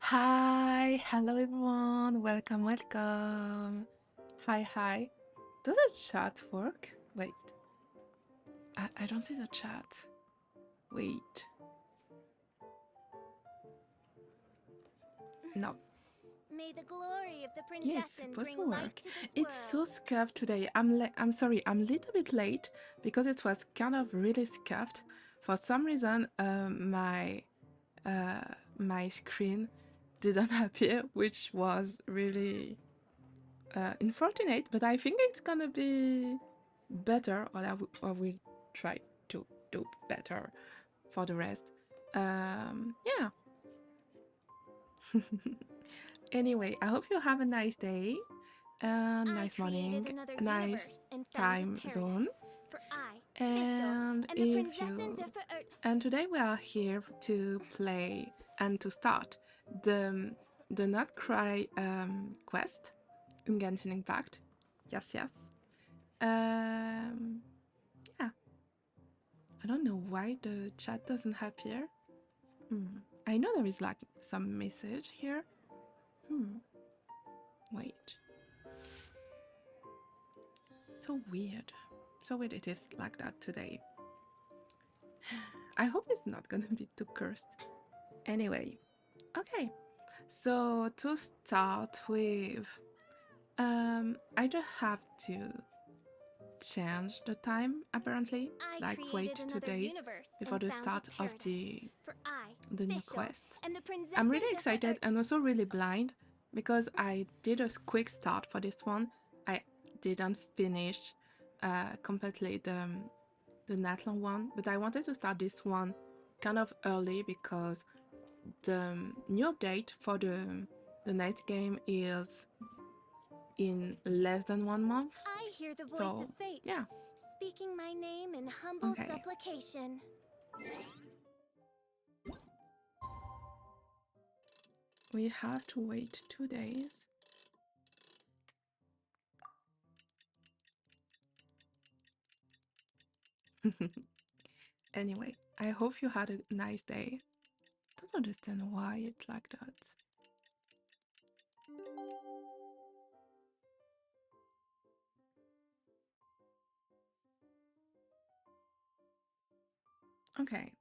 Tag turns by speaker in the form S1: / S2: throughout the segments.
S1: Hi, hello everyone, welcome. Hi. Does the chat work? Wait, I don't see the chat. Wait, no.
S2: May the glory of the
S1: Yeah, it's
S2: princess
S1: supposed
S2: bring
S1: to
S2: light
S1: work.
S2: to this
S1: It's so
S2: world.
S1: scuffed today. I'm sorry, I'm a little bit late because it was kind of really scuffed. For some reason, my screen didn't appear, which was really unfortunate, but I think it's gonna be better, or I will try to do better for the rest. Yeah. Anyway, I hope you have a nice day,
S2: I
S1: nice
S2: created
S1: morning,
S2: another
S1: a nice
S2: universe and fell to
S1: time zone.
S2: paradise. For I, Fischl,
S1: And
S2: and the
S1: if
S2: princess
S1: you
S2: and
S1: and today we are here to play and to start the Nod-Krai quest in Genshin Impact. Yes. Yeah. I don't know why the chat doesn't appear. I know there is like some message here. Wait. So weird. So weird it is like that today. I hope it's not gonna be too cursed. Anyway, okay. So to start with, I just have to change the time apparently.
S2: I
S1: Like wait
S2: created
S1: 2
S2: another
S1: days
S2: universe
S1: before
S2: and
S1: the
S2: found a
S1: start of
S2: paradise. For I,
S1: the new
S2: Fischl,
S1: quest.
S2: and the princess
S1: I'm really excited and also really blind because I did a quick start for this one. I didn't finish completely the Natlan one, but I wanted to start this one kind of early because the new update for the next game is in less than 1 month.
S2: I hear the voice
S1: So
S2: of fate,
S1: yeah,
S2: speaking my name in humble
S1: okay.
S2: supplication.
S1: We have to wait 2 days. Anyway, I hope you had a nice day. Don't understand why it's like that. Okay.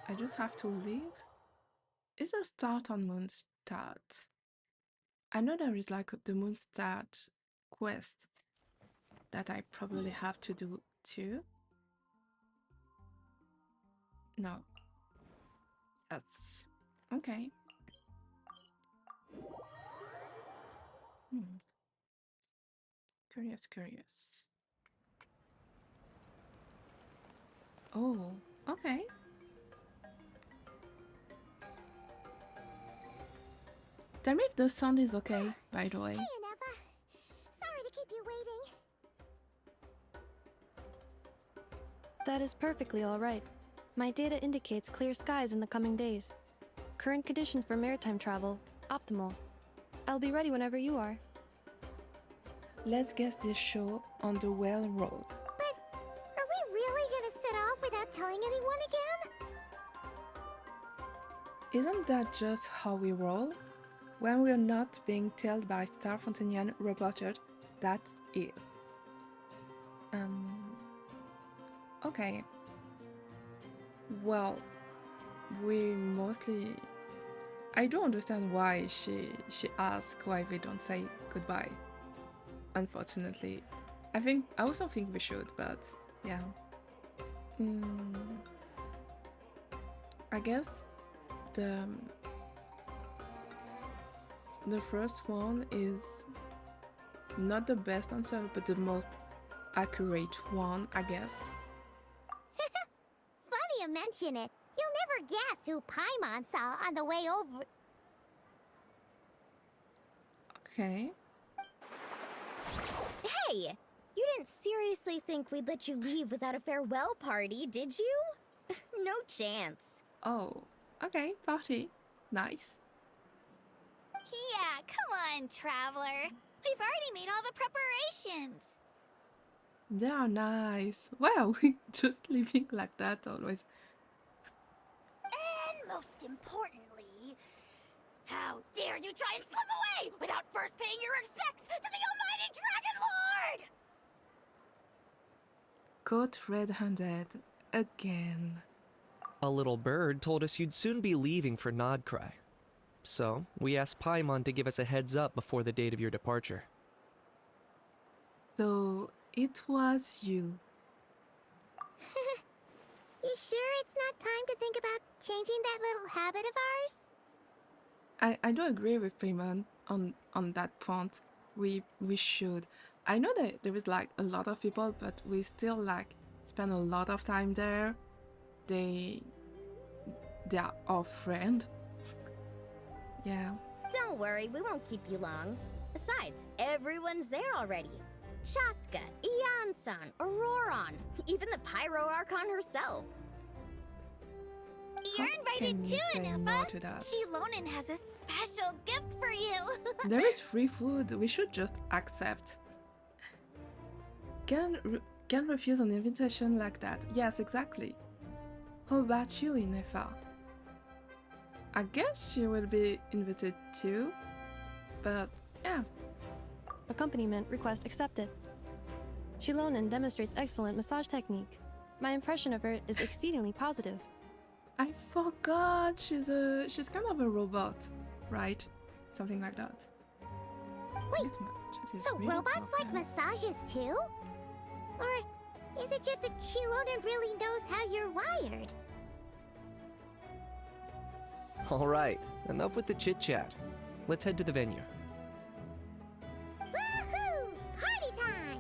S1: I just have to leave. Is a start on Moonstart? I know there is like the Moonstart quest that I probably have to do too. No. Yes. Okay. Curious. Oh, okay. Tell me if the sound is okay, by the way.
S2: Hey, Aneva. Sorry to keep you waiting.
S3: That is perfectly all right. My data indicates clear skies in the coming days. Current conditions for maritime travel, optimal. I'll be ready whenever you are.
S1: Let's get this show on the well road.
S2: But are we really gonna set off without telling anyone again?
S1: Isn't that just how we roll? When we're not being told by Star Fontanian reported, that is. Okay. Well, we mostly... I do understand why she asked why we don't say goodbye. Unfortunately. I also think we should, but yeah. I guess the first one is not the best answer, but the most accurate one, I guess.
S2: Funny you mention it. You'll never guess who Paimon saw on the way over.
S1: Okay.
S2: Hey! You didn't seriously think we'd let you leave without a farewell party, did you? No chance.
S1: Oh, okay, party. Nice.
S2: Yeah, come on, Traveler. We've already made all the preparations.
S1: They are nice. Wow, just living like that always.
S2: And most importantly, how dare you try and slip away without first paying your respects to the almighty Dragon Lord!
S1: Caught red-handed again.
S4: A little bird told us you'd soon be leaving for Nod-Krai. So, we asked Paimon to give us a heads up before the date of your departure.
S1: So it was you.
S2: You sure it's not time to think about changing that little habit of ours?
S1: I do agree with Freeman on that point. We should. I know that there is like a lot of people, but we still like spend a lot of time there. They are our friend. Yeah.
S2: Don't worry, we won't keep you long. Besides, everyone's there already. Chaska, Ian-san, Auroron, even the Pyro Archon herself. You're
S1: How can
S2: invited
S1: you
S2: too,
S1: say no
S2: Inefa.
S1: to that?
S2: Shilonen has a special gift for you.
S1: There is free food. We should just accept. Can refuse an invitation like that. Yes, exactly. How about you, Inefa? I guess she will be invited too, but yeah.
S3: Accompaniment request accepted. Shilonen demonstrates excellent massage technique. My impression of her is exceedingly positive.
S1: I forgot she's kind of a robot, right? Something like that.
S2: Wait,
S1: This
S2: so
S1: really
S2: robots like
S1: broken.
S2: massages too? Or is it just that Shilonen really knows how you're wired?
S4: Alright, enough with the chit-chat. Let's head to the venue.
S2: Woohoo! Party time!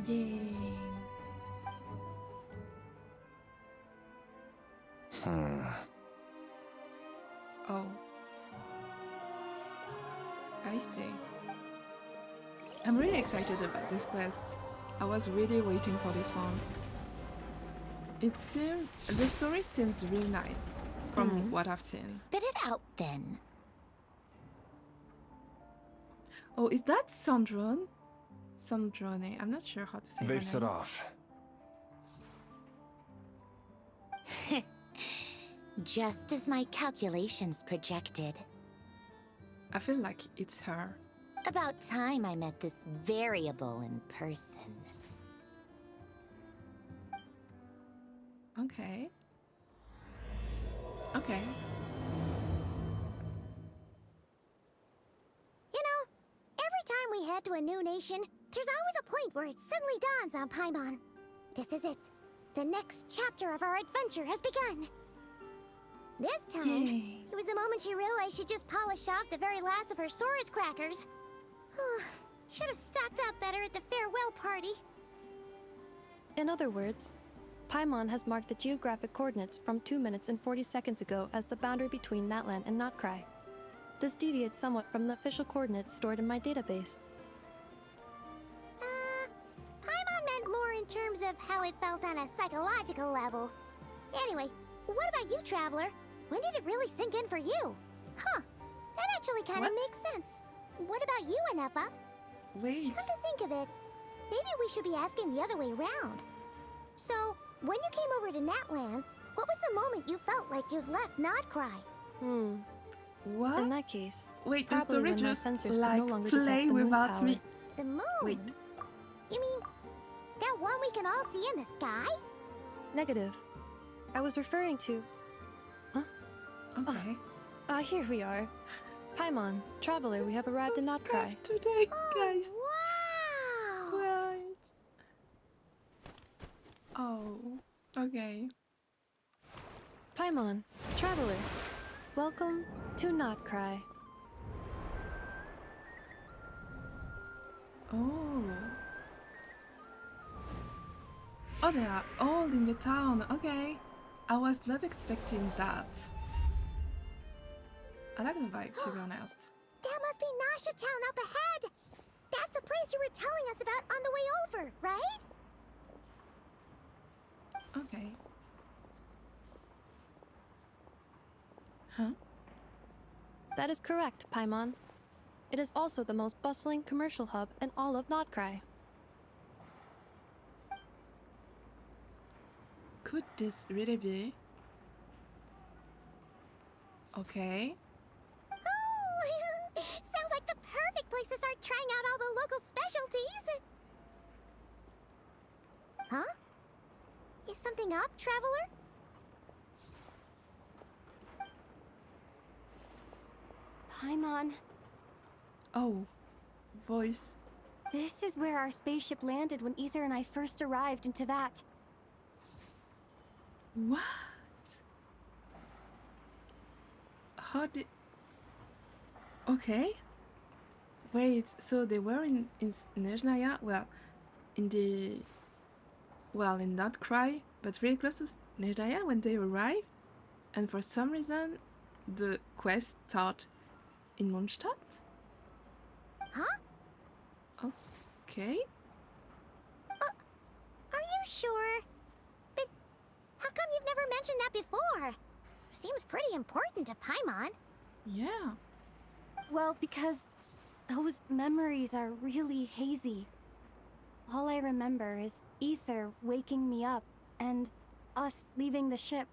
S1: Yay! Oh. I see. I'm really excited about this quest. I was really waiting for this one. The story seems really nice from what I've seen.
S2: Spit it out then.
S1: Oh, is that Sandrone? Sandrone, I'm not sure how to say her
S5: They've set
S1: name.
S5: off.
S2: Just as my calculations projected.
S1: I feel like it's her.
S2: About time I met this variable in person.
S1: Okay. Okay.
S2: You know, every time we head to a new nation, there's always a point where it suddenly dawns on Paimon. This is it. The next chapter of our adventure has begun. This time,
S1: Yay.
S2: it was the moment she realized she just polished off the very last of her Saurus crackers. Should have stocked up better at the farewell party.
S3: In other words, Paimon has marked the geographic coordinates from 2 minutes and 40 seconds ago as the boundary between Natlan and Nod-Krai. This deviates somewhat from the official coordinates stored in my database.
S2: Paimon meant more in terms of how it felt on a psychological level. Anyway, what about you, Traveler? When did it really sink in for you? Huh, that actually kind of
S1: What?
S2: makes sense. What about you, Inefa?
S1: Wait.
S2: Come to think of it, maybe we should be asking the other way round. So, when you came over to Natlan, what was the moment you felt like you'd left Nod-Krai?
S1: What?
S3: In that case,
S1: Wait, the
S3: probably
S1: story
S3: when my
S1: just
S3: sensors could
S1: like
S3: no longer
S1: play
S3: detect the moon
S1: without
S3: power.
S1: me.
S2: The moon?
S1: Wait.
S2: You mean, that one we can all see in the sky?
S3: Negative. I was referring to...
S1: Okay.
S3: Here we are. Paimon, Traveler, we have arrived in Nod-Krai.
S1: Today, guys.
S2: Wow!
S1: Right. Oh, okay.
S3: Paimon, Traveler, welcome to Nod-Krai.
S1: Oh. Oh, they are all in the town. Okay. I was not expecting that. I like the vibe, to be honest.
S2: That must be Nasha Town up ahead! That's the place you were telling us about on the way over, right?
S1: Okay. Huh?
S3: That is correct, Paimon. It is also the most bustling commercial hub in all of Nod-Krai.
S1: Could this really be? Okay.
S2: Oh, sounds like the perfect place to start trying out all the local specialties. Huh? Is something up, traveler?
S5: Paimon,
S1: Oh, voice.
S5: this is where our spaceship landed when Ether and I first arrived in Teyvat.
S1: What? How did... Okay. Wait, so they were in Snezhnaya? Well, in Nod-Krai, but really close to Snezhnaya when they arrived? And for some reason, the quest started in Mondstadt?
S2: Huh?
S1: Okay.
S2: Are you sure? But how come you've never mentioned that before? Seems pretty important to Paimon.
S1: Yeah.
S5: Well, because those memories are really hazy. All I remember is Ether waking me up and us leaving the ship.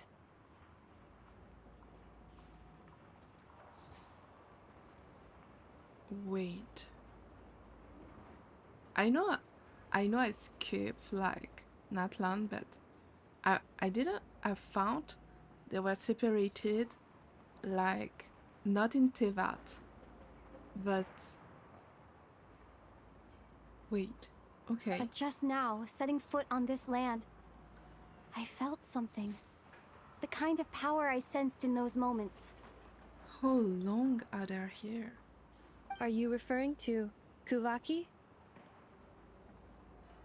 S1: Wait. I know I skipped like not long, but I found they were separated, like not in Teyvat, but wait. Okay.
S5: But just now, setting foot on this land, I felt something. The kind of power I sensed in those moments.
S1: How long are they here?
S3: Are you referring to Kuvaki?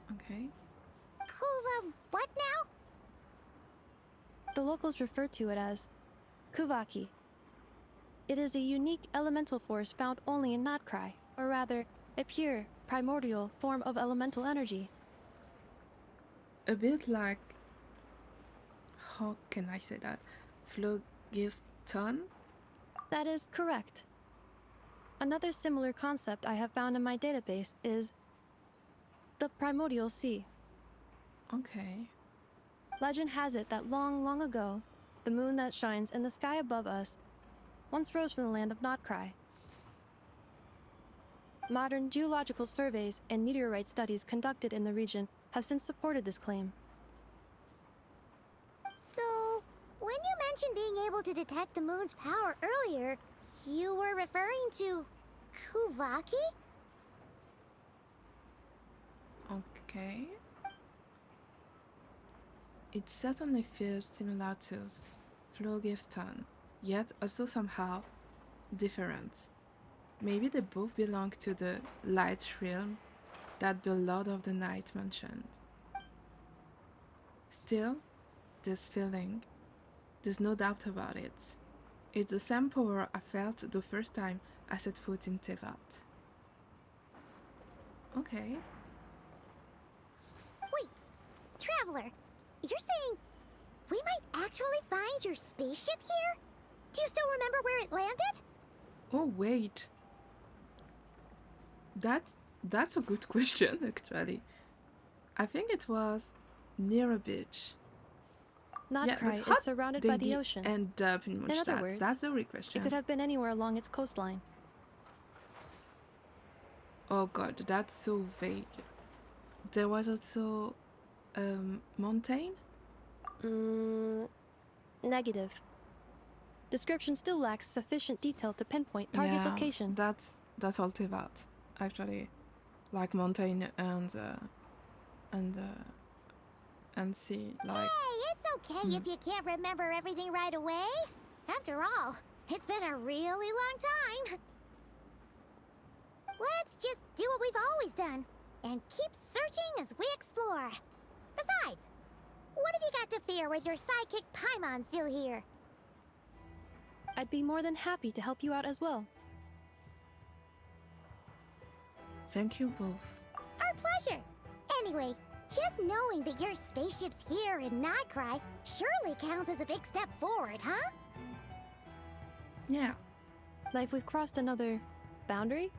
S2: Cool,
S1: Okay.
S2: what now?
S3: The locals refer to it as Kuvaki. It is a unique elemental force found only in Nod-Krai, or rather, a pure, primordial form of elemental energy.
S1: A bit like, how can I say that? Phlogiston?
S3: That is correct. Another similar concept I have found in my database is the primordial sea.
S1: Okay.
S3: Legend has it that long, long ago, the moon that shines in the sky above us once rose from the land of Nod-Krai. Modern geological surveys and meteorite studies conducted in the region have since supported this claim.
S2: So, when you mentioned being able to detect the moon's power earlier, you were referring to Kuvaki?
S1: Okay. It certainly feels similar to Phlogiston, yet also somehow different. Maybe they both belong to the light realm that the Lord of the Night mentioned. Still, this feeling, there's no doubt about it. It's the same power I felt the first time I set foot in Teyvat. Okay.
S2: Wait, traveler, you're saying we might actually find your spaceship here? Do you still remember where it landed?
S1: Oh wait. That's a good question actually. I think it was near a beach.
S3: Nod-Krai
S1: how
S3: is surrounded by the
S1: did
S3: ocean.
S1: end up in
S3: other
S1: Mondstadt?
S3: words,
S1: That's the real
S3: It
S1: question.
S3: could have been anywhere along its coastline.
S1: Oh god, that's so vague. There was also mountain?
S3: Negative. Description still lacks sufficient detail to pinpoint target location.
S1: That's all Teyvat, actually. Like mountain and sea, like
S2: Hey, it's okay if you can't remember everything right away. After all, it's been a really long time. Let's just do what we've always done and keep searching as we explore. Besides, what have you got to fear with your sidekick Paimon still here?
S3: I'd be more than happy to help you out as well.
S1: thank you both.
S2: Our pleasure. Anyway, just knowing that your spaceship's here in Nod-Krai surely counts as a big step forward, huh?
S1: Yeah.
S3: Like we've crossed another boundary?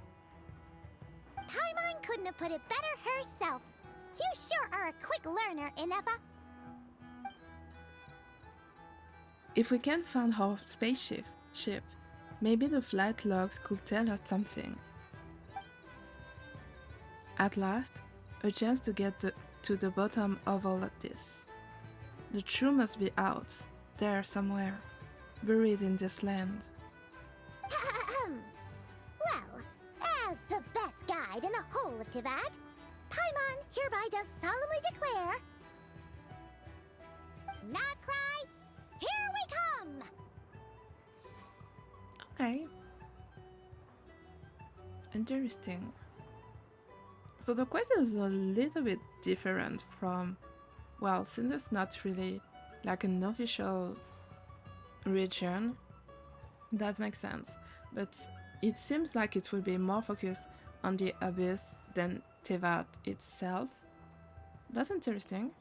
S2: Paimon couldn't have put it better herself. You sure are a quick learner, Inefa.
S1: If we can find our ship, maybe the flight logs could tell us something. At last, a chance to get to the bottom of all of this. The truth must be out, there somewhere, buried in this land.
S2: Well, as the best guide in the whole of Teyvat, Paimon hereby does solemnly declare... Nod-Krai, here we come!
S1: Okay. Interesting. So the quest is a little bit different from, well, since it's not really like an official region, that makes sense. But it seems like it will be more focused on the abyss than Teyvat itself. That's interesting.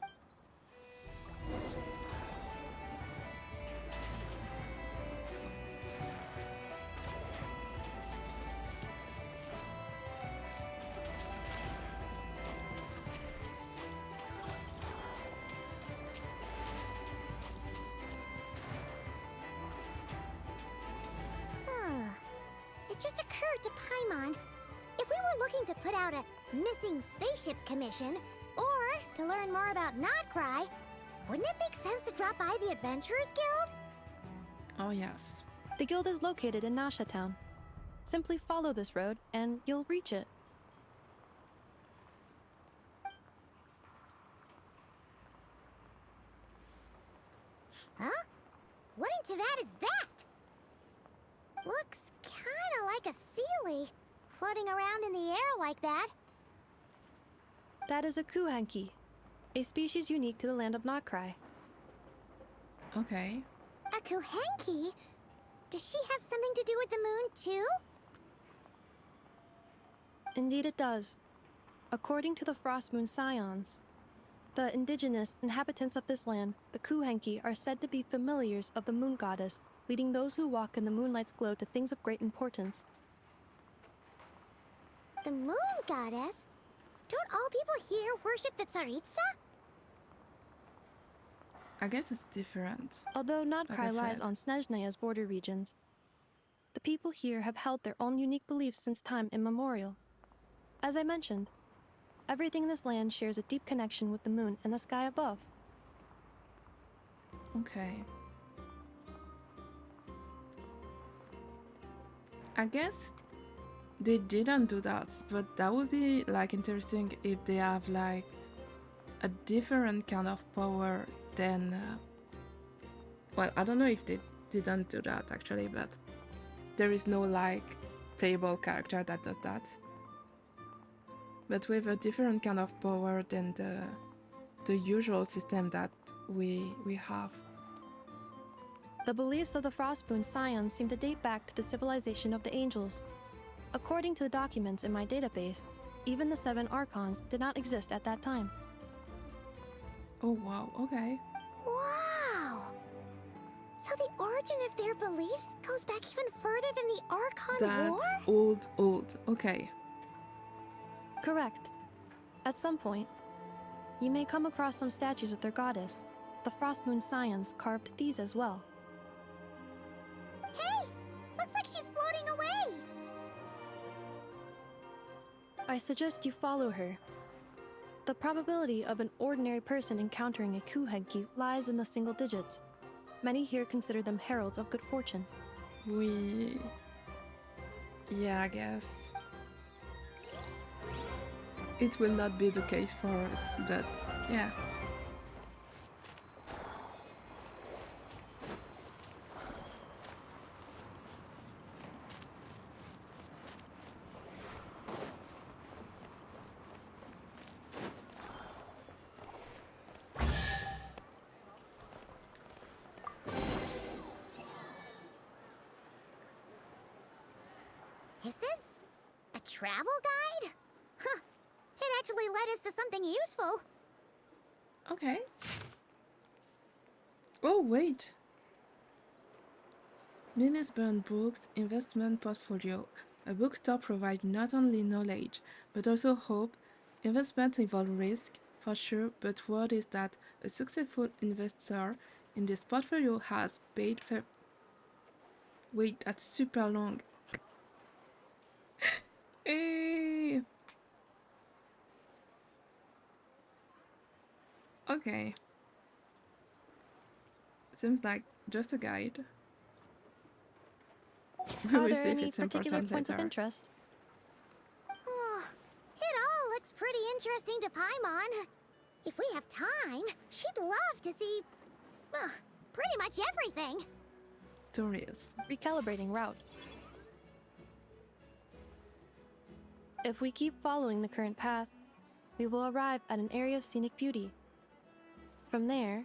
S2: It just occurred to Paimon, if we were looking to put out a missing spaceship commission, or to learn more about Nod-Krai, wouldn't it make sense to drop by the Adventurers Guild?
S1: Oh yes.
S3: The guild is located in Nash town. Simply follow this road and you'll reach it.
S2: Huh? What in Teyvat is that? Looks kinda like a Sealy, floating around in the air like that.
S3: That is a kuhanki, a species unique to the land of Nod-Krai.
S1: Okay.
S2: A Kuhenki? Does she have something to do with the moon, too?
S3: Indeed it does. According to the Frost Moon Scions, the indigenous inhabitants of this land, the kuhanki, are said to be familiars of the moon goddess, leading those who walk in the moonlight's glow to things of great importance.
S2: The moon goddess? Don't all people here worship the Tsaritsa?
S1: I guess it's different.
S3: Although Nod-Krai
S1: Like I
S3: lies
S1: said.
S3: on Snezhneya's border regions, the people here have held their own unique beliefs since time immemorial. As I mentioned, everything in this land shares a deep connection with the moon and the sky above.
S1: Okay. I guess they didn't do that, but that would be like interesting if they have like a different kind of power than well, I don't know if they didn't do that actually, but there is no like playable character that does that. But with a different kind of power than the usual system that we have.
S3: The beliefs of the Frostmoon Scions seem to date back to the civilization of the angels. According to the documents in my database, even the 7 Archons did not exist at that time.
S1: Oh wow, okay.
S2: Wow! So the origin of their beliefs goes back even further than the Archon War?
S1: That's old. Okay.
S3: Correct. At some point, you may come across some statues of their goddess. The Frostmoon Scions carved these as well.
S2: Hey! Looks like she's floating away!
S3: I suggest you follow her. The probability of an ordinary person encountering a kuhenki lies in the single digits. Many here consider them heralds of good fortune.
S1: Yeah, I guess. It will not be the case for us, but yeah.
S2: Is this a travel guide? Huh. It actually led us to something useful.
S1: Okay. Oh, wait. Mimi's Burn Books investment portfolio. A bookstore provides not only knowledge, but also hope. Investment involves risk, for sure, but word is that a successful investor in this portfolio has paid for... Wait, that's super long. Eh. Okay. Seems like just a guide. We
S3: Are
S1: will
S3: there
S1: see if
S3: any
S1: it's
S3: particular
S1: important
S3: points of
S1: later.
S3: interest?
S2: Oh, it all looks pretty interesting to Paimon. If we have time, she'd love to see, pretty much everything.
S1: Tourism.
S3: Recalibrating route. If we keep following the current path, we will arrive at an area of scenic beauty. From there,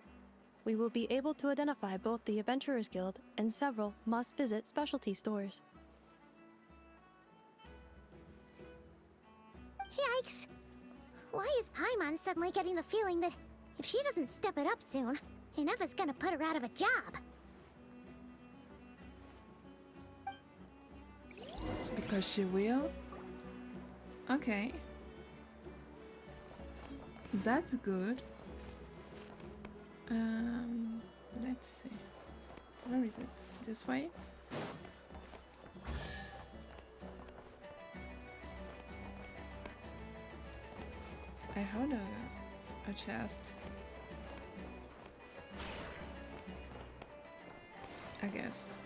S3: we will be able to identify both the Adventurers Guild and several must-visit specialty stores.
S2: Yikes! Why is Paimon suddenly getting the feeling that if she doesn't step it up soon, enough is gonna put her out of a job?
S1: Because she will? Okay. That's good. Let's see. Where is it? This way? I heard a chest. I guess.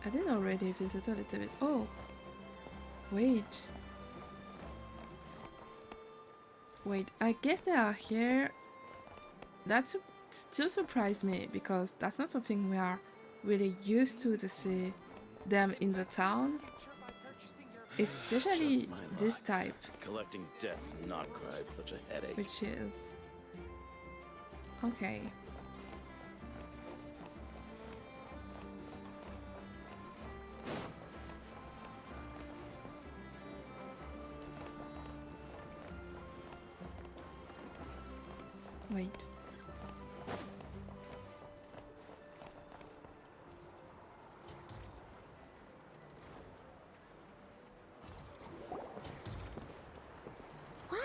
S1: I did already visit a little bit. Oh! Wait. Wait, I guess they are here. That still surprised me because that's not something we are really used to see them in the town. Especially this type.
S6: Collecting debts in Nod-Krai is such a headache.
S1: Which is... Okay. Wait.
S2: Wow!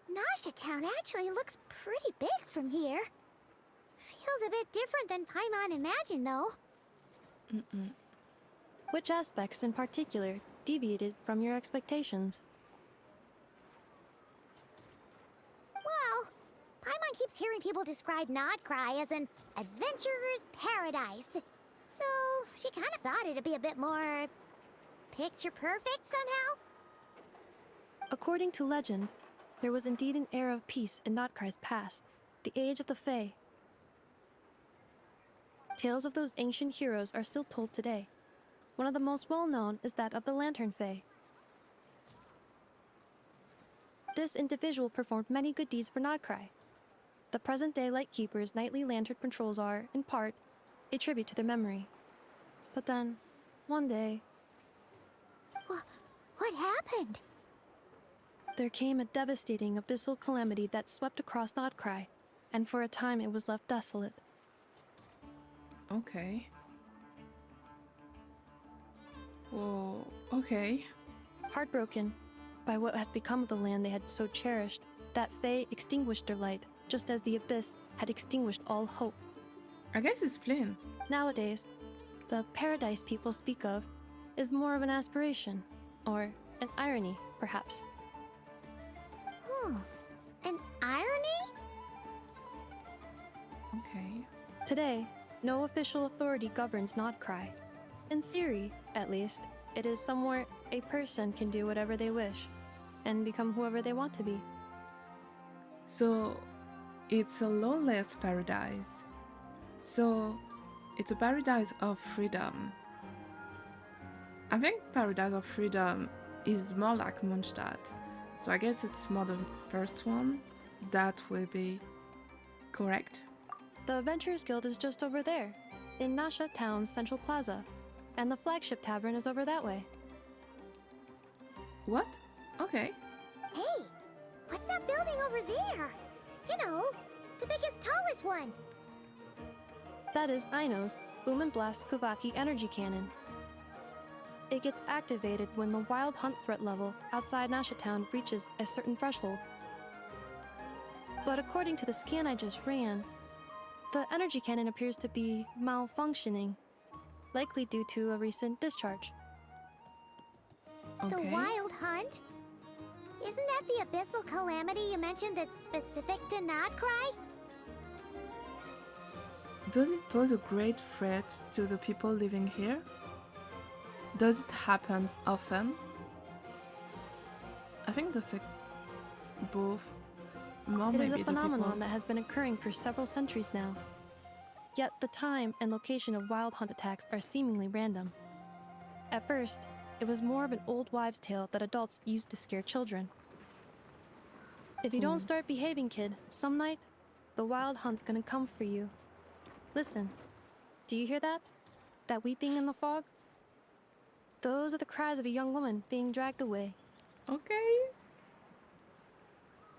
S2: Nasha Town actually looks pretty big from here. Feels a bit different than Paimon imagined, though.
S3: Which aspects in particular deviated from your expectations?
S2: Well, Paimon keeps hearing people describe Nod-Krai as an adventurer's paradise. So, she kind of thought it'd be a bit more... picture-perfect somehow?
S3: According to legend, there was indeed an era of peace in Nod-Krai's past, the Age of the Fae. Tales of those ancient heroes are still told today. One of the most well-known is that of the Lantern Fae. This individual performed many good deeds for Nod-Krai. The present-day Lightkeeper's nightly lantern patrols are, in part, a tribute to their memory. But then, one day...
S2: What happened?
S3: There came a devastating abyssal calamity that swept across Nod-Krai, and for a time it was left desolate.
S1: Okay. Whoa, okay.
S3: Heartbroken by what had become of the land they had so cherished, that Fae extinguished their light, just as the abyss had extinguished all hope.
S1: I guess it's Flynn.
S3: Nowadays, the paradise people speak of is more of an aspiration, or an irony, perhaps.
S2: An irony?
S1: Okay.
S3: Today, no official authority governs Nod-Krai. In theory, at least, it is somewhere a person can do whatever they wish, and become whoever they want to be.
S1: So, it's a lawless paradise. So, it's a paradise of freedom. I think Paradise of Freedom is more like Mondstadt. So I guess it's more the first one. That will be correct.
S3: The Adventurers Guild is just over there, in Nasha Town's Central Plaza, and the flagship tavern is over that way.
S1: What? Okay.
S2: Hey, What's that building over there? You know, the biggest, tallest one.
S3: That is Aino's Boom and Blast Kuvaki energy cannon. It gets activated when the wild hunt threat level outside Nasha Town reaches a certain threshold. But according to the scan I just ran, the energy cannon appears to be malfunctioning, likely due to a recent discharge.
S2: The
S1: Okay.
S2: wild hunt? Isn't that the abyssal calamity you mentioned that's specific to Nod-Krai?
S1: Does it pose a great threat to the people living here? Does it happen often? I think that's both. More
S3: It is
S1: maybe
S3: a
S1: the
S3: phenomenon
S1: people.
S3: that has been occurring for several centuries now. Yet the time and location of wild hunt attacks are seemingly random. At first, it was more of an old wives' tale that adults used to scare children. If you don't start behaving, kid, some night, the wild hunt's gonna come for you. Listen, do you hear that? That weeping in the fog? Those are the cries of a young woman being dragged away.
S1: Okay.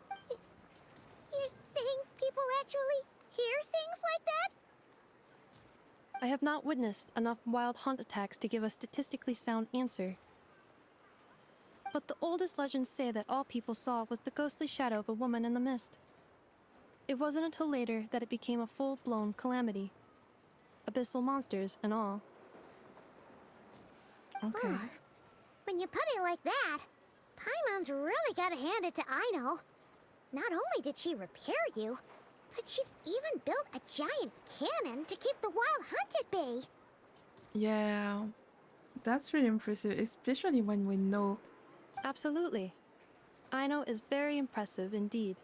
S2: You're saying people actually hear things like that?
S3: I have not witnessed enough wild hunt attacks to give a statistically sound answer. But the oldest legends say that all people saw was the ghostly shadow of a woman in the mist. It wasn't until later that it became a full-blown calamity. Abyssal monsters and all.
S1: Okay.
S2: When you put it like that, Paimon's really gotta hand it to Aino. Not only did she repair you, but she's even built a giant cannon to keep the wild hunt at bay.
S1: Yeah. That's really impressive, especially when we know.
S3: Absolutely. Aino is very impressive indeed.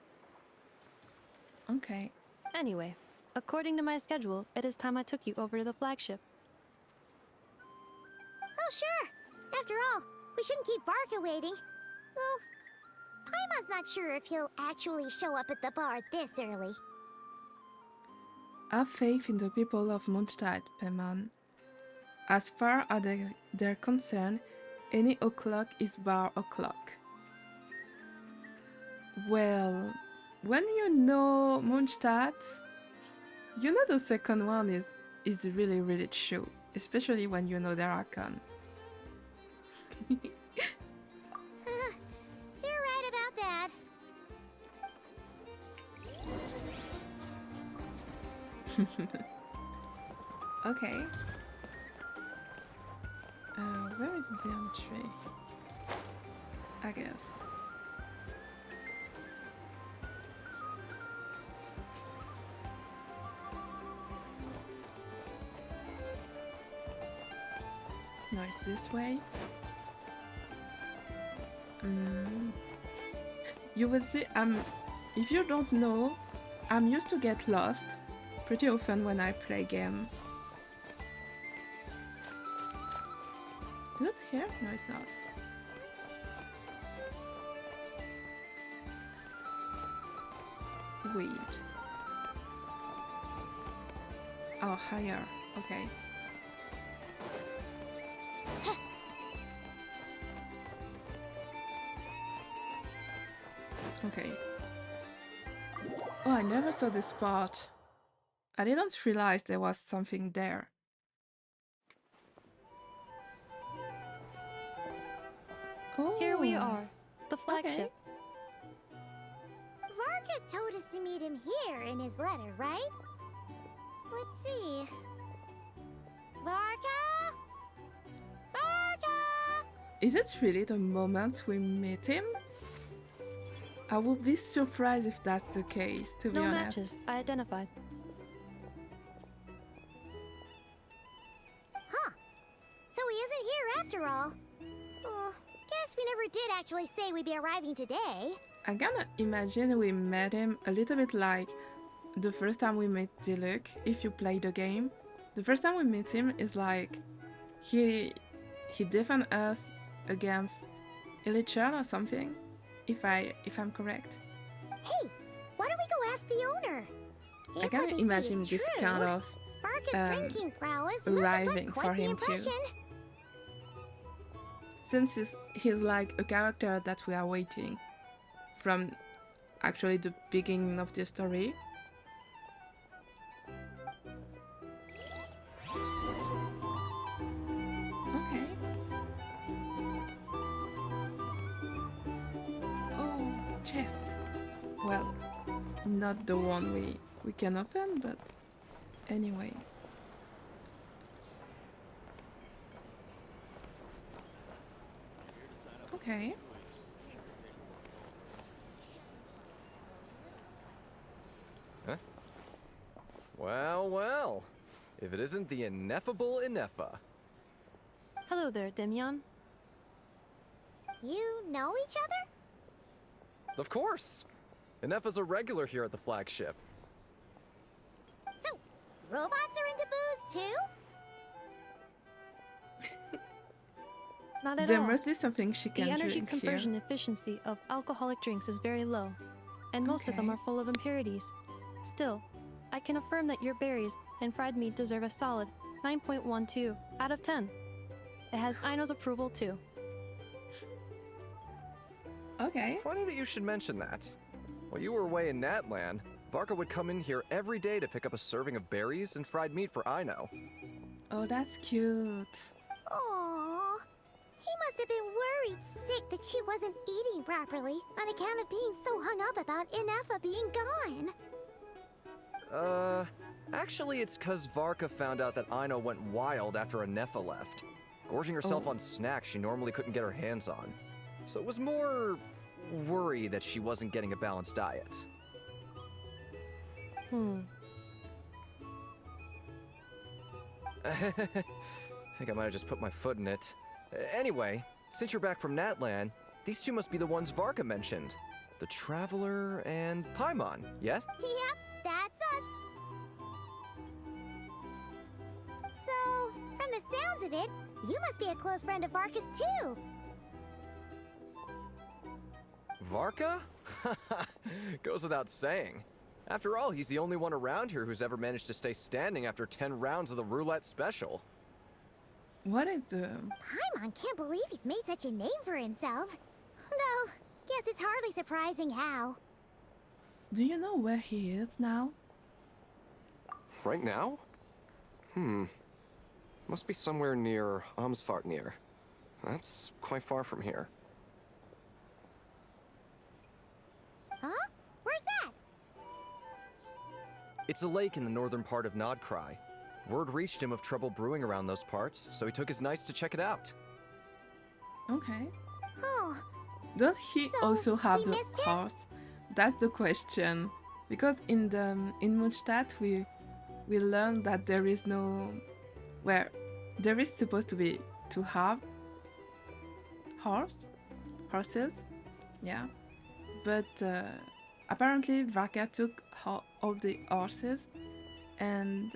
S1: Okay.
S3: Anyway, according to my schedule, it is time I took you over to the flagship.
S2: Oh, sure. After all, we shouldn't keep Barca waiting. Well, Paimon's not sure if he'll actually show up at the bar this early.
S1: Have faith in the people of Mondstadt, Paimon. As far as they're concerned, any o'clock is bar o'clock. Well, when you know Mondstadt, you know the second one is really, really true, especially when you know the Archon.
S2: You're right about that.
S1: Okay. Where is the entry? I guess. No, it's this way. You will see, if you don't know, I'm used to get lost pretty often when I play game. Is it here? No, it's not. Wait. Oh, higher. Okay. Okay. Oh, I never saw this part. I didn't realize there was something there. Oh.
S3: Here we are, the flagship.
S2: Varga told us to meet him here in his letter, right? Let's see. Varga? Varga!
S1: Is it really the moment we meet him? I would be surprised if that's the case, to be
S3: No
S1: honest.
S3: matches I identified.
S2: Huh. So he isn't here after all. Oh, guess we never did actually say we'd be arriving today.
S1: I kinda imagine we met him a little bit like the first time we met Diluc, if you play the game. The first time we met him is like he defended us against Illichar or something, if I'm correct.
S2: Hey, why don't we go ask the owner?
S1: I
S2: If what
S1: kinda
S2: they say
S1: imagine
S2: is
S1: this
S2: true,
S1: kind of
S2: Varga's drinking prowess must have
S1: arriving
S2: left
S1: for
S2: quite the
S1: him too.
S2: impression.
S1: Since he's like a character that we are waiting from actually the beginning of the story. Okay. Oh, chest. Well, not the one we can open, but anyway. Okay.
S7: Huh? Well, well. If it isn't the ineffable Ineffa.
S3: Hello there, Demyon.
S2: You know each other?
S7: Of course! Ineffa's a regular here at the flagship.
S2: So, robots are into booze too?
S3: Not at
S1: There
S3: all.
S1: must be something she
S3: The
S1: can
S3: energy
S1: drink
S3: conversion
S1: here.
S3: efficiency of alcoholic drinks is very low, and most of them
S1: Okay.
S3: are full of impurities. Still, I can affirm that your berries and fried meat deserve a solid 9.12 out of 10. It has Aino's approval too.
S1: Okay.
S7: Funny that you should mention that. While you were away in Natlan, Varka would come in here every day to pick up a serving of berries and fried meat for Aino.
S1: Oh, that's cute.
S2: Aww. He must have been worried sick that she wasn't eating properly on account of being so hung up about Ineffa being gone.
S7: Actually it's 'cause Varka found out that Aino went wild after Ineffa left, gorging herself
S1: Oh.
S7: on snacks she normally couldn't get her hands on. So it was more worry that she wasn't getting a balanced diet. I think I might have just put my foot in it. Anyway, since you're back from Natlan, these two must be the ones Varka mentioned. The Traveler and Paimon, yes?
S2: Yep, that's us. So, from the sounds of it, you must be a close friend of Varka's too.
S7: Varka? Goes without saying. After all, he's the only one around here who's ever managed to stay standing after 10 rounds of the roulette special.
S1: What is the...
S2: Paimon can't believe he's made such a name for himself. Though, guess it's hardly surprising how.
S1: Do you know where he is now?
S7: Right now? Must be somewhere near Amsvartnir. That's quite far from here.
S2: Huh? Where's that?
S7: It's a lake in the northern part of Nod-Krai. Word reached him of trouble brewing around those parts, so he took his knights to check it out.
S1: Okay.
S2: Oh,
S1: Does he
S2: So,
S1: also have
S2: we
S1: the
S2: missed him?
S1: horse? That's the question. Because in Mundstadt we learned that there is no... Where there is supposed to have horses, yeah. But apparently Varka took all the horses, and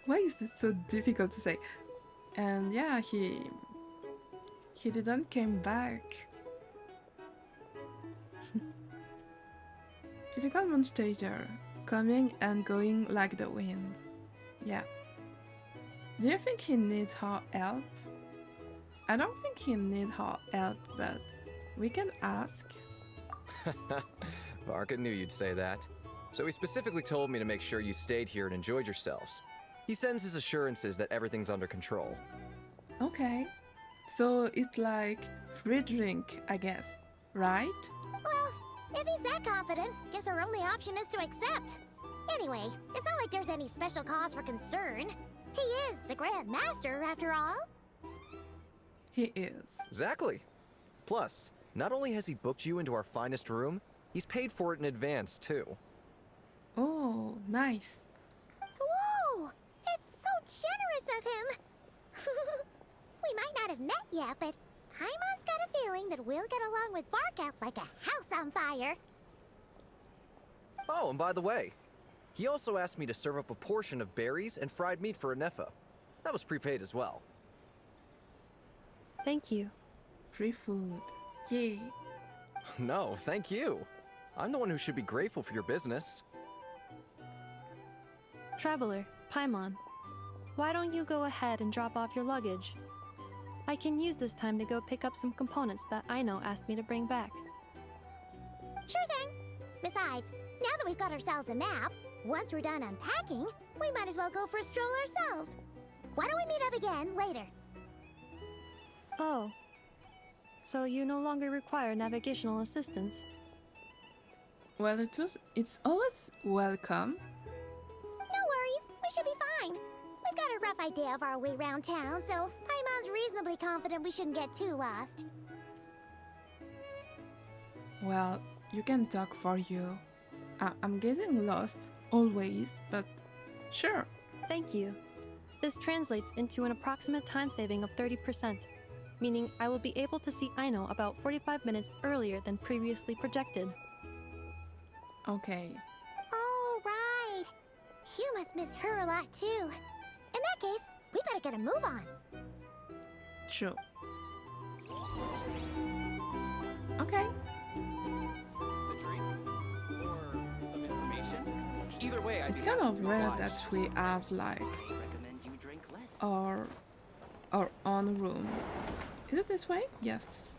S1: why is this so difficult to say? And yeah, he didn't came back. Typical Mundstader, coming and going like the wind. Yeah. Do you think he needs her help? I don't think he needs her help, but we can ask.
S7: Varka knew you'd say that. So he specifically told me to make sure you stayed here and enjoyed yourselves. He sends his assurances that everything's under control.
S1: Okay. So it's like free drink, I guess, right?
S2: well, if he's that confident, guess our only option is to accept. Anyway, it's not like there's any special cause for concern. He is the Grand Master, after all.
S1: He is.
S7: Exactly. Plus, not only has he booked you into our finest room, he's paid for it in advance, too.
S1: Oh, nice.
S2: Whoa! It's so generous of him! We might not have met yet, but Paimon's got a feeling that we'll get along with Varka like a house on fire.
S7: Oh, and by the way, he also asked me to serve up a portion of berries and fried meat for Ineffa. That was prepaid as well.
S3: Thank you.
S1: Free food. Yay.
S7: No, thank you. I'm the one who should be grateful for your business.
S3: Traveler, Paimon, why don't you go ahead and drop off your luggage? I can use this time to go pick up some components that Aino asked me to bring back.
S2: Sure thing. Besides, now that we've got ourselves a map, once we're done unpacking, we might as well go for a stroll ourselves. Why don't we meet up again later?
S3: Oh. So you no longer require navigational assistance?
S1: Well, it's always welcome.
S2: No worries, we should be fine. We've got a rough idea of our way around town, so Paimon's reasonably confident we shouldn't get too lost.
S1: Well, you can talk for you. I'm getting lost, always, but sure.
S3: Thank you. This translates into an approximate time saving of 30%, meaning I will be able to see Aino about 45 minutes earlier than previously projected.
S1: Okay.
S2: Oh, right. You must miss her a lot, too. In that case, we better get a move on.
S1: True. Okay.
S8: A drink or some information. Either way,
S1: It's kind of rare that we have like
S8: recommend you drink less.
S1: our own room. Is it this way? Yes.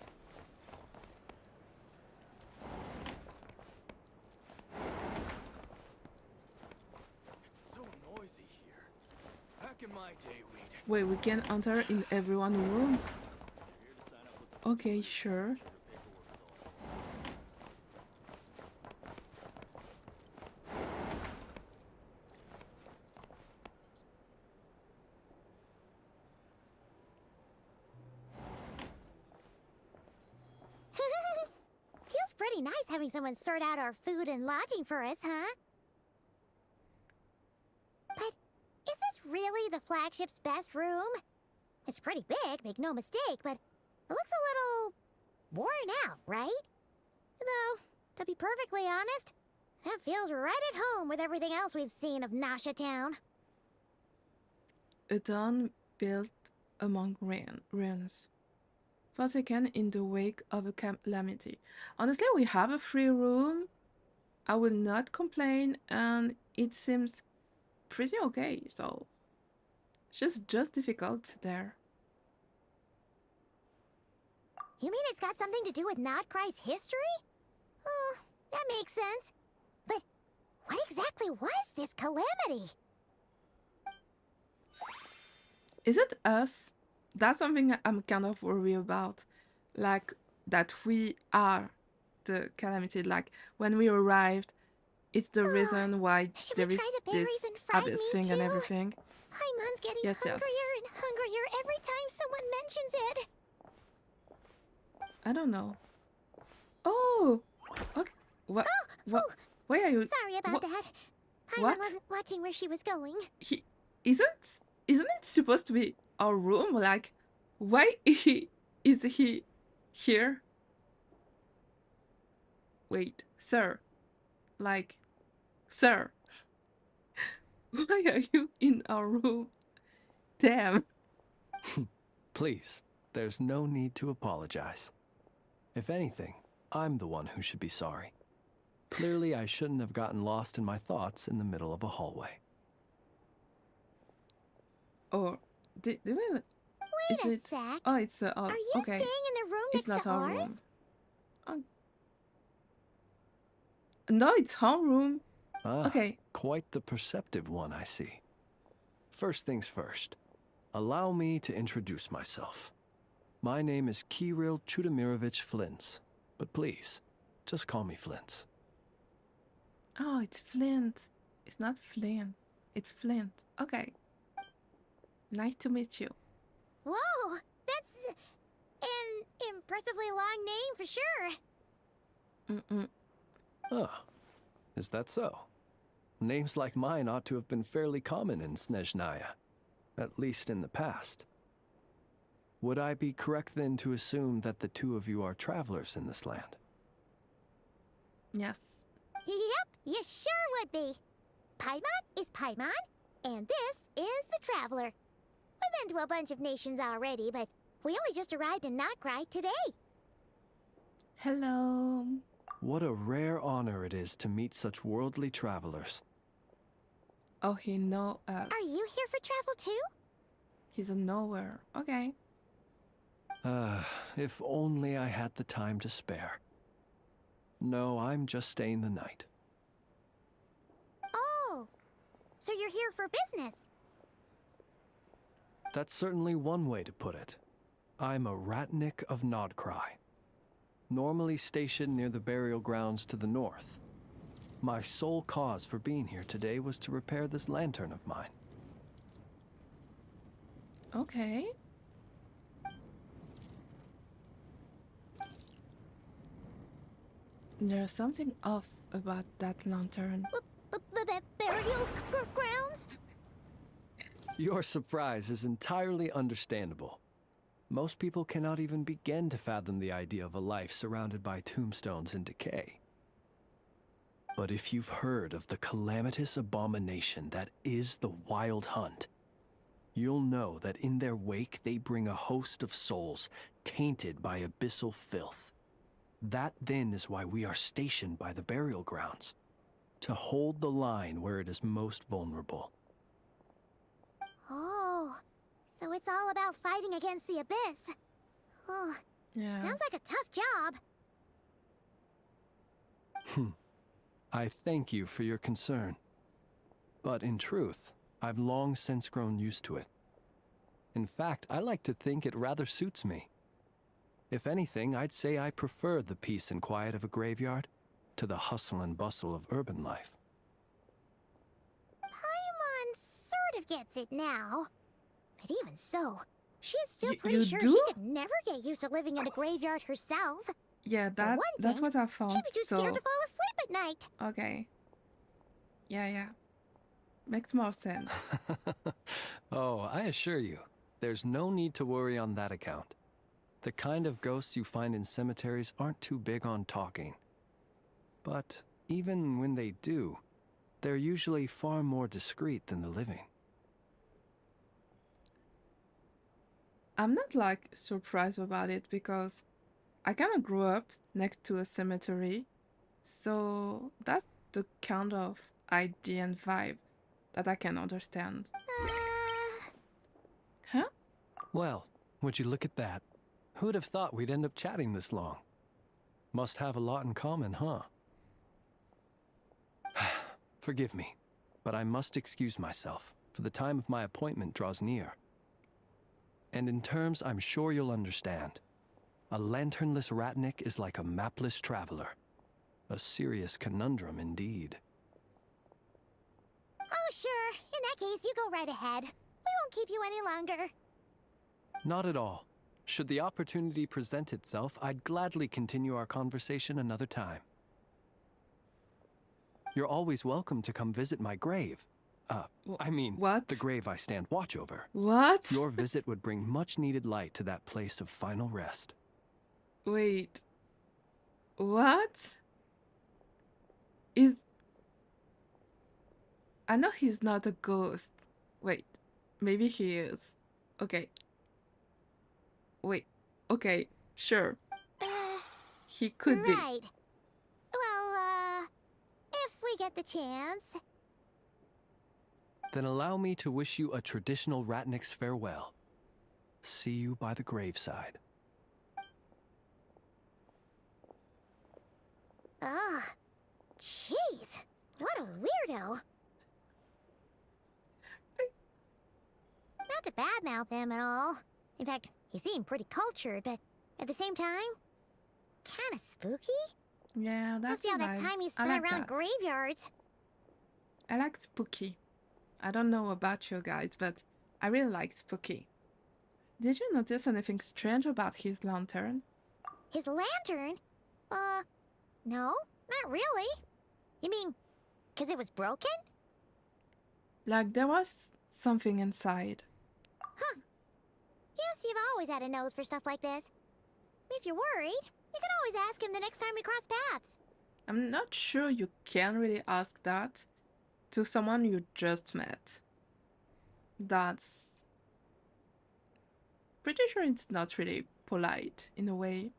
S8: It's so noisy here. Back in my day,
S1: Wait, we can enter in everyone's room? Okay, sure.
S2: Feels pretty nice having someone sort out our food and lodging for us, huh? But is this really the flagship's best room? It's pretty big, make no mistake, but it looks a little worn out, right? Though, to be perfectly honest, that feels right at home with everything else we've seen of Nasha Town.
S1: A town built among ruins. Forsaken in the wake of a calamity. Honestly, we have a free room. I will not complain, and it seems pretty okay, so it's just difficult there.
S2: You mean it's got something to do with Nod-Krai's history? Oh, that makes sense. But what exactly was this calamity?
S1: Is it us? That's something I'm kind of worried about. Like, that we are the calamity. Like, when we arrived, it's the reason why
S2: Should
S1: there
S2: we
S1: is
S2: try the
S1: this
S2: berries and fried
S1: abyss
S2: meat
S1: thing and
S2: too?
S1: everything.
S2: Paimon's getting
S1: Yes, yes.
S2: hungrier and hungrier every time someone mentions it.
S1: I don't know. Oh! Okay. What? What?
S2: Oh,
S1: Why are you?
S2: sorry about that. Paimon
S1: What?
S2: wasn't watching where she was going.
S1: Isn't it supposed to be our room? Like, why is he here? Wait, sir. Like, sir. Why are you in our room? Damn.
S9: Please, there's no need to apologize. If anything, I'm the one who should be sorry. Clearly, I shouldn't have gotten lost in my thoughts in the middle of a hallway.
S1: Or did we?
S2: Wait
S1: Is
S2: a
S1: it?
S2: sec.
S1: Oh, it's
S2: Are you
S1: okay.
S2: staying in the room
S1: It's
S2: next
S1: not
S2: to
S1: our
S2: ours?
S1: room. No, it's our room.
S9: Ah,
S1: Okay.
S9: quite the perceptive one, I see. First things first, allow me to introduce myself. My name is Kirill Chudamirovich Flintz, but please, just call me Flintz.
S1: Oh, it's Flint. It's not Flynn. It's Flint. Okay. Nice to meet you.
S2: Whoa, that's an impressively long name for sure.
S1: Mm-mm.
S9: Ah, is that so? Names like mine ought to have been fairly common in Snezhnaya, at least in the past. Would I be correct then to assume that the two of you are travelers in this land?
S1: Yes.
S2: Yep, you sure would be. Paimon is Paimon, and this is the Traveler. We've been to a bunch of nations already, but we only just arrived in Nod-Krai today.
S1: Hello.
S9: What a rare honor it is to meet such worldly travelers.
S1: Oh, he know us.
S2: Are you here for travel too?
S1: He's a nowhere. Okay.
S9: If only I had the time to spare. No, I'm just staying the night.
S2: Oh, so you're here for business?
S9: That's certainly one way to put it. I'm a Ratnik of Nod-Krai, normally stationed near the burial grounds to the north. My sole cause for being here today was to repair this lantern of mine.
S1: Okay. There's something off about that lantern.
S2: Burial grounds?
S9: Your surprise is entirely understandable. Most people cannot even begin to fathom the idea of a life surrounded by tombstones and decay. But if you've heard of the calamitous abomination that is the Wild Hunt, you'll know that in their wake they bring a host of souls tainted by abyssal filth. That then is why we are stationed by the burial grounds, to hold the line where it is most vulnerable.
S2: Oh, so it's all about fighting against the abyss. Oh,
S1: Yeah.
S2: sounds like a tough job.
S9: I thank you for your concern. But in truth, I've long since grown used to it. In fact, I like to think it rather suits me. If anything, I'd say I prefer the peace and quiet of a graveyard to the hustle and bustle of urban life.
S2: Paimon sort of gets it now. But even so, she's still
S1: You
S2: pretty sure
S1: do?
S2: she could never get used to living in a graveyard herself.
S1: Yeah,
S2: For one
S1: that's
S2: thing,
S1: what I found.
S2: She'd be too
S1: So
S2: scared to fall asleep at night.
S1: okay. Yeah. Makes more sense.
S9: Oh, I assure you, there's no need to worry on that account. The kind of ghosts you find in cemeteries aren't too big on talking. But even when they do, they're usually far more discreet than the living.
S1: I'm not like surprised about it because I kind of grew up next to a cemetery. So that's the kind of idea and vibe that I can understand. Huh?
S9: Well, would you look at that? Who'd have thought we'd end up chatting this long? Must have a lot in common, huh? Forgive me, but I must excuse myself, for the time of my appointment draws near. And in terms I'm sure you'll understand, a lanternless Ratnik is like a mapless traveler. A serious conundrum indeed.
S2: Oh, sure. In that case, you go right ahead. We won't keep you any longer.
S9: Not at all. Should the opportunity present itself, I'd gladly continue our conversation another time. You're always welcome to come visit my grave. I mean,
S1: what?
S9: the grave I stand watch over.
S1: What?
S9: Your visit would bring much needed light to that place of final rest.
S1: Wait. What? Is... I know he's not a ghost. Wait. Maybe he is. Okay. Wait. Okay. Sure. He could be.
S2: Right. Well, if we get the chance.
S9: Then allow me to wish you a traditional Ratnik's farewell. See you by the graveside.
S2: Ugh. Jeez. What a weirdo. Not to badmouth him at all. In fact, he seemed pretty cultured, but at the same time, kind of spooky.
S1: Yeah, that's
S2: Must be all
S1: the
S2: that
S1: vibe.
S2: time he
S1: I
S2: spent
S1: like
S2: around
S1: that.
S2: graveyards.
S1: I like spooky. I don't know about you guys, but I really like spooky. Did you notice anything strange about his lantern?
S2: His lantern? No, not really. You mean, 'cause it was broken?
S1: Like there was something inside.
S2: Yes, you've always had a nose for stuff like this. If you're worried, you can always ask him the next time we cross paths.
S1: I'm not sure you can really ask that to someone you just met. That's pretty sure it's not really polite in a way.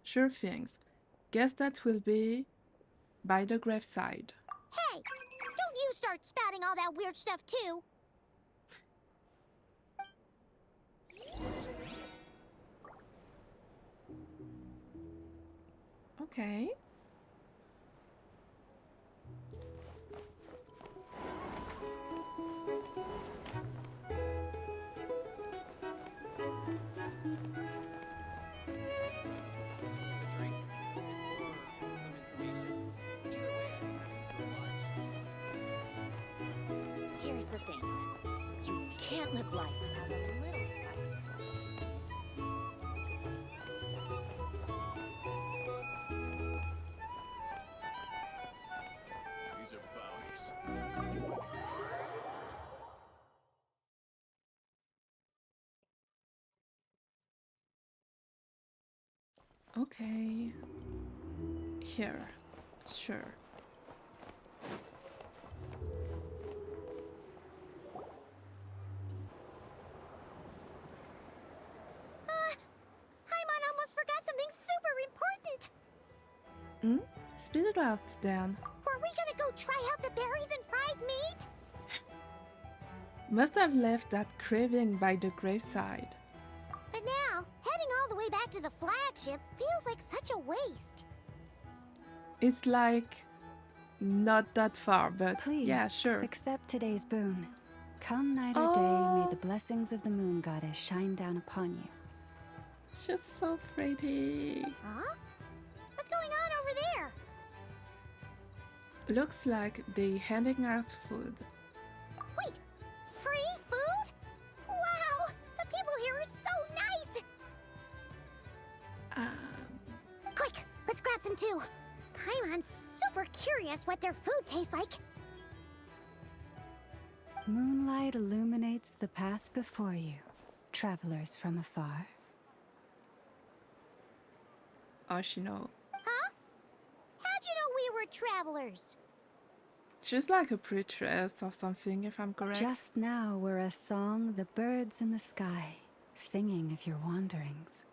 S1: Sure things. Guess that will be by the graveside.
S2: Hey, don't you start spouting all that weird stuff too.
S1: Okay.
S2: the thing. You can't live life without a little spice.
S6: These are bounties.
S1: Okay. Here. Sure.
S2: Paimon almost forgot something super important.
S1: Spit it out then.
S2: Were we gonna go try out the berries and fried meat?
S1: Must have left that craving by the graveside.
S2: But now, heading all the way back to the flagship feels like such a waste.
S1: It's like not that far, but
S10: Please,
S1: yeah, sure.
S10: accept today's boon. Come night or day, may the blessings of the moon goddess shine down upon you.
S1: She's so pretty.
S2: Huh? What's going on over there?
S1: Looks like they handing out food.
S2: Wait, free food? Wow, the people here are so nice! Quick, let's grab some too. Paimon's super curious what their food tastes like.
S10: Moonlight illuminates the path before you, travelers from afar.
S1: Oh, she know.
S2: Huh? How'd you know we were travelers?
S1: She's like a preacheress or something, if I'm correct.
S10: Just now were a song the birds in the sky, singing of your wanderings.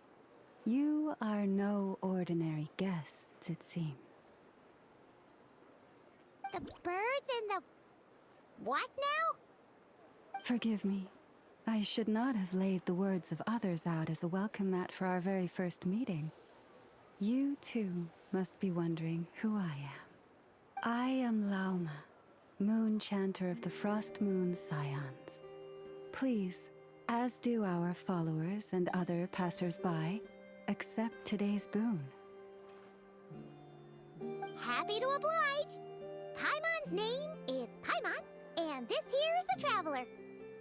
S10: You are no ordinary guests, it seems.
S2: The birds and the... what now?
S10: Forgive me. I should not have laid the words of others out as a welcome mat for our very first meeting. You, too, must be wondering who I am. I am Lauma, moon chanter of the Frost Moon's scions. Please, as do our followers and other passers-by, accept today's boon.
S2: Happy to oblige. Paimon's name is Paimon, and this here is the Traveler.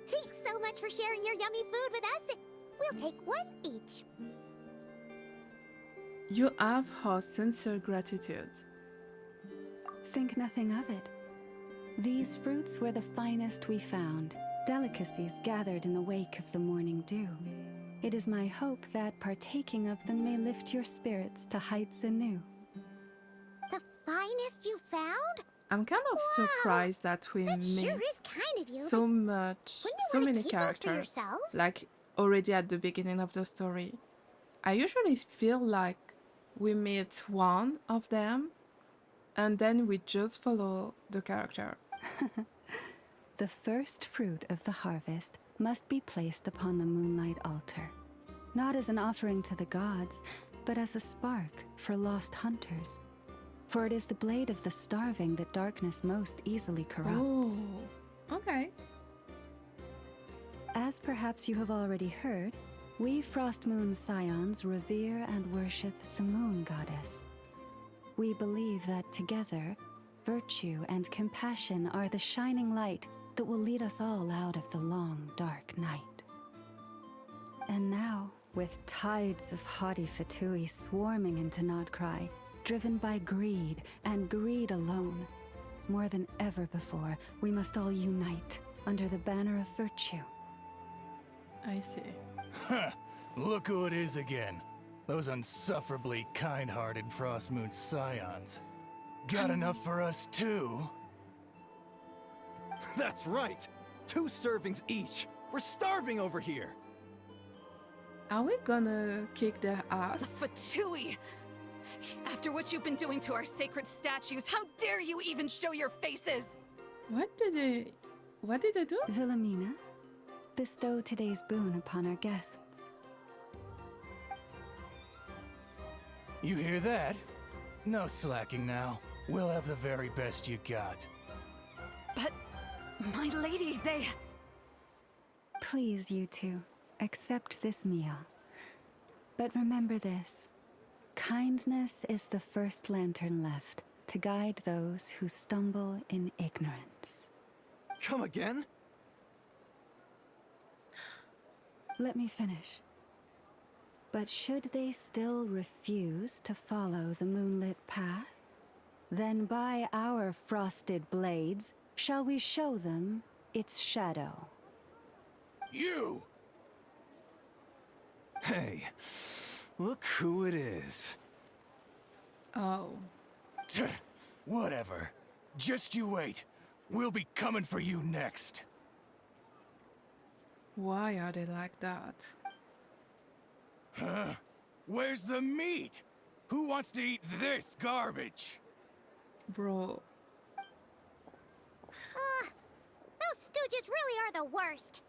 S2: Thanks so much for sharing your yummy food with us. We'll take one each.
S1: You have our sincere gratitude.
S10: Think nothing of it. These fruits were the finest we found, delicacies gathered in the wake of the morning dew. It is my hope that partaking of them may lift your spirits to heights anew.
S2: The finest you found?
S1: I'm kind of
S2: Wow,
S1: surprised that we
S2: That
S1: made
S2: sure is kind of you.
S1: so
S2: but
S1: much,
S2: wouldn't you
S1: so
S2: wanna
S1: many
S2: keep those for
S1: characters,
S2: yourselves?
S1: like already at the beginning of the story. I usually feel like we meet one of them and then we just follow the character.
S10: The first fruit of the harvest must be placed upon the moonlight altar, not as an offering to the gods, but as a spark for lost hunters. For it is the blade of the starving that darkness most easily corrupts.
S1: Oh, okay.
S10: As perhaps you have already heard, we Frost Moon's scions revere and worship the moon goddess. We believe that together, virtue and compassion are the shining light that will lead us all out of the long, dark night. And now, with tides of haughty Fatui swarming into Nod-Krai, driven by greed and greed alone, more than ever before, we must all unite under the banner of virtue.
S1: I see.
S11: Huh, look who it is again. Those unsufferably kind-hearted Frost Moon scions. Got enough for us too?
S7: That's right! 2 servings each! We're starving over here!
S1: Are we gonna kick their ass?
S12: Fatui! After what you've been doing to our sacred statues, how dare you even show your faces?
S1: What did they do?
S10: Wilhelmina, bestow today's boon upon our guests.
S11: You hear that? No slacking now. We'll have the very best you got.
S12: But, my lady, they...
S10: Please, you two, accept this meal. But remember this. Kindness is the first lantern left to guide those who stumble in ignorance.
S7: Come again?
S10: Let me finish. But should they still refuse to follow the moonlit path, then by our frosted blades shall we show them its shadow.
S11: You!
S9: Hey, look who it is.
S1: Oh.
S11: Tch, whatever. Just you wait. We'll be coming for you next.
S1: Why are they like that?
S11: Huh? Where's the meat? Who wants to eat this garbage?
S1: Bro.
S2: Those stooges really are the worst.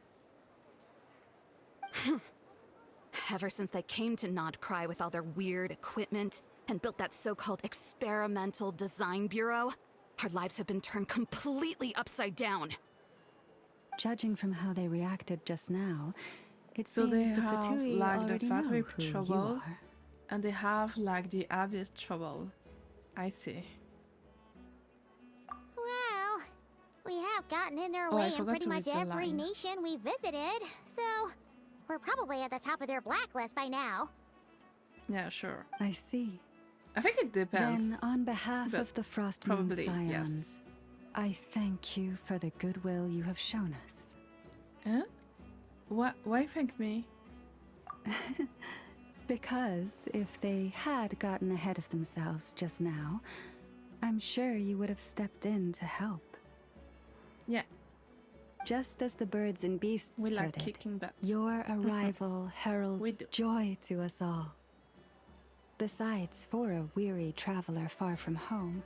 S12: Ever since they came to Nod-Krai with all their weird equipment and built that so-called experimental design bureau, our lives have been turned completely upside down.
S10: Judging from how they reacted just now, it
S1: So they
S10: seems the
S1: have
S10: Fatui
S1: like the
S10: already
S1: factory
S10: know who you
S1: trouble,
S10: are.
S1: and they have like the abyss trouble. I see.
S2: Well, we have gotten in their
S1: Oh, I
S2: way in
S1: forgot
S2: pretty
S1: to
S2: much
S1: read the
S2: every
S1: line.
S2: nation we visited, so we're probably at the top of their blacklist by now.
S1: Yeah, sure.
S10: I see.
S1: I think it depends.
S10: Then, on behalf
S1: but
S10: of the Frost Moon
S1: probably,
S10: Scions,
S1: yes.
S10: I thank you for the goodwill you have shown us.
S1: Huh? Why thank me?
S10: Because if they had gotten ahead of themselves just now, I'm sure you would have stepped in to help.
S1: Yeah,
S10: Just as the birds and beasts
S1: we
S10: put
S1: like
S10: it,
S1: kicking butts.
S10: your arrival
S1: We
S10: heralds
S1: do.
S10: joy to us all. Besides, for a weary traveler far from home,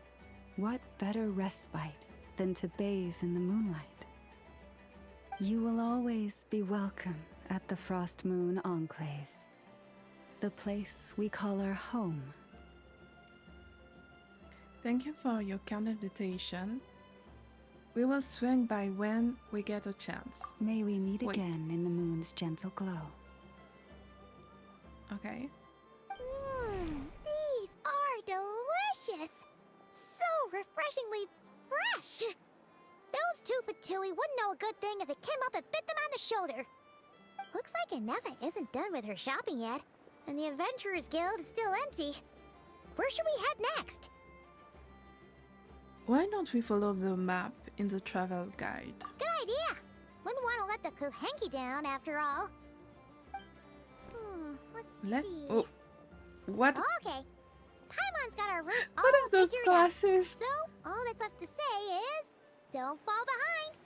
S10: what better respite than to bathe in the moonlight? You will always be welcome at the Frost Moon Enclave, the place we call our home.
S1: Thank you for your kind invitation. We will swing by when we get a chance.
S10: May we meet
S1: Wait.
S10: again in the moon's gentle glow.
S1: Okay.
S2: These are delicious! So refreshingly fresh! Those two Fatui wouldn't know a good thing if it came up and bit them on the shoulder. Looks like Inefa isn't done with her shopping yet, and the Adventurers Guild is still empty. Where should we head next?
S1: Why don't we follow the map in the travel guide?
S2: Good idea! Wouldn't want to let the Kuhenki down, after all. Let's see.
S1: Oh, what?
S2: Okay. Paimon's got our route all
S1: What are those
S2: figured
S1: glasses?
S2: out. So, all that's left to say is, don't fall behind.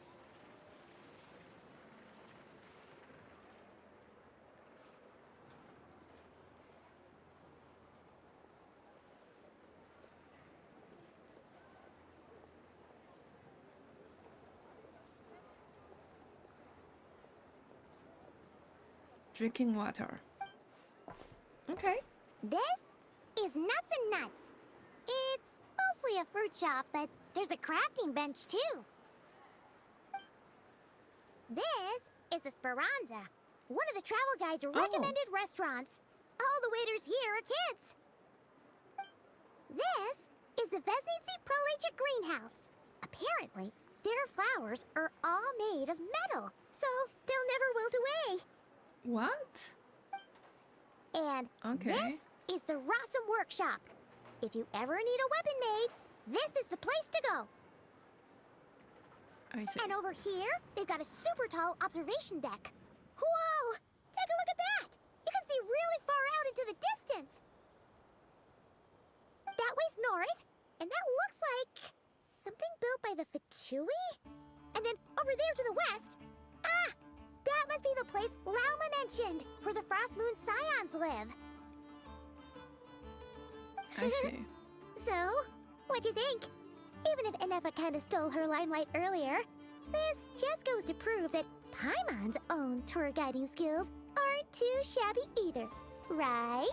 S1: Drinking water. Okay.
S2: This is Nuts and Nuts. It's mostly a fruit shop, but there's a crafting bench too. This is the Speranza, one of the travel guide's recommended restaurants. All the waiters here are kids. This is the Vesnitsi Prolecha greenhouse. Apparently, their flowers are all made of metal, so they'll never wilt away.
S1: What?
S2: And
S1: Okay.
S2: this is the Rossum Workshop. If you ever need a weapon made, this is the place to go.
S1: I see.
S2: And over here, they've got a super tall observation deck. Whoa! Take a look at that! You can see really far out into the distance. That way's north, and that looks like something built by the Fatui? And then over there to the west, that must be the place Lauma mentioned, where the Frost Moon Scions live.
S1: I see.
S2: So, what'd you think? Even if Inefa kinda stole her limelight earlier, this just goes to prove that Paimon's own tour guiding skills aren't too shabby either, right?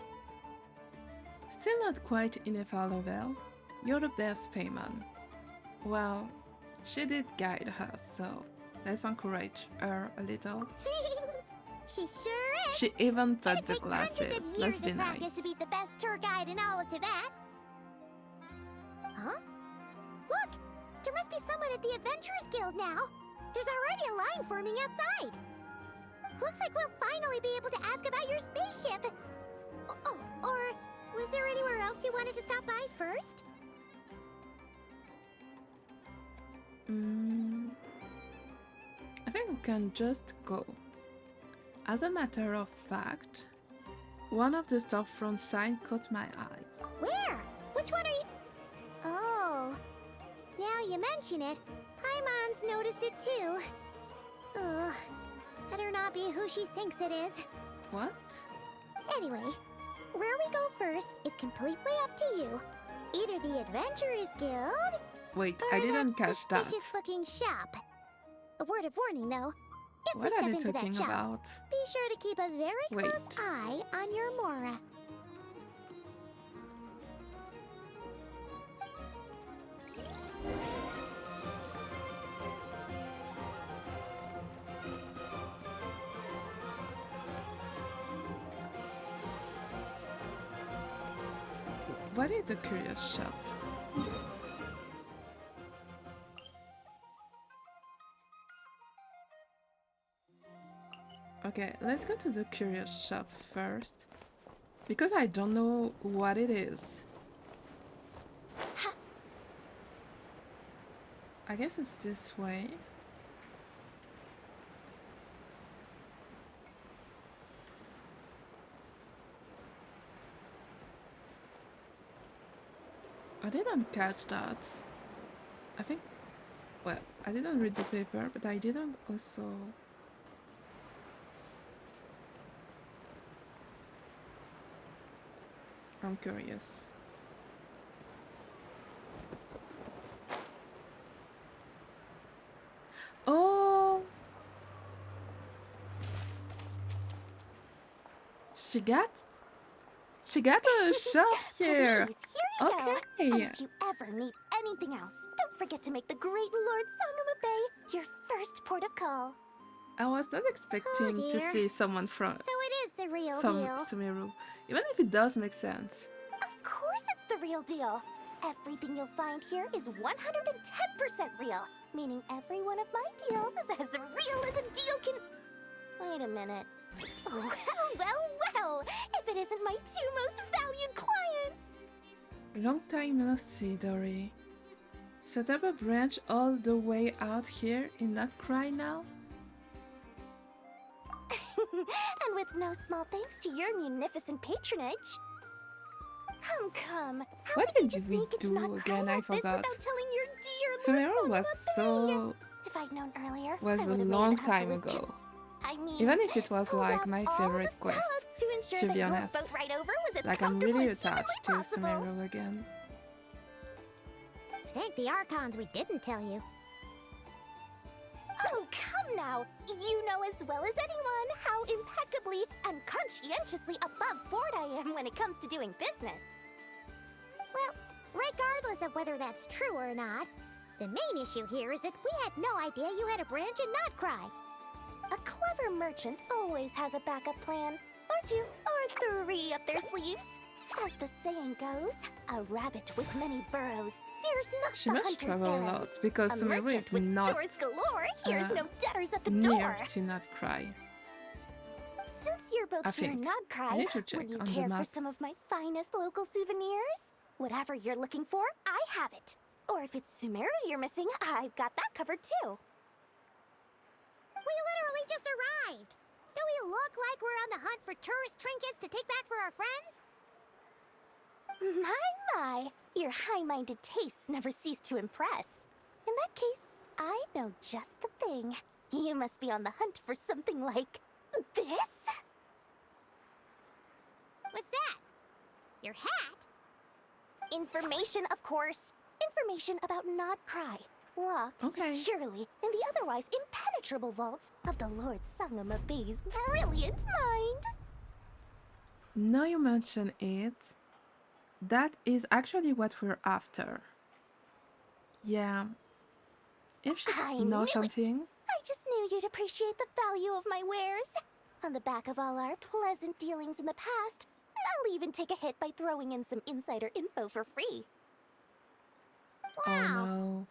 S1: Still not quite in a level. You're the best, Paimon. Well, she did guide us, so let's encourage her a little.
S2: She sure is.
S1: She even
S2: It'd
S1: put the
S2: take hundreds
S1: glasses.
S2: of
S1: Let's
S2: years
S1: be
S2: of practice
S1: nice.
S2: to beat the best tour guide in all of Tibet. Huh? Look! There must be someone at the Adventurers Guild now. There's already a line forming outside. Looks like we'll finally be able to ask about your spaceship. Oh, or was there anywhere else you wanted to stop by first?
S1: I think we can just go. As a matter of fact, one of the storefront signs caught my eyes.
S2: Where? Which one are you? Oh, now you mention it, Paimon's noticed it too. Ugh, better not be who she thinks it is.
S1: What?
S2: Anyway, where we go first is completely up to you. Either the Adventurers Guild,
S1: Wait,
S2: or
S1: I didn't
S2: that
S1: catch that.
S2: suspicious-looking shop. A word of warning, though. If
S1: What
S2: we
S1: are
S2: step
S1: they
S2: into
S1: talking
S2: that shop,
S1: about?
S2: be sure to keep a very close
S1: Wait.
S2: eye on your Mora.
S1: What is the curious shop? Okay, let's go to the curious shop first. Because I don't know what it is. I guess it's this way. I didn't catch that. I think... Well, I didn't read the paper, but I didn't also... I'm curious. Oh! She got a shop here!
S2: Please, here you go. And
S1: Okay!
S2: if you ever need anything else, don't forget to make the great Lord Sangama Bay your first port of call.
S1: I was not expecting to
S2: dear.
S1: see someone from
S2: So it is the real
S1: some
S2: deal.
S1: Sumeru. Even if it does make sense.
S2: Of course it's the real deal. Everything you'll find here is 110% real. Meaning every one of my deals is as real as a deal can... Wait a minute. Well, if it isn't my two most valued clients.
S1: Long time no see, Dory. Set up a branch all the way out here in Nod-Krai now?
S2: And with no small thanks to your munificent patronage. Come. How
S1: What
S2: did you
S1: did
S2: just
S1: we
S2: sneak into
S1: do
S2: Nod-Krai
S1: again? I
S2: like this
S1: forgot.
S2: without telling your dear
S1: Sumeru
S2: Lord
S1: was
S2: Sangama Bay?
S1: so...
S2: If I'd known earlier,
S1: was
S2: I
S1: a
S2: would have made
S1: long
S2: an
S1: time
S2: absolute
S1: ago.
S2: I mean,
S1: Even if it was
S2: pulled
S1: like
S2: out
S1: my
S2: all
S1: favorite
S2: the
S1: quest,
S2: stops to ensure
S1: to
S2: that
S1: be
S2: your
S1: honest.
S2: boat ride over was as
S1: Like I'm
S2: comfortable
S1: really
S2: as humanly
S1: attached to
S2: possible.
S1: Sumeru again.
S2: Thank the Archons we didn't tell you. Oh, come now! You know as well as anyone how impeccably and conscientiously above board I am when it comes to doing business. Well, regardless of whether that's true or not, the main issue here is that we had no idea you had a branch in Nod-Krai. A clever merchant always has a backup plan, or two, or three up their sleeves. As the saying goes, a rabbit with many burrows fears not
S1: She
S2: the
S1: must
S2: hunter's
S1: travel a lot
S2: arrows.
S1: because
S2: A
S1: Sumeru
S2: merchant
S1: is
S2: with
S1: not
S2: stores galore hears no debtors at the
S1: near
S2: door.
S1: to Nod-Krai.
S2: Since you're both
S1: I
S2: here in
S1: think.
S2: Nod-Krai,
S1: I need to check
S2: would you
S1: on the
S2: care for
S1: map.
S2: some of my finest local souvenirs? Whatever you're looking for, I have it. Or if it's Sumeru you're missing, I've got that covered too. We literally just arrived. Do we look like we're on the hunt for tourist trinkets to take back for our friends? My, your high-minded tastes never cease to impress. In that case, I know just the thing. You must be on the hunt for something like this? What's that? Your hat? Information, of course. Information about Nod-Krai. Locked securely in the otherwise impenetrable vaults of the Lord Sangama Bay's brilliant mind.
S1: Now you mention it, that is actually what we're after. Yeah. If she
S2: I knew
S1: knows
S2: it.
S1: something,
S2: I just knew you'd appreciate the value of my wares. On the back of all our pleasant dealings in the past, I'll even take a hit by throwing in some insider info for free.
S1: oh no.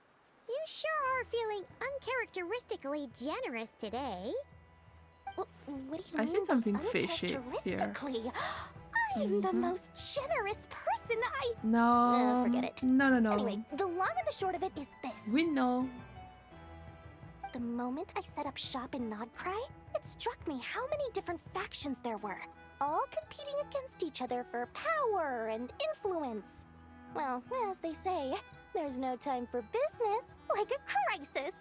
S2: You sure are feeling uncharacteristically generous today. What do you
S1: I see
S2: mean by
S1: something fishy here.
S2: uncharacteristically? I'm the most generous person.
S1: No.
S2: Forget it.
S1: No.
S2: Anyway, the long and the short of it is this.
S1: We know.
S2: The moment I set up shop in Nod-Krai, it struck me how many different factions there were, all competing against each other for power and influence. Well, as they say, there's no time for business like a crisis.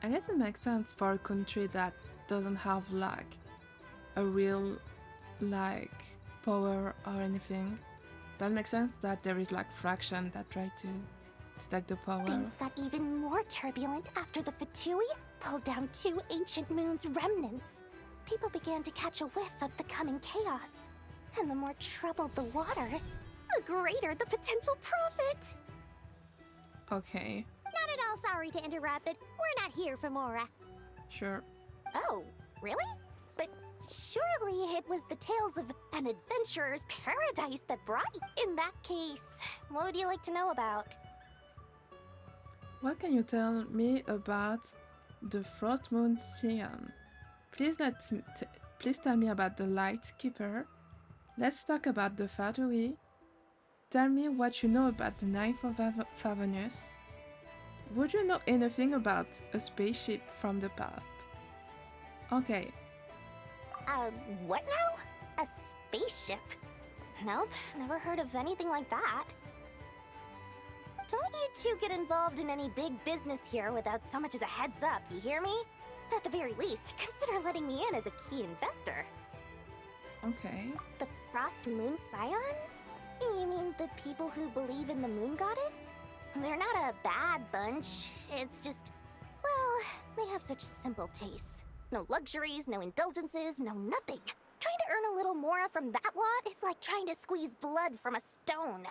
S1: I guess it makes sense for a country that doesn't have like a real like power or anything. That makes sense that there is like fraction that try to take the power.
S2: Things got even more turbulent after the Fatui pulled down 2 ancient moon's remnants. People began to catch a whiff of the coming chaos. And the more troubled the waters, the greater the potential profit.
S1: Okay,
S2: Not at all sorry to interrupt, but we're not here for more.
S1: sure.
S2: Oh, really? But surely it was the tales of an adventurer's paradise that brought you. In that case, what would you like to know about?
S1: What can you tell me about the Frost Moon Sion? Please tell me about the Light Keeper. Let's talk about the Fatui. Tell me what you know about the Knife of Favonius. Would you know anything about a spaceship from the past? Okay,
S2: What now? A spaceship? Nope, never heard of anything like that. Don't you two get involved in any big business here without so much as a heads up, you hear me? At the very least, consider letting me in as a key investor.
S1: okay.
S2: The Frost Moon Scions? You mean the people who believe in the Moon Goddess? They're not a bad bunch. It's just, well, they have such simple tastes. No luxuries, no indulgences, no nothing. Trying to earn a little more from that lot is like trying to squeeze blood from a stone.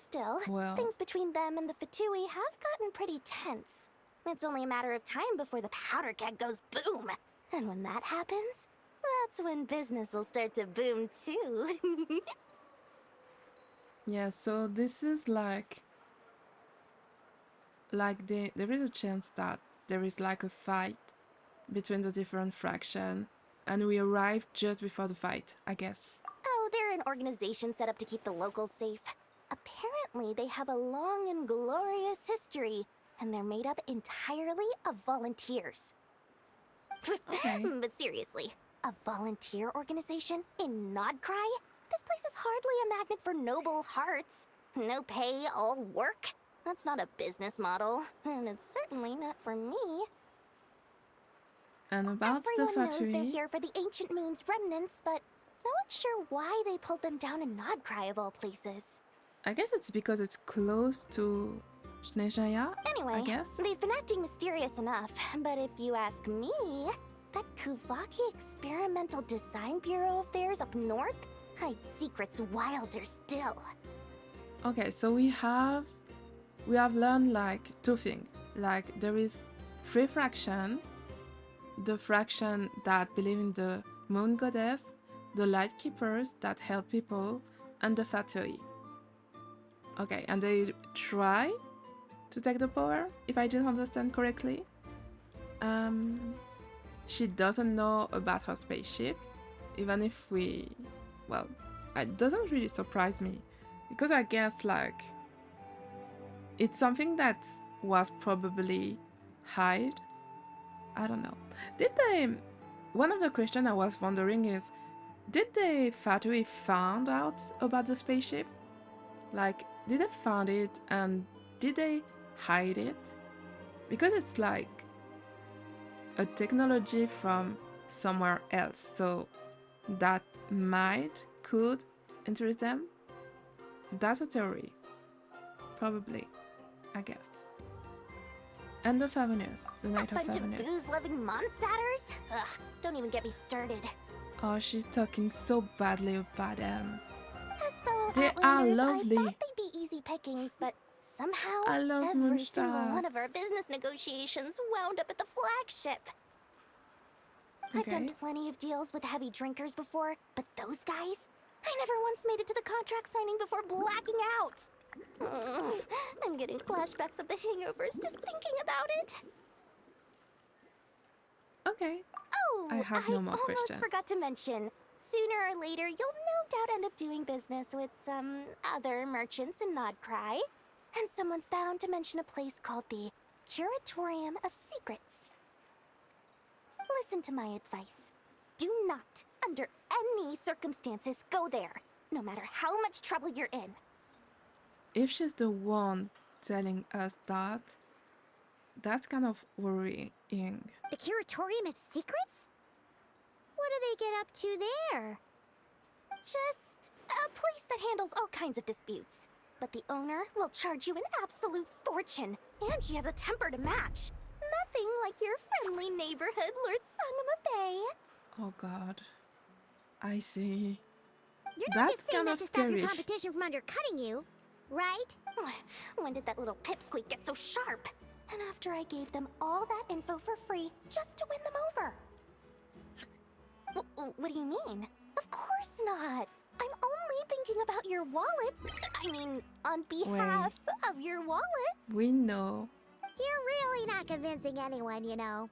S2: Still,
S1: Well.
S2: things between them and the Fatui have gotten pretty tense. It's only a matter of time before the powder keg goes boom. And when that happens, that's when business will start to boom too.
S1: Yeah, so this is like there is a chance that there is like a fight between the different faction, and we arrive just before the fight, I guess.
S2: Oh, they're an organization set up to keep the locals safe. Apparently, they have a long and glorious history, and they're made up entirely of volunteers.
S1: Okay.
S2: But seriously, a volunteer organization in Nod-Krai? This place is hardly a magnet for noble hearts. No pay, all work. That's not a business model, and it's certainly not for me.
S1: And about
S2: Everyone
S1: the
S2: knows they're
S1: Fatui,
S2: here for the ancient moon's remnants, but no one's sure why they pulled them down in Nod-Krai of all places.
S1: I guess it's because it's close to Snezhnaya,
S2: Anyway,
S1: I guess.
S2: they've been acting mysterious enough, but if you ask me, that Kuvaki Experimental Design Bureau of theirs up north hides secrets wilder still.
S1: Okay, so we have learned like 2 things. Like there is 3 fraction, the fraction that believe in the Moon Goddess, the Light Keepers that help people, and the Fatui. Okay, and they try to take the power, if I didn't understand correctly. She doesn't know about her spaceship, even if well, it doesn't really surprise me, because I guess like it's something that was probably hide. I don't know. One of the questions I was wondering is, did the Fatui found out about the spaceship? Like, did they find it and did they hide it? Because it's like a technology from somewhere else, so that could interest them. That's a theory. Probably, I guess. And the Favonius, the Knight of
S2: Bunch of
S1: Favonius.
S2: booze-loving monsters? Ugh, don't even get me started.
S1: Oh, she's talking so badly about them.
S2: As fellow
S1: They are
S2: Outlanders,
S1: lovely.
S2: I thought they'd be easy pickings, but somehow
S1: I love
S2: every single one of
S1: Mondstadt.
S2: our business negotiations wound up at the flagship. I've done
S1: Okay.
S2: plenty of deals with heavy drinkers before, but those guys? I never once made it to the contract signing before blacking out. I'm getting flashbacks of the hangovers just thinking about it.
S1: Okay.
S2: Oh,
S1: I have no more
S2: almost
S1: question.
S2: forgot to mention. Sooner or later, you'll no doubt end up doing business with some other merchants in Nod-Krai. And someone's bound to mention a place called the Curatorium of Secrets. Listen to my advice. Do not, under any circumstances, go there, no matter how much trouble you're in.
S1: If she's the one telling us that, that's kind of worrying.
S2: The Curatorium of Secrets? What do they get up to there? Just a place that handles all kinds of disputes. But the owner will charge you an absolute fortune, and she has a temper to match. Nothing like your friendly neighborhood Lord Sangama Bay.
S1: Oh god. I see.
S2: You're not
S1: That's
S2: just saying
S1: kind
S2: that
S1: of
S2: to stop your
S1: scary.
S2: competition from undercutting you, right? When did that little pipsqueak get so sharp? And after I gave them all that info for free just to win them over. What do you mean? Of course not. I'm only thinking about your wallets. I mean, on behalf of your wallets.
S1: We know.
S2: You're really not convincing anyone, you know.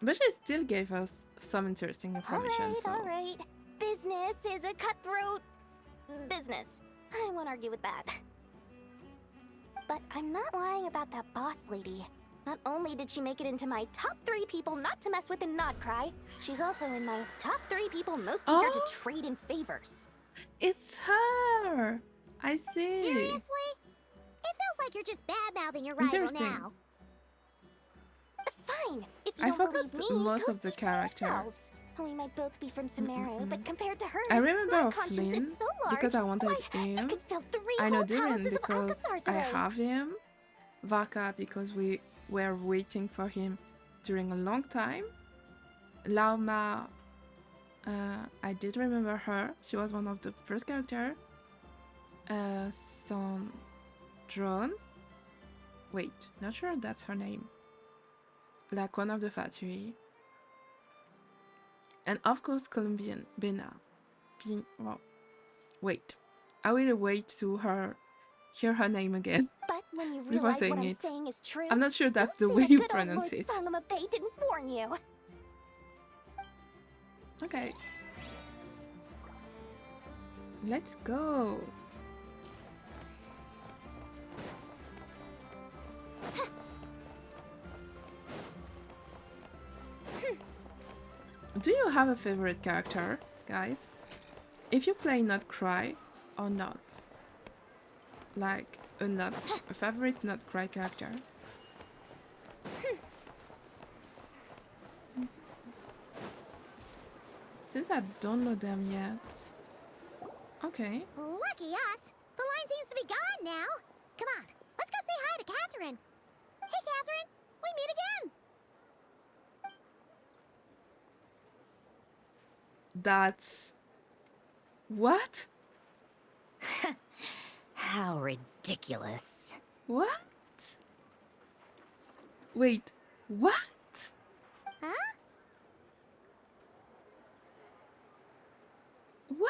S1: But she still gave us some interesting information.
S2: All right. Business is a cutthroat business. I won't argue with that. But I'm not lying about that boss lady. Not only did she make it into my top 3 people not to mess with in Nod-Krai, she's also in my top 3 people most eager to trade in favors.
S1: It's her! I see.
S2: Seriously? It feels like you're just bad-mouthing your rival
S1: Interesting.
S2: now. Fine. If you
S1: I
S2: don't
S1: forgot
S2: believe me,
S1: most
S2: go
S1: of the
S2: see for
S1: character.
S2: yourselves. We might both be from Sumeru, but compared to hers,
S1: I remember
S2: my
S1: of
S2: conscience
S1: Flynn
S2: is so large.
S1: because I wanted
S2: Why,
S1: him.
S2: it could fill 3
S1: I know
S2: whole
S1: Durin
S2: palaces of
S1: because
S2: Alcazar's
S1: I
S2: away.
S1: have him. Vaka because we were waiting for him during a long time. Lauma, I did remember her. She was one of the first characters. Sandrone. Wait, not sure that's her name. Like one of the factory. And of course Colombian Bena. Well, wait. I will wait to hear her name again.
S2: But when you
S1: before
S2: realize
S1: saying
S2: what I'm
S1: it.
S2: saying is true,
S1: I'm not sure that's the
S2: don't
S1: way
S2: say
S1: you
S2: that good old
S1: pronounce
S2: Lord
S1: it.
S2: Sangama Bay didn't warn you.
S1: Okay. Let's go. Do you have a favorite character, guys? If you play Nod-Krai or not? Like a favorite Nod-Krai character? Since I don't know them yet. Okay.
S2: Lucky us. The line seems to be gone now. Come on, let's go say hi to Catherine. Hey, Catherine, we meet again.
S1: That's... What?
S13: How ridiculous.
S1: What? Wait, what?
S2: Huh?
S1: What?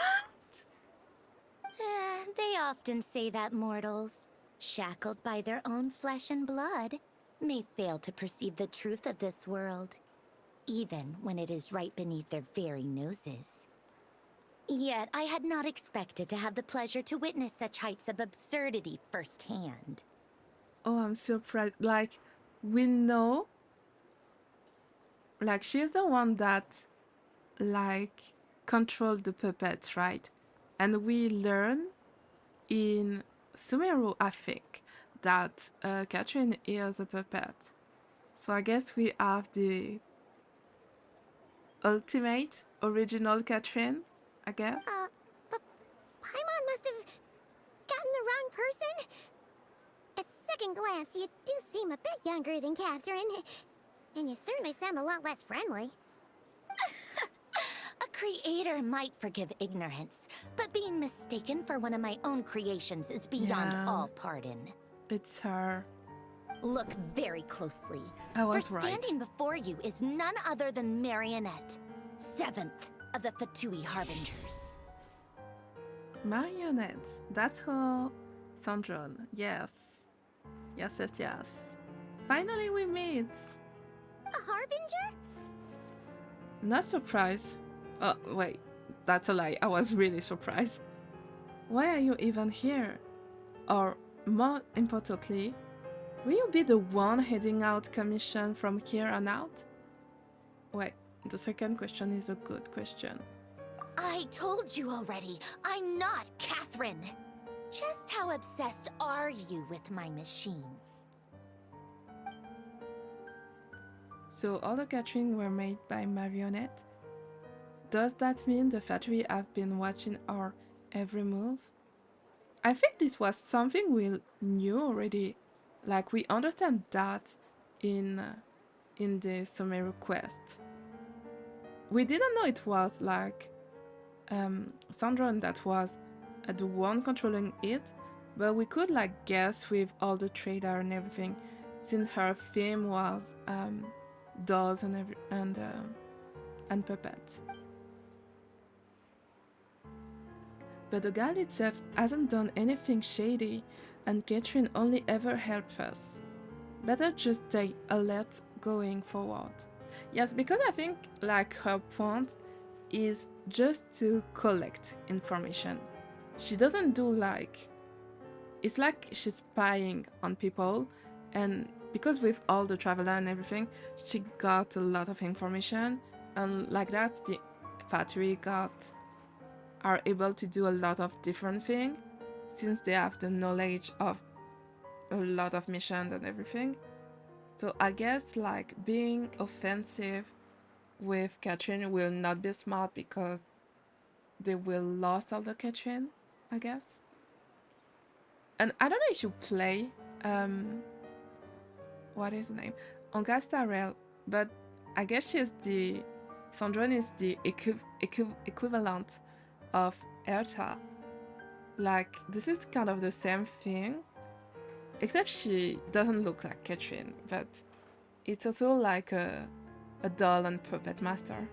S13: They often say that mortals, shackled by their own flesh and blood, may fail to perceive the truth of this world, even when it is right beneath their very noses. Yet I had not expected to have the pleasure to witness such heights of absurdity firsthand.
S1: Oh, I'm surprised. Like, we know... Like, she's the one that, like, controlled the puppets, right? And we learn in Sumeru, I think, that Catherine is a puppet. So I guess we have the ultimate, original Catherine, I guess.
S2: But Paimon must have gotten the wrong person. At second glance, you do seem a bit younger than Catherine. And you certainly sound a lot less friendly.
S13: A creator might forgive ignorance, but being mistaken for one of my own creations is beyond
S1: Yeah.
S13: all pardon.
S1: It's her.
S13: Look very closely.
S1: I was
S13: For
S1: right.
S13: standing before you is none other than Marionette, 7th of the Fatui Harbingers.
S1: Marionettes. That's her. Sandrone. Yes. Yes, yes, yes. Finally we meet.
S2: A harbinger?
S1: Not surprised. Oh, wait. That's a lie. I was really surprised. Why are you even here? Or, more importantly, will you be the one heading out commission from here on out? Wait, the second question is a good question.
S13: I told you already, I'm not Catherine. Just how obsessed are you with my machines?
S1: So all the Catherine were made by Marionette? Does that mean the factory have been watching our every move? I think this was something we knew already. Like, we understand that in the summary quest. We didn't know it was like Sandra that was the one controlling it, but we could like guess with all the trailer and everything, since her theme was dolls and puppets. But the guild itself hasn't done anything shady, and Catherine only ever helped us. Better just stay alert going forward. Yes, because I think like her point is just to collect information. She doesn't do like... It's like she's spying on people, and because with all the traveler and everything, she got a lot of information, and like that the factory are able to do a lot of different things since they have the knowledge of a lot of missions and everything. So I guess like being offensive with Catherine will not be smart because they will lose all the Catherine, I guess. And I don't know if you play what is the name? Augusta Rail, but I guess Sandrone is the equivalent of Alerte. Like, this is kind of the same thing, except she doesn't look like Catherine, but it's also like a doll and puppet master.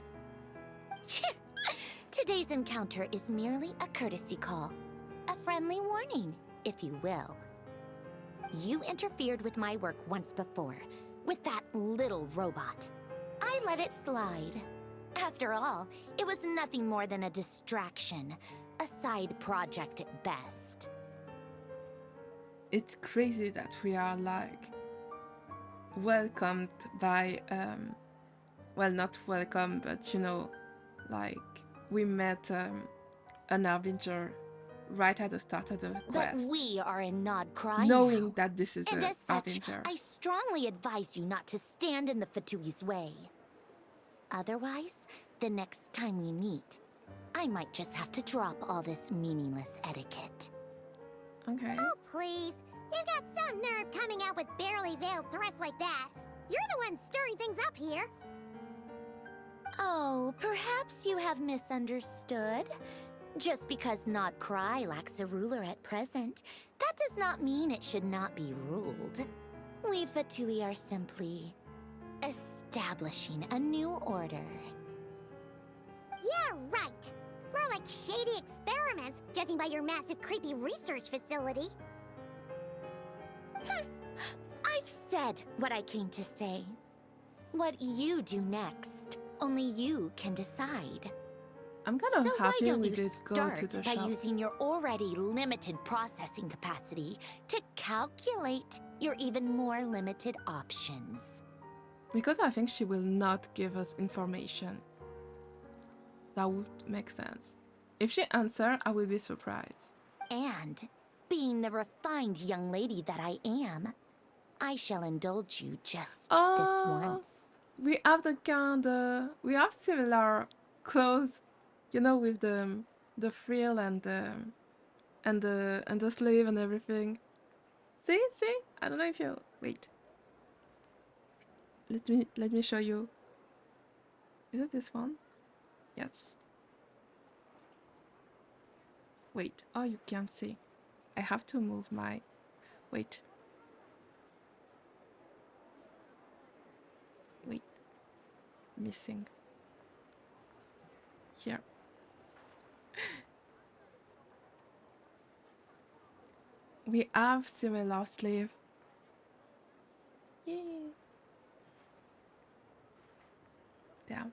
S13: Today's encounter is merely a courtesy call. A friendly warning, if you will. You interfered with my work once before, with that little robot. I let it slide. After all, it was nothing more than a distraction, a side project at best.
S1: It's crazy that we are like welcomed by well, not welcome, but you know, like we met an Avenger right at the start of the quest.
S13: But we are in Nod-Krai
S1: knowing
S13: now.
S1: that this is
S13: and
S1: an
S13: as such,
S1: Avenger.
S13: I strongly advise you not to stand in the Fatui's way. Otherwise, the next time we meet, I might just have to drop all this meaningless etiquette.
S1: Okay.
S2: Oh, please. You've got some nerve coming out with barely veiled threats like that. You're the one stirring things up here.
S13: Oh, perhaps you have misunderstood. Just because Nod-Krai lacks a ruler at present, that does not mean it should not be ruled. We Fatui are simply establishing a new order.
S2: Yeah, right. More like shady experiments, judging by your massive creepy research facility.
S13: I've said what I came to say. What you do next, only you can decide.
S1: I'm kind of
S13: So
S1: happy
S13: why don't
S1: we
S13: you
S1: did go
S13: start
S1: to the
S13: by
S1: shop.
S13: using your already limited processing capacity to calculate your even more limited options?
S1: Because I think she will not give us information. That would make sense. If she answers, I will be surprised.
S13: And, being the refined young lady that I am, I shall indulge you just this once.
S1: We have we have similar clothes, you know, with the frill and the sleeve and everything. See? I don't know if you wait. Let me show you. Is it this one? Yes. Wait. Oh, you can't see. I have to move my... Wait. Wait. Missing. Here. We have similar sleeve. Yay. Down.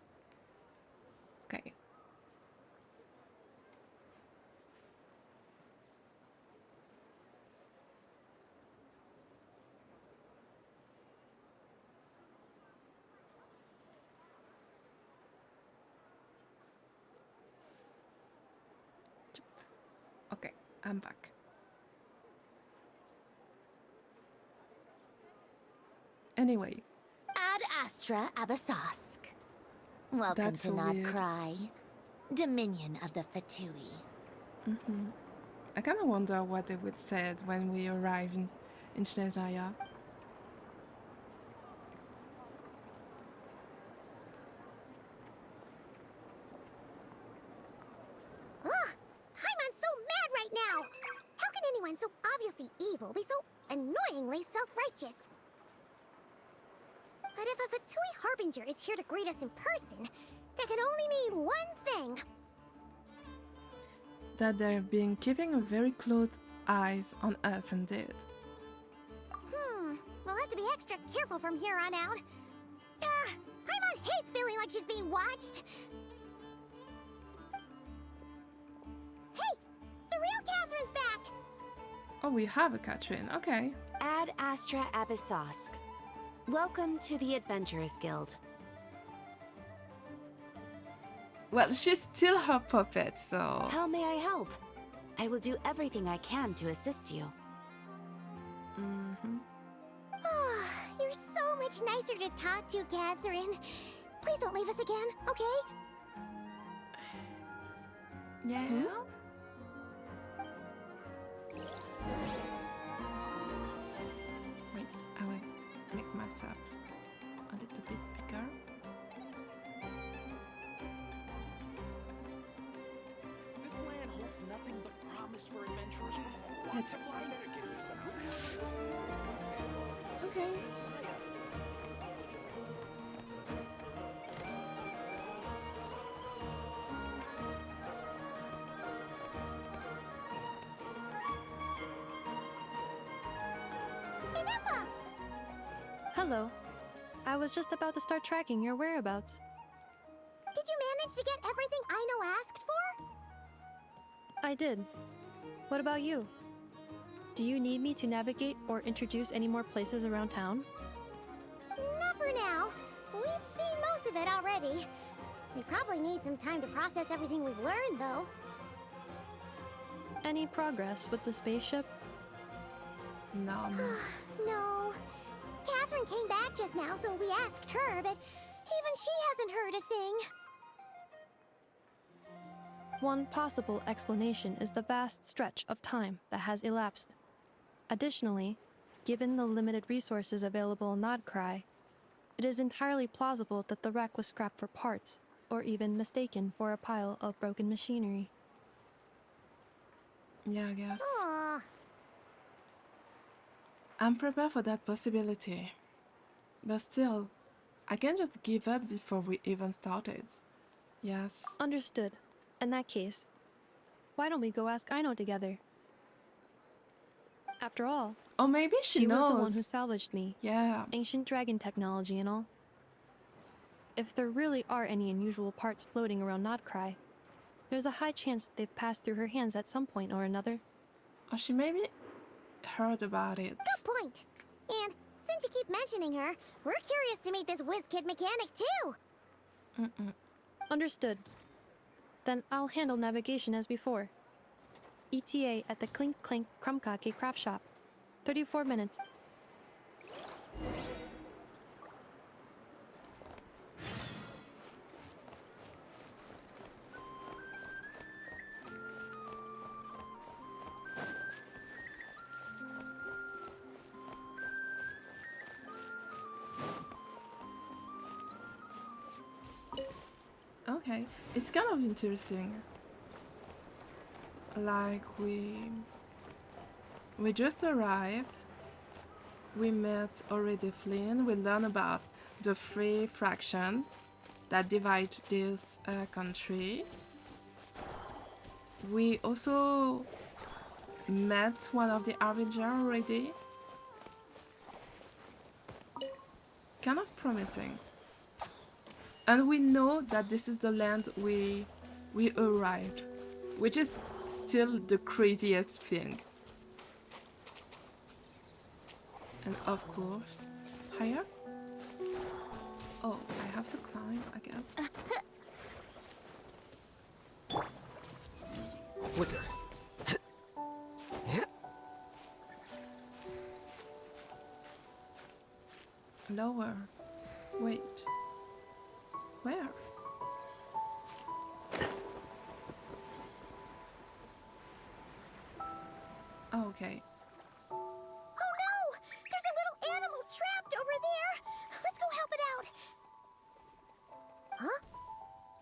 S1: Okay, I'm back. Anyway.
S2: Ad Astra Abyssosk. Welcome
S1: That's
S2: to
S1: so weird.
S2: Nod-Krai, Dominion of the Fatui.
S1: I kind of wonder what they would say when we arrive in Snezhnaya.
S2: Ugh! Paimon's so mad right now! How can anyone so obviously evil be so annoyingly self-righteous? But if a Fatui Harbinger is here to greet us in person, that can only mean one thing.
S1: That they're being keeping a very close eyes on us indeed.
S2: We'll have to be extra careful from here on out. Paimon hates feeling like she's being watched. Hey! The real Catherine's back!
S1: Oh, we have a Catherine, okay.
S14: Ad Astra Abyssosk. Welcome to the Adventurers Guild.
S1: Well, she's still her puppet, so...
S14: How may I help? I will do everything I can to assist you.
S2: You're so much nicer to talk to, Catherine. Please don't leave us again, okay?
S1: Yeah? Wait, I will make myself a little bit bigger.
S8: This land holds nothing but promise for adventurers from all walks of life. Better get this out.
S1: Okay.
S3: Hello. I was just about to start tracking your whereabouts.
S2: Did you manage to get everything Aino asked for?
S3: I did. What about you? Do you need me to navigate or introduce any more places around town?
S2: Not for now. We've seen most of it already. We probably need some time to process everything we've learned, though.
S3: Any progress with the spaceship?
S1: None.
S2: No. Catherine came back just now, so we asked her, but even she hasn't heard a thing.
S3: One possible explanation is the vast stretch of time that has elapsed. Additionally, given the limited resources available in Nod-Krai, it is entirely plausible that the wreck was scrapped for parts, or even mistaken for a pile of broken machinery.
S1: Yeah, I guess.
S2: Aw.
S1: I'm prepared for that possibility. But still, I can't just give up before we even started. Yes.
S3: Understood. In that case, why don't we go ask Aino together? After all,
S1: Or maybe she knows.
S3: was the one who salvaged me.
S1: Yeah.
S3: Ancient dragon technology and all. If there really are any unusual parts floating around Nod-Krai, there's a high chance they've passed through her hands at some point or another.
S1: Or she maybe heard about it.
S2: Good point. And since you keep mentioning her, we're curious to meet this whiz-kid mechanic, too.
S3: Understood. Then I'll handle navigation as before. ETA at the Clink Clink Krumkake craft shop. 34 minutes.
S1: Okay, it's kind of interesting. Like we just arrived. We met already Flynn. We learned about the free fraction that divides this country. We also met one of the Harbinger already. Kind of promising. And we know that this is the land we arrived, which is still the craziest thing. And of course, higher? Oh, I have to climb, I guess.
S6: Flicker.
S1: lower. Wait. Where? Oh, okay.
S2: Oh no! There's a little animal trapped over there! Let's go help it out! Huh?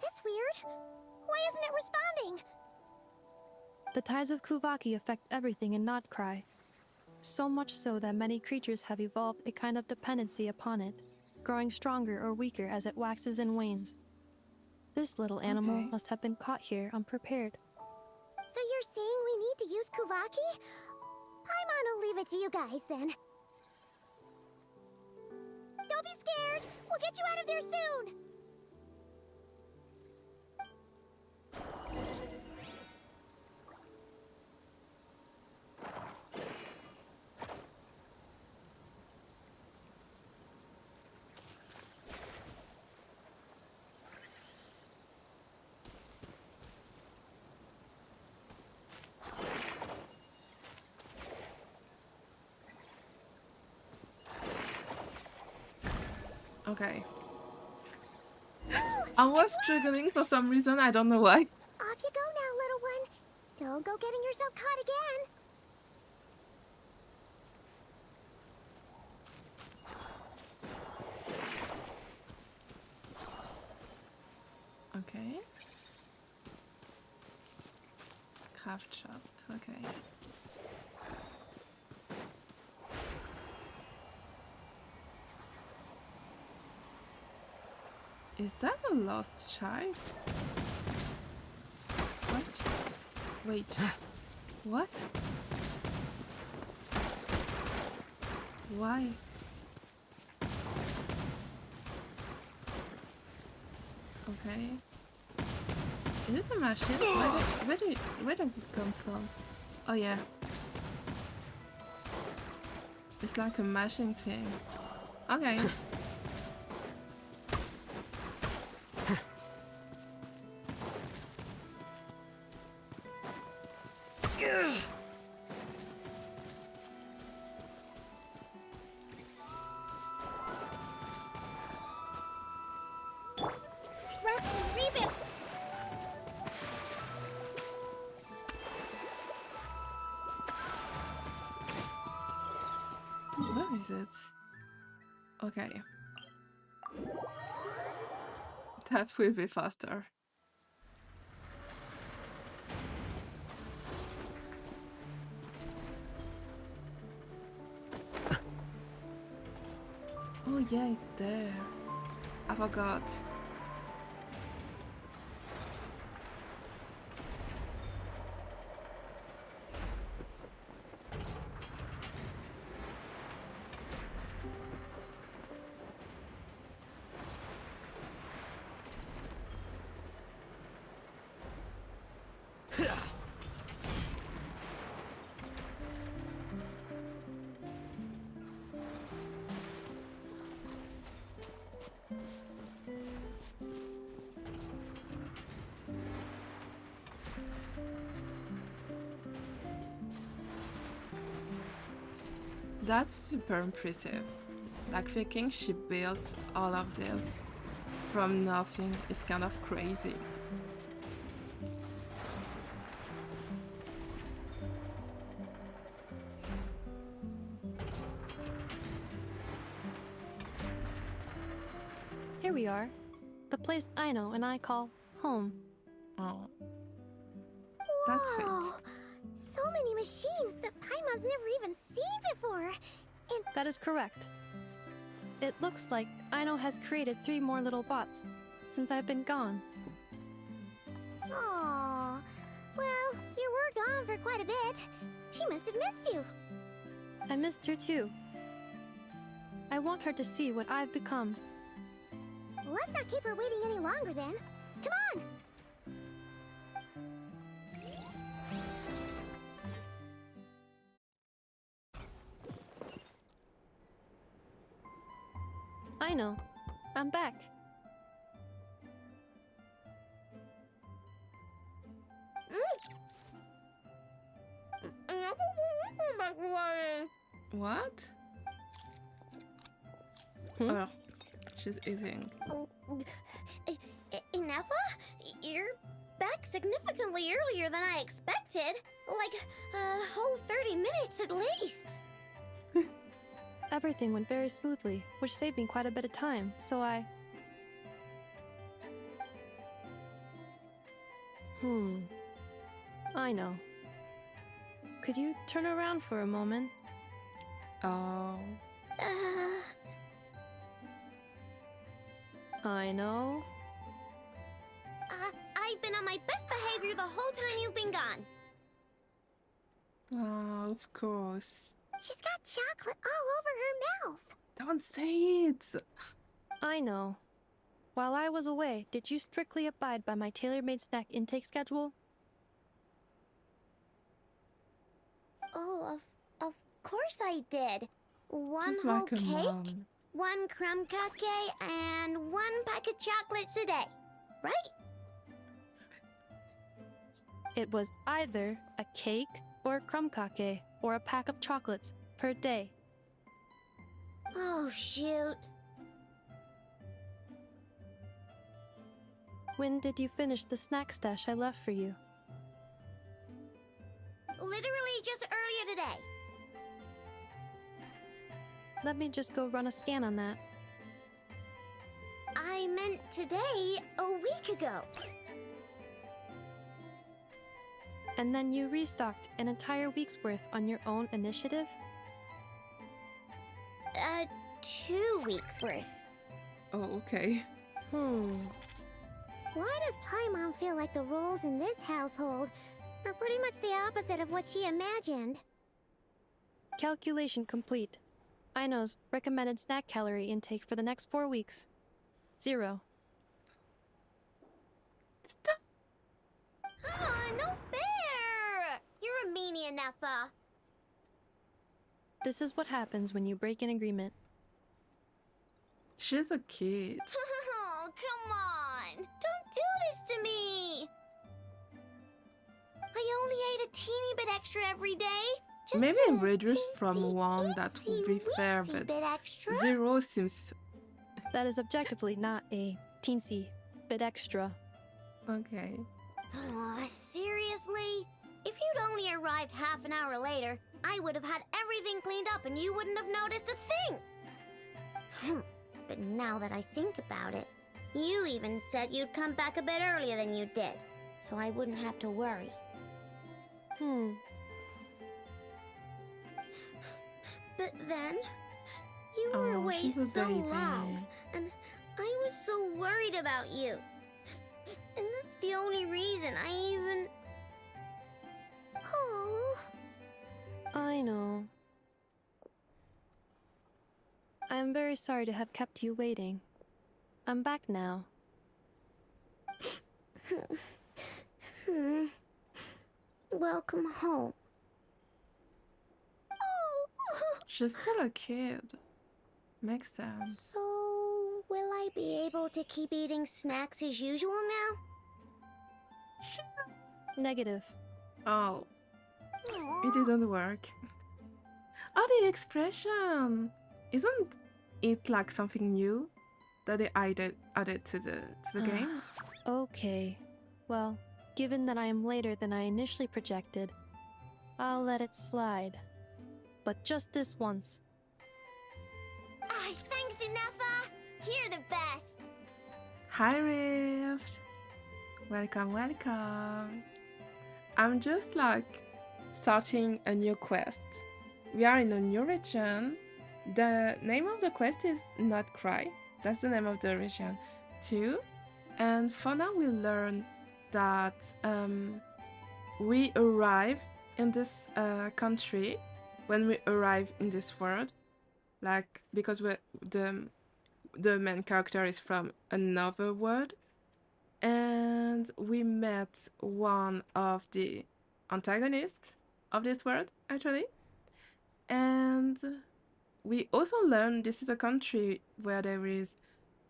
S2: That's weird. Why isn't it responding?
S3: The tides of Kuvaki affect everything in Nod-Krai. So much so that many creatures have evolved a kind of dependency upon it, growing stronger or weaker as it waxes and wanes. This little animal
S1: Okay.
S3: must have been caught here unprepared.
S2: So you're saying we need to use Kuvaki? Paimon will leave it to you guys then. Don't be scared! We'll get you out of there soon!
S1: Okay. I was struggling for some reason, I don't know why.
S2: Off you go now, little one. Don't go getting yourself caught again.
S1: Okay. Half chopped, okay. Is that a lost child? What? Wait. What? Why? Okay. Is it a machine? Where does it come from? Oh yeah. It's like a mashing thing. Okay. Where is it? Okay. That will be faster. Oh yeah, it's there. I forgot. That's super impressive. Like thinking she built all of this from nothing is kind of crazy.
S3: Here we are. The place Aino and I call home.
S1: Oh. That's sweet.
S2: Whoa! So many machines that Paimon's never even seen before. And
S3: That is correct. It looks like Aino has created 3 more little bots since I've been gone.
S2: Aww. Well, you were gone for quite a bit. She must have missed you.
S3: I missed her too. I want her to see what I've become.
S2: Let's not keep her waiting any longer then. Come on!
S3: Aino, I'm back.
S1: What? Oh, she's eating.
S2: Ineffa? You're back significantly earlier than I expected. Like a whole 30 minutes at least.
S3: Everything went very smoothly, which saved me quite a bit of time, so I... I know. Could you turn around for a moment?
S1: Oh.
S3: I know.
S2: I've been on my best behavior the whole time you've been gone.
S1: Oh, of course.
S2: She's got chocolate all over her mouth.
S1: Don't say it.
S3: I know. While I was away, did you strictly abide by my tailor-made snack intake schedule?
S2: Oh, of course I did. One
S1: She's
S2: whole
S1: like a
S2: cake,
S1: mom.
S2: one crumb cake, and one pack of chocolates a day. Right?
S3: It was either a cake or a crumb cake or a pack of chocolates per day.
S2: Oh, shoot.
S3: When did you finish the snack stash I left for you?
S2: Literally just earlier today.
S3: Let me just go run a scan on that.
S2: I meant today, a week ago.
S3: And then you restocked an entire week's worth on your own initiative?
S2: 2 weeks worth.
S1: Oh, okay.
S2: Why does Paimon feel like the roles in this household are pretty much the opposite of what she imagined?
S3: Calculation complete. Aino's recommended snack calorie intake for the next 4 weeks. 0.
S1: Stop.
S2: No fair! You're a meanie, Ineffa.
S3: This is what happens when you break an agreement.
S1: She's a kid.
S2: Oh, come on! Don't do this to me! I only ate a teeny bit extra every day. Just
S1: Maybe
S2: a
S1: reduce
S2: teensy,
S1: from 1, that would be fair,
S2: weensy
S1: but
S2: bit extra.
S1: 0 seems...
S3: That is objectively not a teensy bit extra.
S1: Okay.
S2: Oh, seriously? If you'd only arrived half an hour later, I would have had everything cleaned up and you wouldn't have noticed a thing. But now that I think about it, you even said you'd come back a bit earlier than you did, so I wouldn't have to worry. But then, you were away
S1: she's a
S2: so
S1: baby.
S2: long, and I was so worried about you. And that's the only reason I even... Oh.
S3: I know. I am very sorry to have kept you waiting. I'm back now.
S2: Welcome home.
S1: She's still a kid. Makes sense.
S2: So, will I be able to keep eating snacks as usual now?
S3: Negative.
S1: Oh,
S2: Aw.
S1: it didn't work. Oh, the expression! Isn't it like something new that they added to the game?
S3: Okay. Well, given that I am later than I initially projected, I'll let it slide. But just this once.
S2: Thanks, Ineffa! You're the best!
S1: Hi, Rift! Welcome, welcome! I'm just like starting a new quest. We are in a new region. The name of the quest is Nod-Krai. That's the name of the region too. And for now we learn that we arrive in this country when we arrive in this world. Like, because the main character is from another world. And we met one of the antagonists of this world, actually. And we also learned this is a country where there is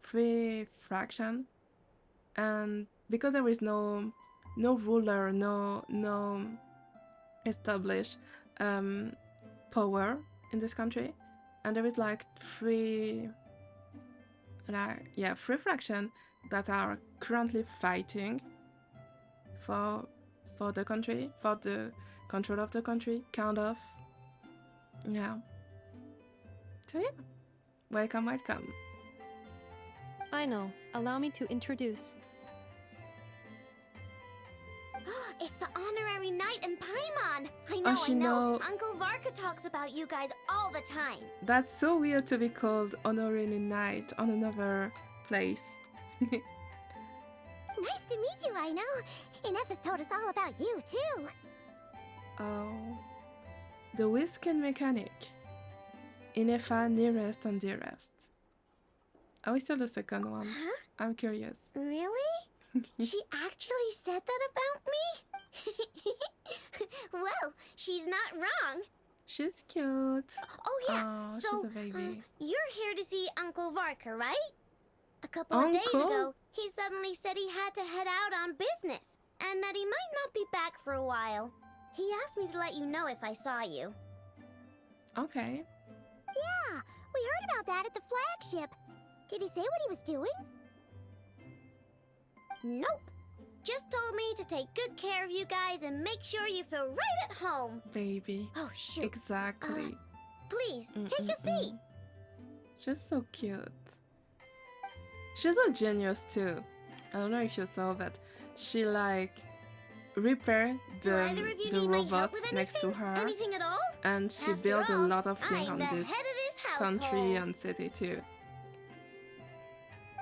S1: 3 fractions. And because there is no ruler, no established power in this country, and there is like 3 like, yeah, 3 factions that are currently fighting for the country, for the control of the country, kind of. Yeah. So yeah, welcome, welcome.
S3: I know. Allow me to introduce.
S2: It's the honorary knight in Paimon! I
S1: Oh,
S2: know,
S1: she
S2: I know.
S1: know.
S2: Uncle Varka talks about you guys all the time.
S1: That's so weird to be called honorary knight on another place.
S2: Nice to meet you, I know. Inef has told us all about you, too.
S1: Oh. The Whiskin mechanic. Inefa nearest and dearest. Oh, we saw the second one.
S2: Huh?
S1: I'm curious.
S2: Really? She actually said that about me? Well, she's not wrong.
S1: She's cute.
S2: Oh, yeah.
S1: Oh,
S2: so,
S1: she's a baby.
S2: you're here to see Uncle Varka, right? A couple of days
S1: Uncle?
S2: ago, he suddenly said he had to head out on business, and that he might not be back for a while. He asked me to let you know if I saw you.
S1: Okay.
S2: Yeah, we heard about that at the flagship. Did he say what he was doing? Nope. Just told me to take good care of you guys and make sure you feel right at home.
S1: Baby.
S2: Oh, shoot.
S1: Exactly.
S2: Please, take a seat.
S1: She's so cute. She's a genius too. I don't know if you saw, but she like repair
S2: Do either of you
S1: the
S2: need my help
S1: robots
S2: with
S1: next to
S2: anything?
S1: her,
S2: Anything at all?
S1: and she
S2: After
S1: built a
S2: all,
S1: lot of things
S2: I'm
S1: on
S2: the
S1: this
S2: head of this
S1: country
S2: household.
S1: and city too.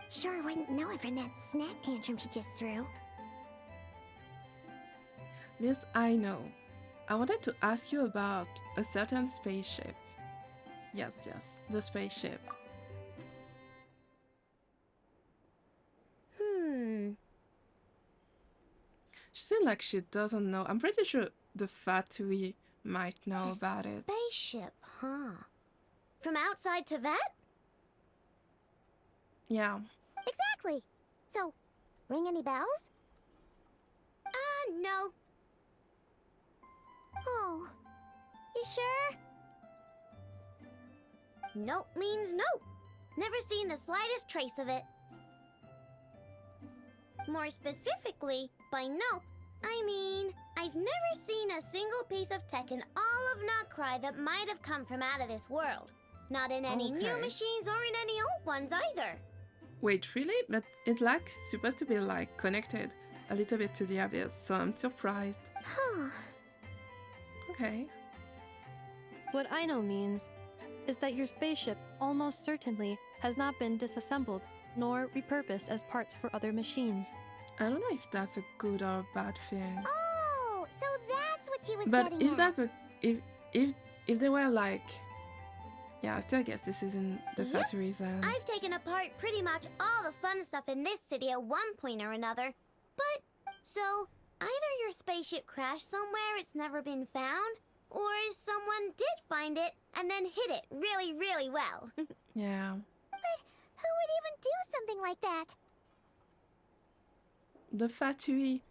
S2: Sure wouldn't know it from that snack tantrum she just threw.
S1: Miss, I know. I wanted to ask you about a certain spaceship. Yes, the spaceship. She seems like she doesn't know. I'm pretty sure the Fatui might know about it.
S2: Spaceship, huh? From outside to that?
S1: Yeah.
S2: Exactly. So, ring any bells? No. Oh, you sure? Nope means nope. Never seen the slightest trace of it. More specifically, by nope, I mean, I've never seen a single piece of tech in all of Nod-Krai that might have come from out of this world. Not in any new
S1: Okay.
S2: machines or in any old ones either.
S1: Wait, really? But it's like supposed to be like connected a little bit to the abyss, so I'm surprised. Okay.
S3: What I know means is that your spaceship almost certainly has not been disassembled nor repurposed as parts for other machines.
S1: I don't know if that's a good or a bad thing.
S2: Oh, so that's what she was
S1: But
S2: getting
S1: if
S2: at.
S1: that's a if they were like, yeah, I still guess this is in the
S2: Yep.
S1: factories and
S2: I've taken apart pretty much all the fun stuff in this city at one point or another. But, so, either your spaceship crashed somewhere it's never been found, or someone did find it and then hid it really, really well.
S1: yeah.
S2: But who would even do something like that?
S1: The Fatui.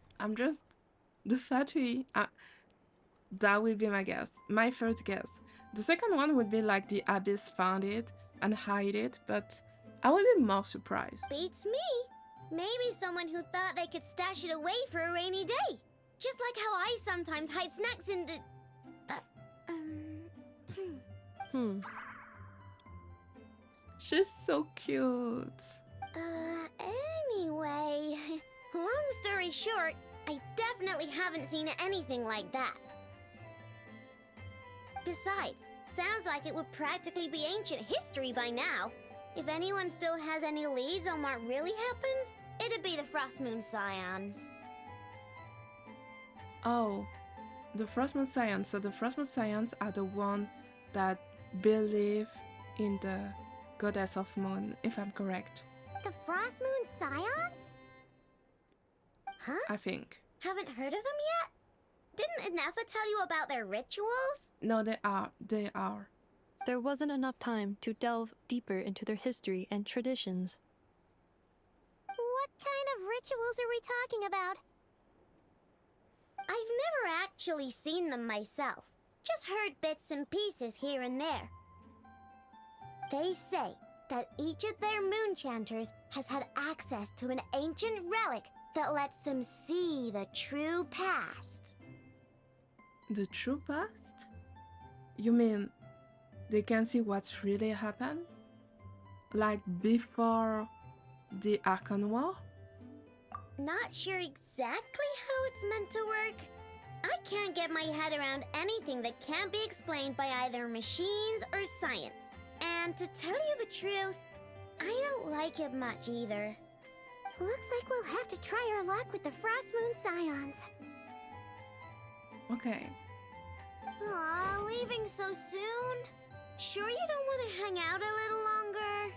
S1: The Fatui. That would be my guess. My first guess. The second one would be like the Abyss found it and hide it, but I would be more surprised.
S2: Beats me. Maybe someone who thought they could stash it away for a rainy day. Just like how I sometimes hide snacks in the...
S1: She's so cute.
S2: Anyway... Long story short, I definitely haven't seen anything like that. Besides, sounds like it would practically be ancient history by now. If anyone still has any leads on what really happened, it'd be the Frost Moon Scions.
S1: Oh, the Frostmoon Scions. So the Frostmoon Scions are the one that believe in the goddess of moon, if I'm correct.
S2: The Frost Moon Scions? Huh?
S1: I think.
S2: Haven't heard of them yet? Didn't Inefa tell you about their rituals?
S1: No, they are. They are.
S3: There wasn't enough time to delve deeper into their history and traditions.
S2: What kind of rituals are we talking about? I've never actually seen them myself. Just heard bits and pieces here and there. They say that each of their moon chanters has had access to an ancient relic that lets them see the true past.
S1: The true past? You mean they can see what's really happened? Like before the Archon War?
S2: Not sure exactly how it's meant to work. I can't get my head around anything that can't be explained by either machines or science. And to tell you the truth, I don't like it much either. Looks like we'll have to try our luck with the Frost Moon Scions.
S1: Okay.
S2: Aw, leaving so soon? Sure you don't want to hang out a little longer?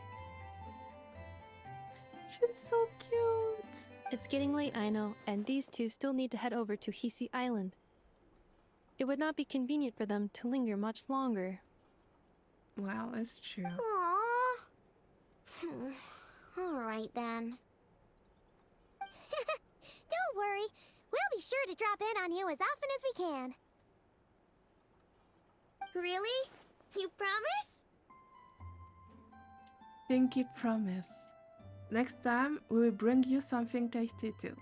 S1: She's so cute.
S3: It's getting late, I know, and these two still need to head over to Hisi Island. It would not be convenient for them to linger much longer.
S1: Well, it's true.
S2: Aww. Alright then. Don't worry. We'll be sure to drop in on you as often as we can. Really? You promise?
S1: Pinky promise. Next time, we will bring you something tasty too.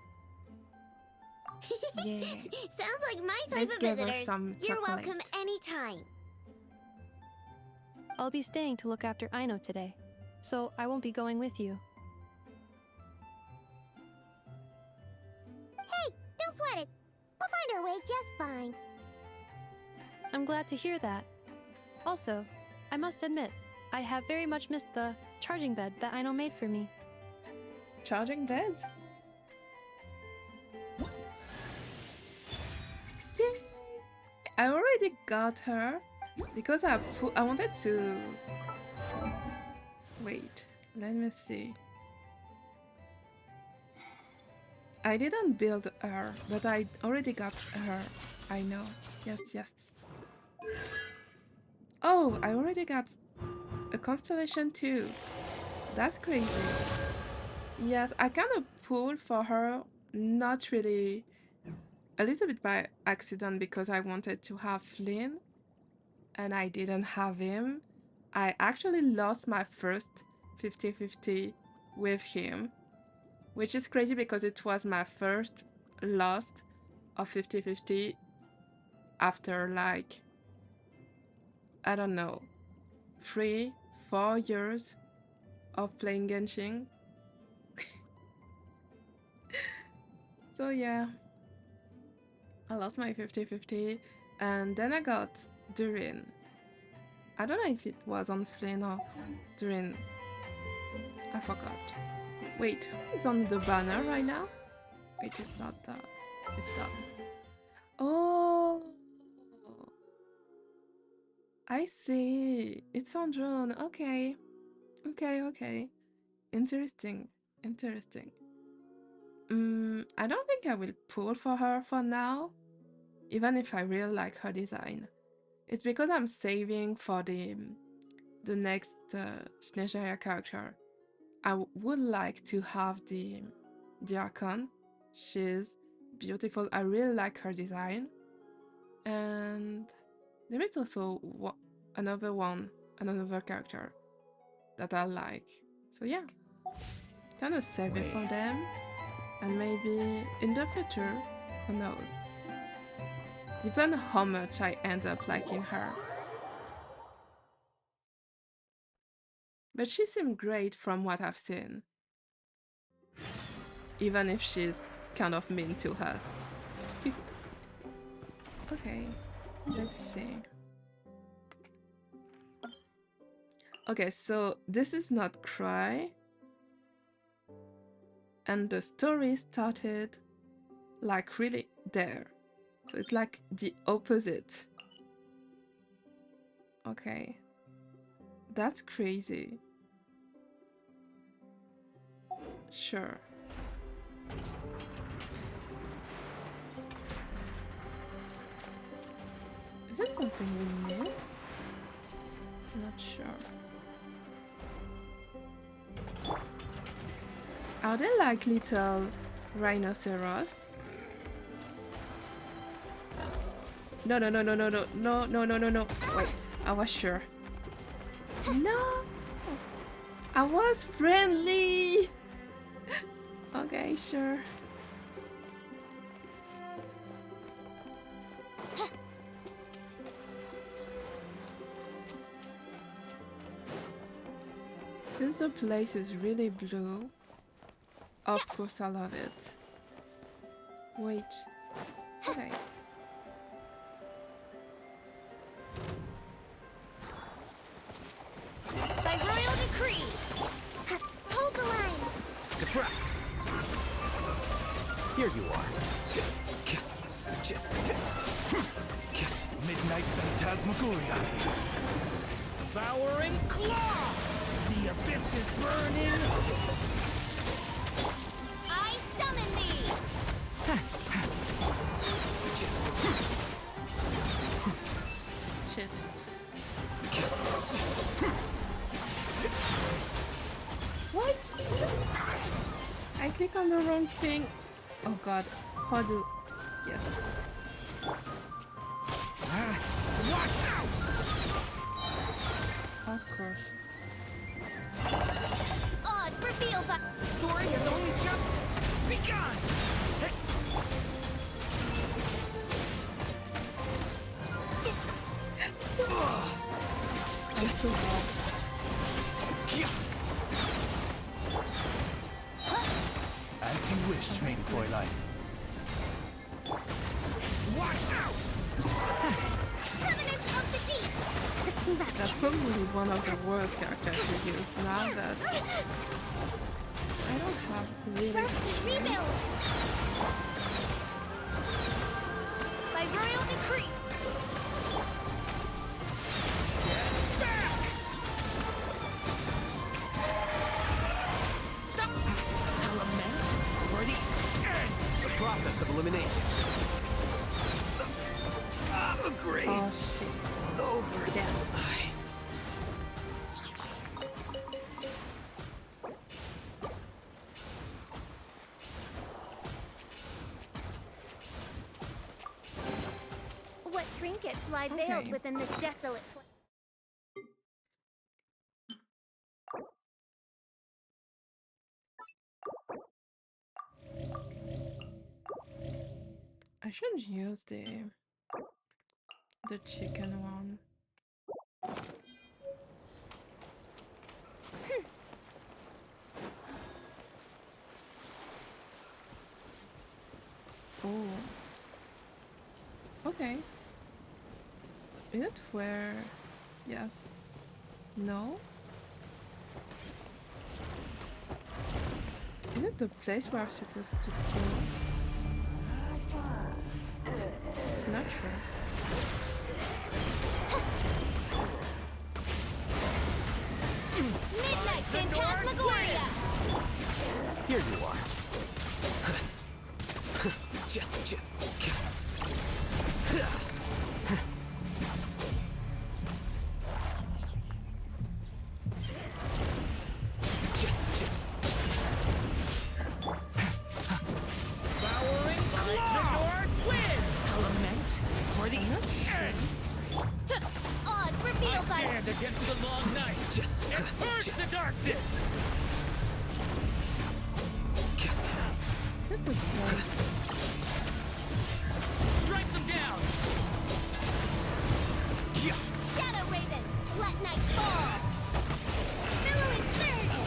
S1: Yeah.
S2: Sounds like my type
S1: Let's
S2: of
S1: give her
S2: visitors.
S1: some
S2: You're
S1: chocolate.
S2: welcome anytime.
S3: I'll be staying to look after Aino today, so I won't be going with you.
S2: Hey, don't sweat it. We'll find our way just fine.
S3: I'm glad to hear that. Also, I must admit, I have very much missed the charging bed that Aino made for me.
S1: Charging bed? I already got her because I wanted to... Wait, let me see. I didn't build her, but I already got her. I know. Yes, yes. Oh, I already got a constellation too. That's crazy. Yes, I kind of pulled for her, not really, a little bit by accident because I wanted to have Flynn and I didn't have him. I actually lost my first 50-50 with him, which is crazy because it was my first loss of 50-50 after like, I don't know, 3-4 years of playing Genshin. So yeah, I lost my 50-50 and then I got Durin. I don't know if it was on Flynn or Durin. I forgot. Wait, who is on the banner right now? Wait, it's not that. It's that. Oh, I see. It's on drone. Okay. Okay. Interesting. I don't think I will pull for her for now, even if I really like her design. It's because I'm saving for the next Snezhaya character. I would like to have the Archon. She's beautiful. I really like her design. And there is also another character that I like. So yeah, kind of save it for them. And maybe in the future, who knows? Depends how much I end up liking her. But she seemed great from what I've seen. Even if she's kind of mean to us. Okay, let's see. Okay, so this is Nod-Krai. And the story started like really there. So it's like the opposite. Okay. That's crazy. Sure. Is it something we need? Not sure. Are they like little rhinoceros? No. Wait, I was sure. No! I was friendly! Okay, sure. Since the place is really blue, of course I love it. Wait. Okay.
S2: By royal decree! Hold the line!
S8: Defract! Here you are. Midnight Phantasmagoria. Devouring Claw! The abyss is burning!
S2: I summon thee!
S1: Shit. What? I click on the wrong thing. Oh god. How do... Yes.
S8: Watch out!
S1: Of course.
S2: Odds revealed by...
S8: The story has only just begun!
S1: I'm so bad.
S11: As you wish, maiden Fräulein.
S8: Watch out!
S2: Covenant of the deep! Let's move out.
S1: That's probably one of the worst characters to use. Now that I don't have really...
S2: Rebuild! By royal decree!
S8: Element for the end! The process of elimination. Agree.
S1: Oh shit.
S8: Over the sides.
S2: What trinkets lie veiled within this desolate place?
S1: I should use the chicken one. Oh. Okay. Is it where... Yes. No? Is it the place where I'm supposed to go? Not sure.
S2: Midnight Phantasmagoria!
S8: Here you are. Devouring Claw! Win! Element for the end!
S2: Odds revealed by...
S8: Stand against the long night and purge the darkness!
S1: Is it the place?
S8: Strike them down!
S2: Shadow Raven! Let night fall! Billowing surge!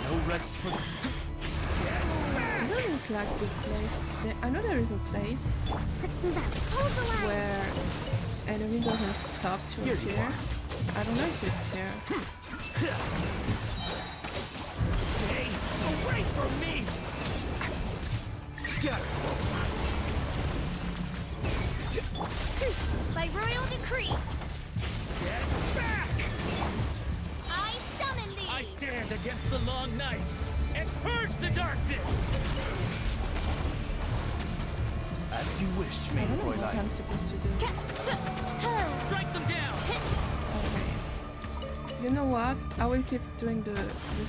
S8: No rest for the...
S1: Doesn't look like this place. I know there is a place
S2: Let's move out. Hold the line!
S1: where enemy doesn't stop to
S8: Here you
S1: appear.
S8: are.
S1: I don't know if it's here.
S8: Stay away from me! Scatter!
S2: By royal decree!
S8: Get back!
S2: I summon thee!
S8: I stand against the long night and purge the darkness! As you wish,
S1: I
S8: maiden
S1: don't know what
S8: Fräulein.
S1: I'm supposed to do.
S8: Strike them down!
S1: Okay. You know what? I will keep doing the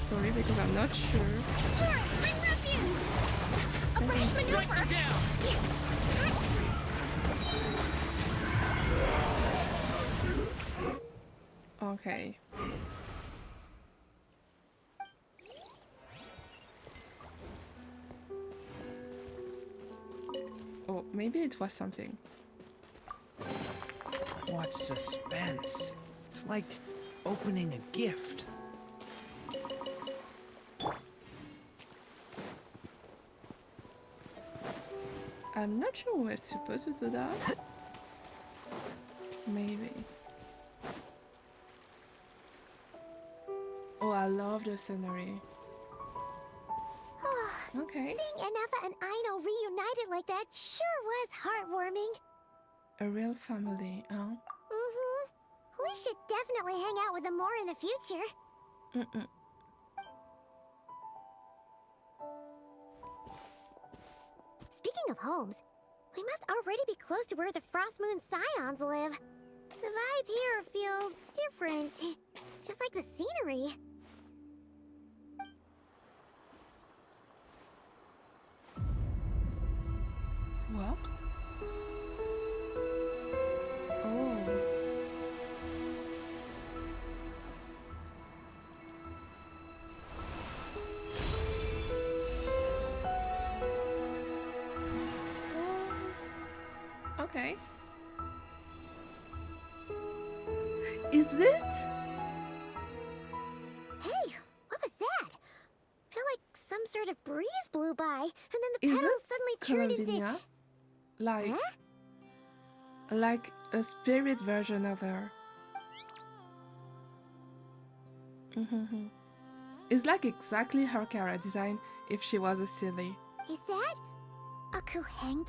S1: story because I'm not sure.
S2: Torrent, bring refuge! A British
S8: Strike
S2: maneuver!
S8: them down!
S1: Okay. Oh, maybe it was something.
S15: What suspense. It's like opening a gift.
S1: I'm not sure we're supposed to do that. Maybe. Oh, I love the scenery. Okay.
S2: Seeing Anafa and Aino reunited like that sure was heartwarming.
S1: A real family, huh?
S2: Mm-hmm. We should definitely hang out with them more in the future.
S1: Mm-mm.
S2: Speaking of homes, we must already be close to where the Frost Moon Scions live. The vibe here feels different. Just like the scenery.
S1: What? Oh. Okay. Is it?
S2: Hey, what was that? Feel like some sort of breeze blew by, and then the
S1: Is
S2: petals
S1: it
S2: suddenly turned into...
S1: Columbina? Like,
S2: Huh?
S1: like a spirit version of her. Mm-hmm. It's like exactly her character design if she was a silly.
S2: Is that a Kuhenki?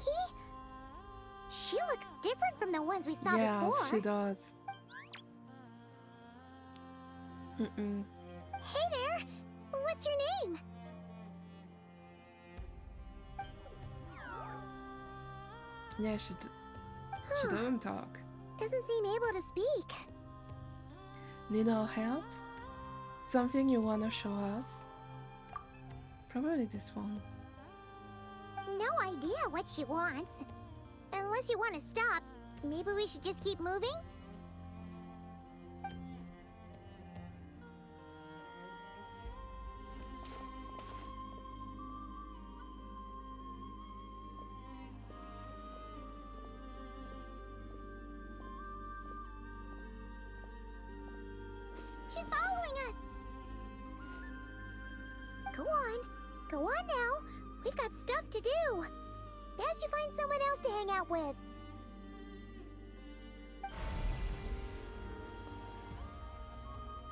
S2: She looks different from the ones we saw
S1: Yeah,
S2: before.
S1: she does. Mm-mm.
S2: Hey there! What's your name?
S1: Yeah, she doesn't talk.
S2: Doesn't seem able to speak.
S1: Need our help? Something you wanna show us? Probably this one.
S2: No idea what she wants. Unless you want to stop, maybe we should just keep moving? She's following us! Go on. Go on now. We've got stuff to do. Best you find someone else to hang out with.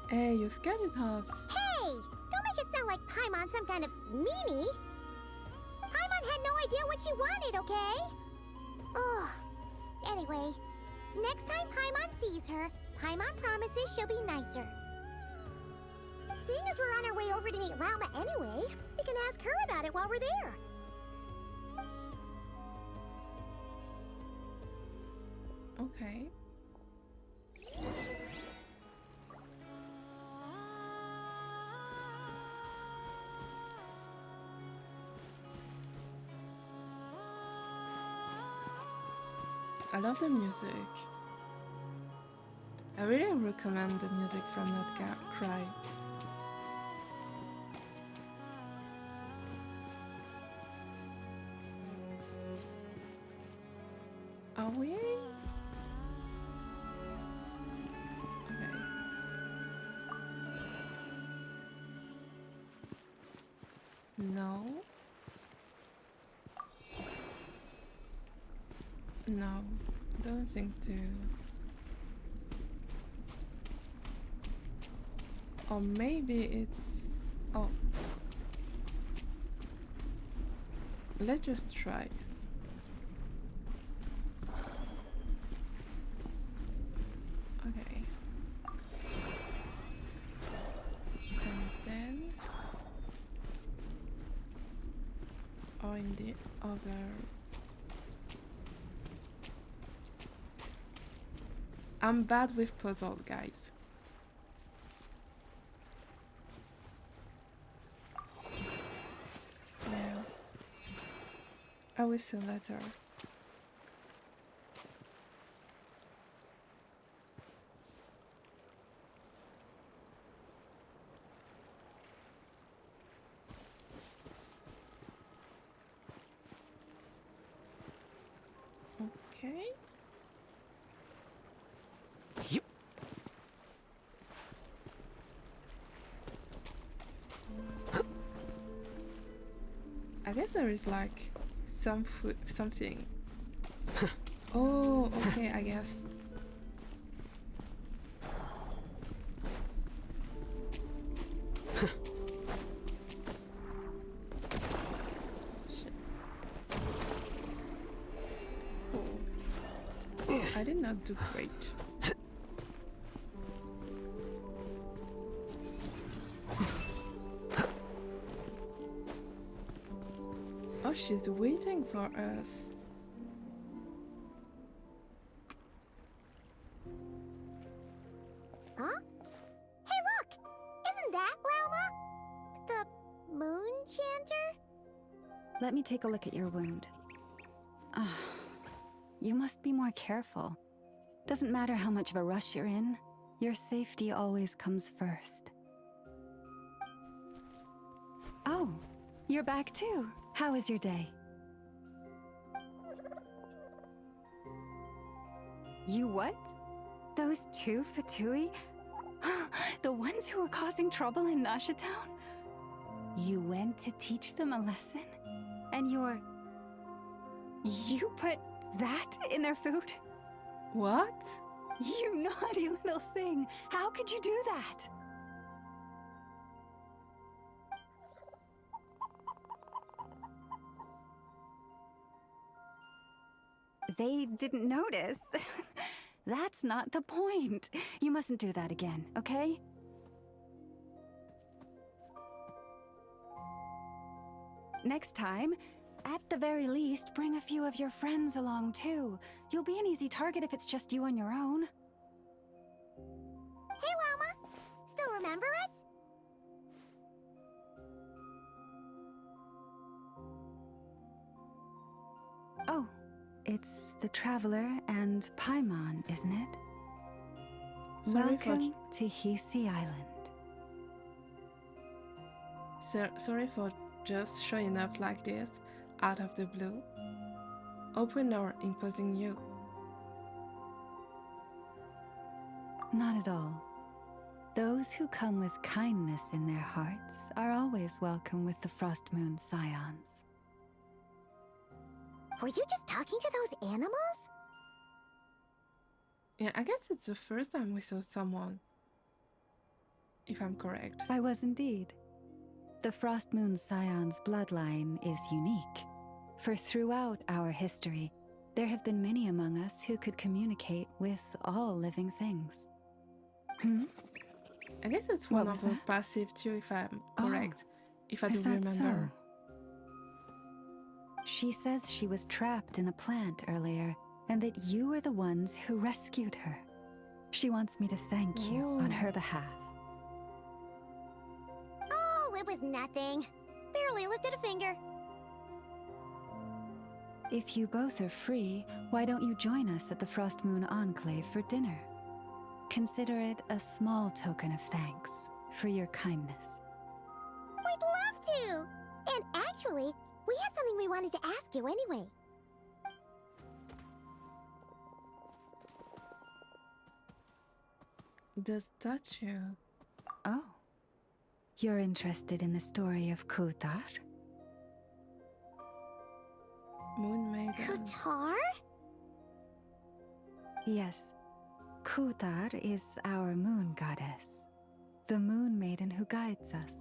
S1: Hey, you scared it off.
S2: Hey! Don't make it sound like Paimon's some kind of meanie. Paimon had no idea what she wanted, okay? Ugh. Anyway, next time Paimon sees her, Paimon promises she'll be nicer. Seeing as we're on our way over to meet Lauma anyway, we can ask her about it while we're there.
S1: Okay. I love the music. I really recommend the music from Nod-Krai. Are we? Okay. No. No, don't think to. Or maybe it's. Oh. Let's just try. Okay. And then. Or in the other. I'm bad with puzzle, guys. Yeah. I will see later. Okay.
S4: Yep.
S1: I guess there is like something. Oh, okay, I guess. Shit. Oh. I did not do great. Oh, she's waiting for us.
S2: Huh? Hey, look! Isn't that Lauma? The moon chanter?
S10: Let me take a look at your wound. Ah, you must be more careful. Doesn't matter how much of a rush you're in, your safety always comes first. Oh, you're back too. How was your day? You what? Those two Fatui? The ones who were causing trouble in Nasha Town? You went to teach them a lesson? And you put that in their food?
S1: What?
S10: You naughty little thing! How could you do that? They didn't notice. That's not the point. You mustn't do that again, okay? Next time, at the very least, bring a few of your friends along too. You'll be an easy target if it's just you on your own.
S2: Hey, Lauma! Still remember us?
S10: Oh, it's the Traveler and Paimon, isn't it? Welcome to Hisi Island.
S1: Sorry for just showing up like this, out of the blue. Open or imposing you.
S10: Not at all. Those who come with kindness in their hearts are always welcome with the Frost Moon Scions.
S2: Were you just talking to those animals?
S1: Yeah, I guess it's the first time we saw someone. If I'm correct.
S10: I was indeed. The Frost Moon Scion's bloodline is unique, for throughout our history, there have been many among us who could communicate with all living things.
S1: I guess it's one of our passive too, if I'm correct. If I do remember.
S10: So? She says she was trapped in a plant earlier, and that you are the ones who rescued her. She wants me to thank you on her behalf.
S2: Oh, it was nothing. Barely lifted a finger.
S10: If you both are free, why don't you join us at the Frost Moon Enclave for dinner? Consider it a small token of thanks for your kindness.
S2: We'd love to! And actually, we had something we wanted to ask you anyway.
S1: The statue.
S10: Oh. You're interested in the story of Kutar?
S1: Moon Maiden.
S2: Kutar?
S10: Yes. Kutar is our moon goddess. The moon maiden who guides us.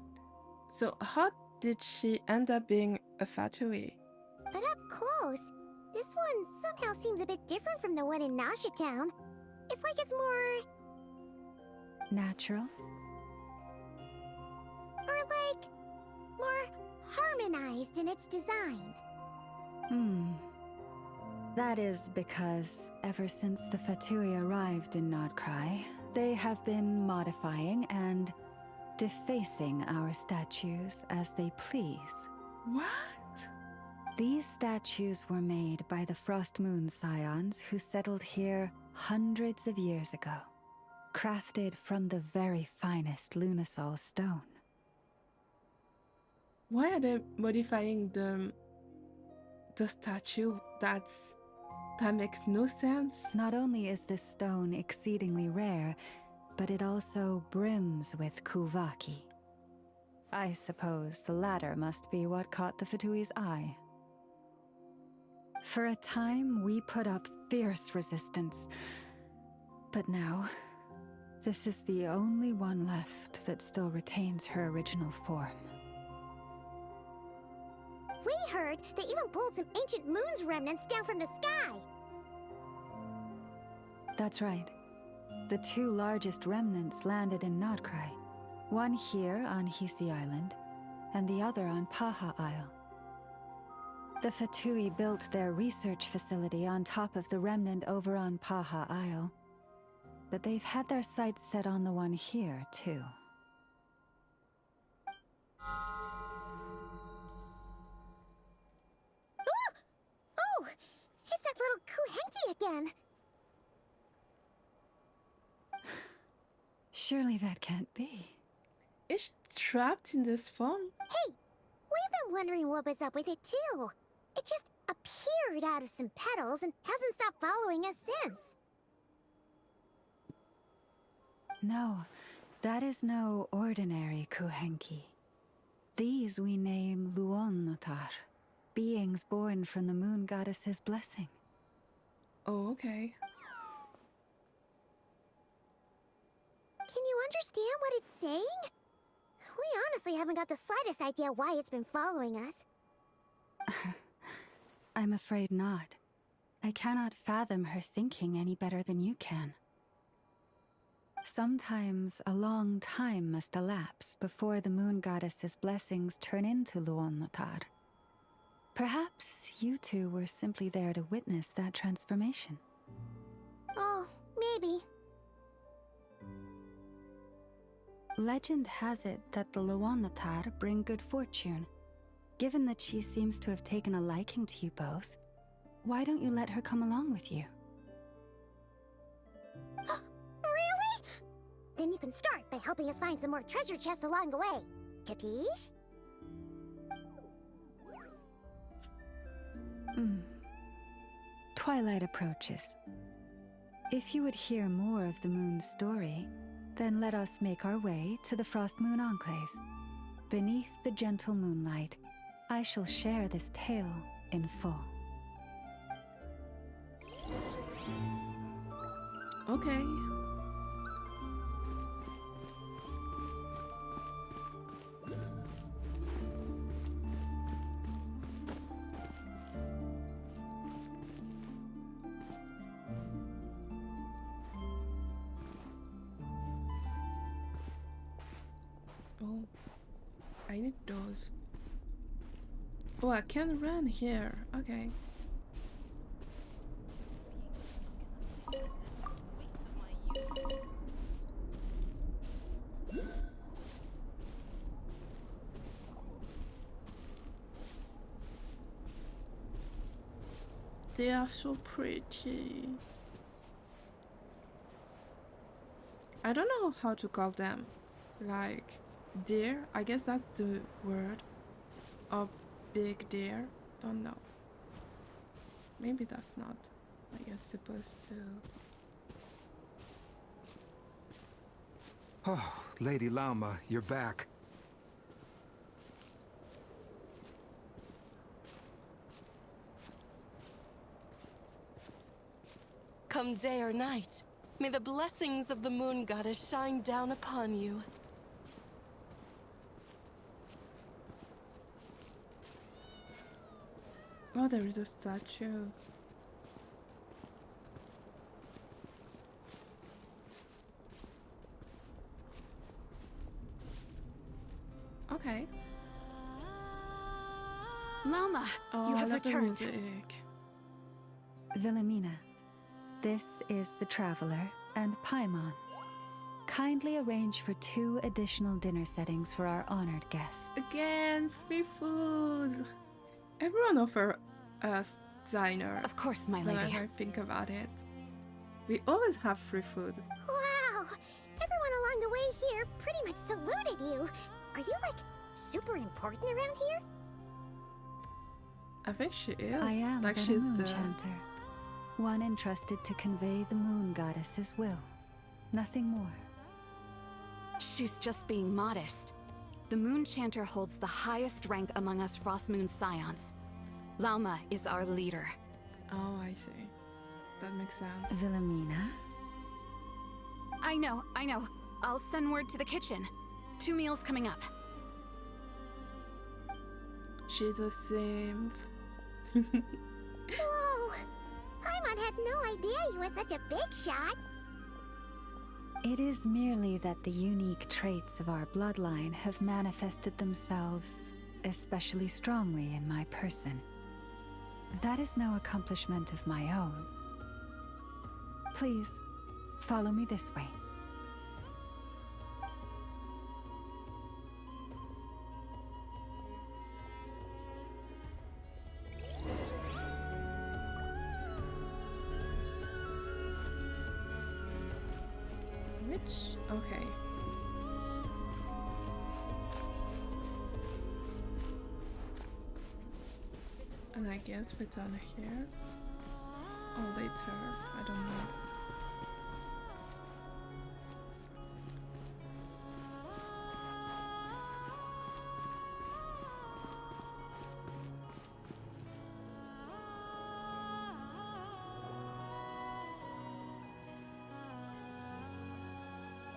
S1: So how did she end up being a Fatui?
S2: But up close, this one somehow seems a bit different from the one in Nasha Town. It's like it's more...
S10: natural?
S2: Or like... more harmonized in its design.
S10: That is because ever since the Fatui arrived in Nod-Krai, they have been modifying and defacing our statues as they please.
S1: What?
S10: These statues were made by the Frost Moon Scions who settled here hundreds of years ago, crafted from the very finest Lunasol stone. Why
S1: are they modifying the statue? That's That makes no sense.
S10: Not only is this stone exceedingly rare, but it also brims with kuvaki. I suppose the latter must be what caught the Fatui's eye. For a time, we put up fierce resistance. But now, this is the only one left that still retains her original form.
S2: We heard they even pulled some ancient moon's remnants down from the sky.
S10: That's right. The two largest remnants landed in Nod-Krai. One here on Hisi Island, and the other on Paha Isle. The Fatui built their research facility on top of the remnant over on Paha Isle. But they've had their sights set on the one here, too.
S2: Oh! It's that little Kuhenki again!
S10: Surely that can't be.
S1: Is she trapped in this form?
S2: Hey! We've been wondering what was up with it, too. It just appeared out of some petals and hasn't stopped following us since.
S10: No, that is no ordinary Kuhenki. These we name Luon-Notar, beings born from the moon goddess's blessing.
S1: Oh, okay.
S2: Can you understand what it's saying? We honestly haven't got the slightest idea why it's been following us.
S10: I'm afraid not. I cannot fathom her thinking any better than you can. Sometimes a long time must elapse before the moon goddess's blessings turn into Luon-Notar. Perhaps you two were simply there to witness that transformation.
S2: Oh, maybe.
S10: Legend has it that the Luon-Notar bring good fortune. Given that she seems to have taken a liking to you both, why don't you let her come along with you?
S2: Really? Then you can start by helping us find some more treasure chests along the way. Capiche?
S10: Twilight approaches. If you would hear more of the moon's story, then let us make our way to the Frost Moon Enclave. Beneath the gentle moonlight, I shall share this tale in full.
S1: Okay. Oh, I need those. Oh, I can run here. Okay. They are so pretty. I don't know how to call them. Like, deer? I guess that's the word. Or big deer? Don't know. Maybe that's not what you're supposed to.
S16: Oh, Lady Lauma, you're back.
S17: Come day or night, may the blessings of the moon goddess shine down upon you.
S1: Oh, there is a statue. Okay.
S12: Lauma,
S1: Oh,
S12: you
S1: I
S12: have
S1: love the
S12: returned.
S1: music.
S10: Wilhelmina, this is the Traveler and Paimon. Kindly arrange for 2 additional dinner settings for our honored guests.
S1: Again, free food. Everyone offer us diner.
S12: Of course, my
S1: Whenever
S12: lady.
S1: I think about it. We always have free food.
S2: Wow! Everyone along the way here pretty much saluted you. Are you, like, super important around here?
S1: I think she is.
S10: I am
S1: like
S10: but
S1: she's
S10: a moon
S1: the
S10: chanter. one entrusted to convey the moon goddess's will. Nothing more.
S12: She's just being modest. The Moon Chanter holds the highest rank among us Frost Moon Scions. Lauma is our leader.
S1: Oh, I see. That makes sense.
S10: Wilhelmina?
S12: I know. I'll send word to the kitchen. 2 meals coming up.
S1: She's a simp.
S2: Whoa! Paimon had no idea you were such a big shot.
S10: It is merely that the unique traits of our bloodline have manifested themselves especially strongly in my person. That is no accomplishment of my own. Please, follow me this way.
S1: Which? Okay. And I guess return here. Or later, I don't know.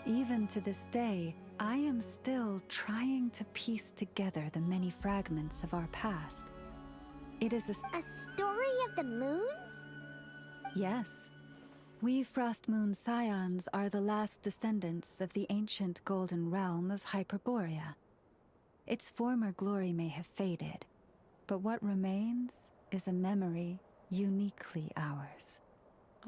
S10: Even to this day, I am still trying to piece together the many fragments of our past. It is
S2: A story of the moons?
S10: Yes. We Frost Moon Scions are the last descendants of the ancient golden realm of Hyperborea. Its former glory may have faded, but what remains is a memory uniquely ours.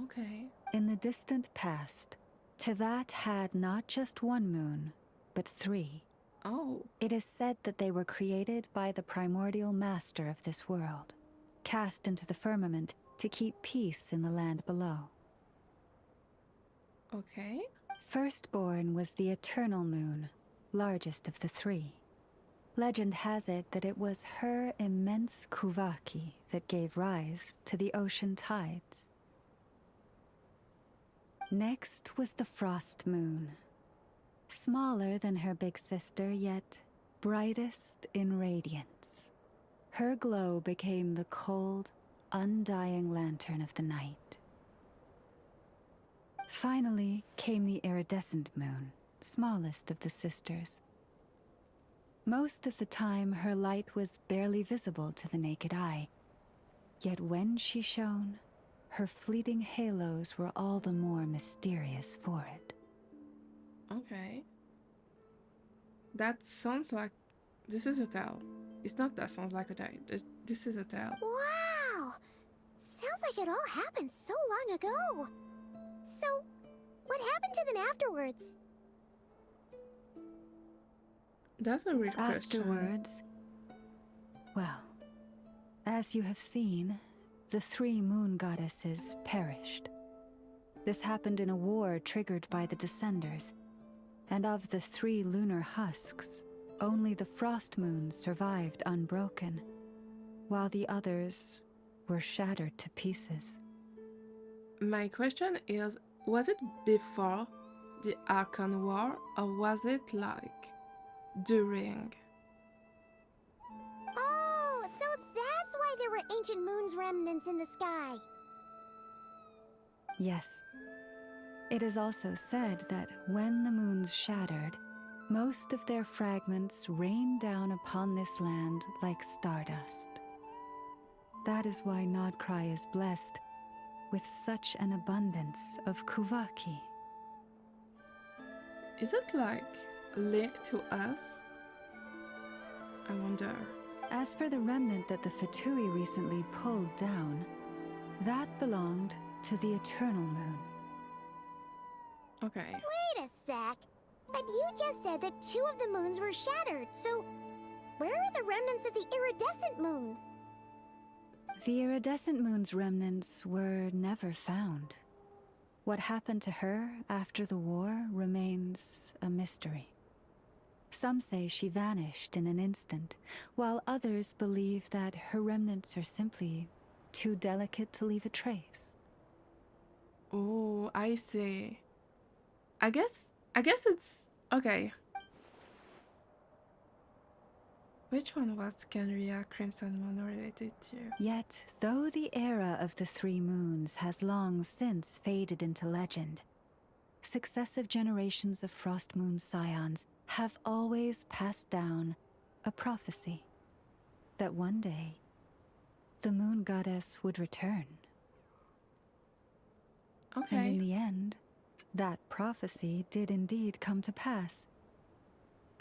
S1: Okay.
S10: In the distant past, Tevat had not just one moon, but 3.
S1: Oh.
S10: It is said that they were created by the primordial master of this world, cast into the firmament to keep peace in the land below.
S1: Okay.
S10: Firstborn was the eternal moon, largest of the 3. Legend has it that it was her immense kuvaki that gave rise to the ocean tides. Next was the Frost Moon. Smaller than her big sister, yet brightest in radiance. Her glow became the cold, undying lantern of the night. Finally came the iridescent moon, smallest of the sisters. Most of the time, her light was barely visible to the naked eye. Yet when she shone, her fleeting halos were all the more mysterious for it.
S1: Okay. That sounds like... This is a tale. It's not that sounds like a tale. This is a tale.
S2: Wow! Sounds like it all happened so long ago. So, what happened to them afterwards?
S1: That's a real question.
S10: Afterwards, well, as you have seen, the 3 moon goddesses perished. This happened in a war triggered by the Descenders, and of the 3 lunar husks, only the Frost Moon survived unbroken, while the others were shattered to pieces.
S1: My question is, was it before the Archon War, or was it like during?
S2: Oh, so that's why there were ancient moon's remnants in the sky.
S10: Yes. It is also said that when the moons shattered, most of their fragments rained down upon this land like stardust. That is why Nod-Krai is blessed with such an abundance of kuvaki.
S1: Is it like linked to us? I wonder.
S10: As for the remnant that the Fatui recently pulled down, that belonged to the Eternal Moon.
S1: Okay.
S2: Wait a sec. But you just said that 2 of the moons were shattered, so where are the remnants of the iridescent moon?
S10: The iridescent moon's remnants were never found. What happened to her after the war remains a mystery. Some say she vanished in an instant, while others believe that her remnants are simply too delicate to leave a trace.
S1: Oh, I see. I guess it's okay. Which one was Kenria Crimson Moon related to?
S10: Yet, though the era of the three moons has long since faded into legend, successive generations of Frost Moon scions have always passed down a prophecy that one day the moon goddess would return.
S1: Okay.
S10: And in the end, that prophecy did indeed come to pass,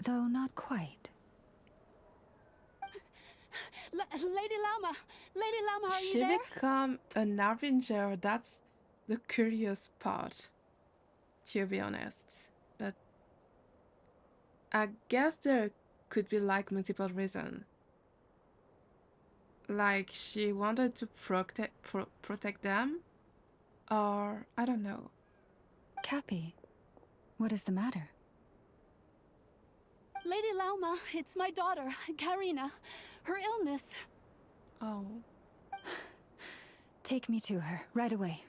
S10: though not quite.
S5: Lady Lama, are you
S1: She
S5: there?
S1: become an harbinger. That's the curious part, to be honest. But I guess there could be like multiple reasons. Like she wanted to protect them, or I don't know.
S10: Cappy, what is the matter?
S5: Lady Lauma, it's my daughter, Karina. Her illness.
S1: Oh.
S10: Take me to her, right away.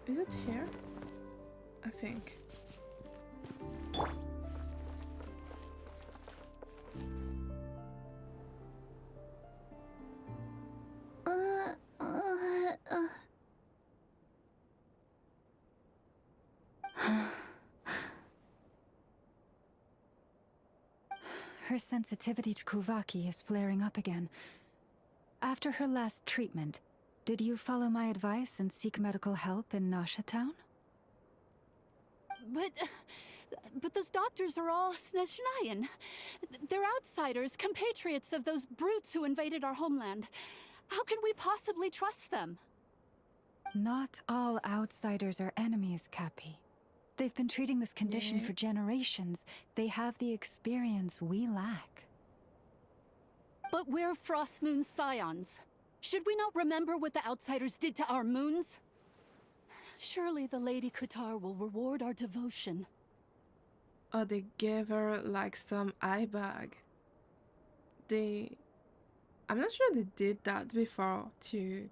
S1: Is it here? I think.
S10: Her sensitivity to Kuvaki is flaring up again. After her last treatment, did you follow my advice and seek medical help in Nasha Town?
S5: But those doctors are all Snezhnayan. They're outsiders, compatriots of those brutes who invaded our homeland. How can we possibly trust them?
S10: Not all outsiders are enemies, Cappy. They've been treating this condition for generations. They have the experience we lack.
S5: But we're Frost Moon scions. Should we not remember what the outsiders did to our moons? Surely the Lady Kutar will reward our devotion.
S1: Oh, they gave her like some eye bag. I'm not sure they did that before to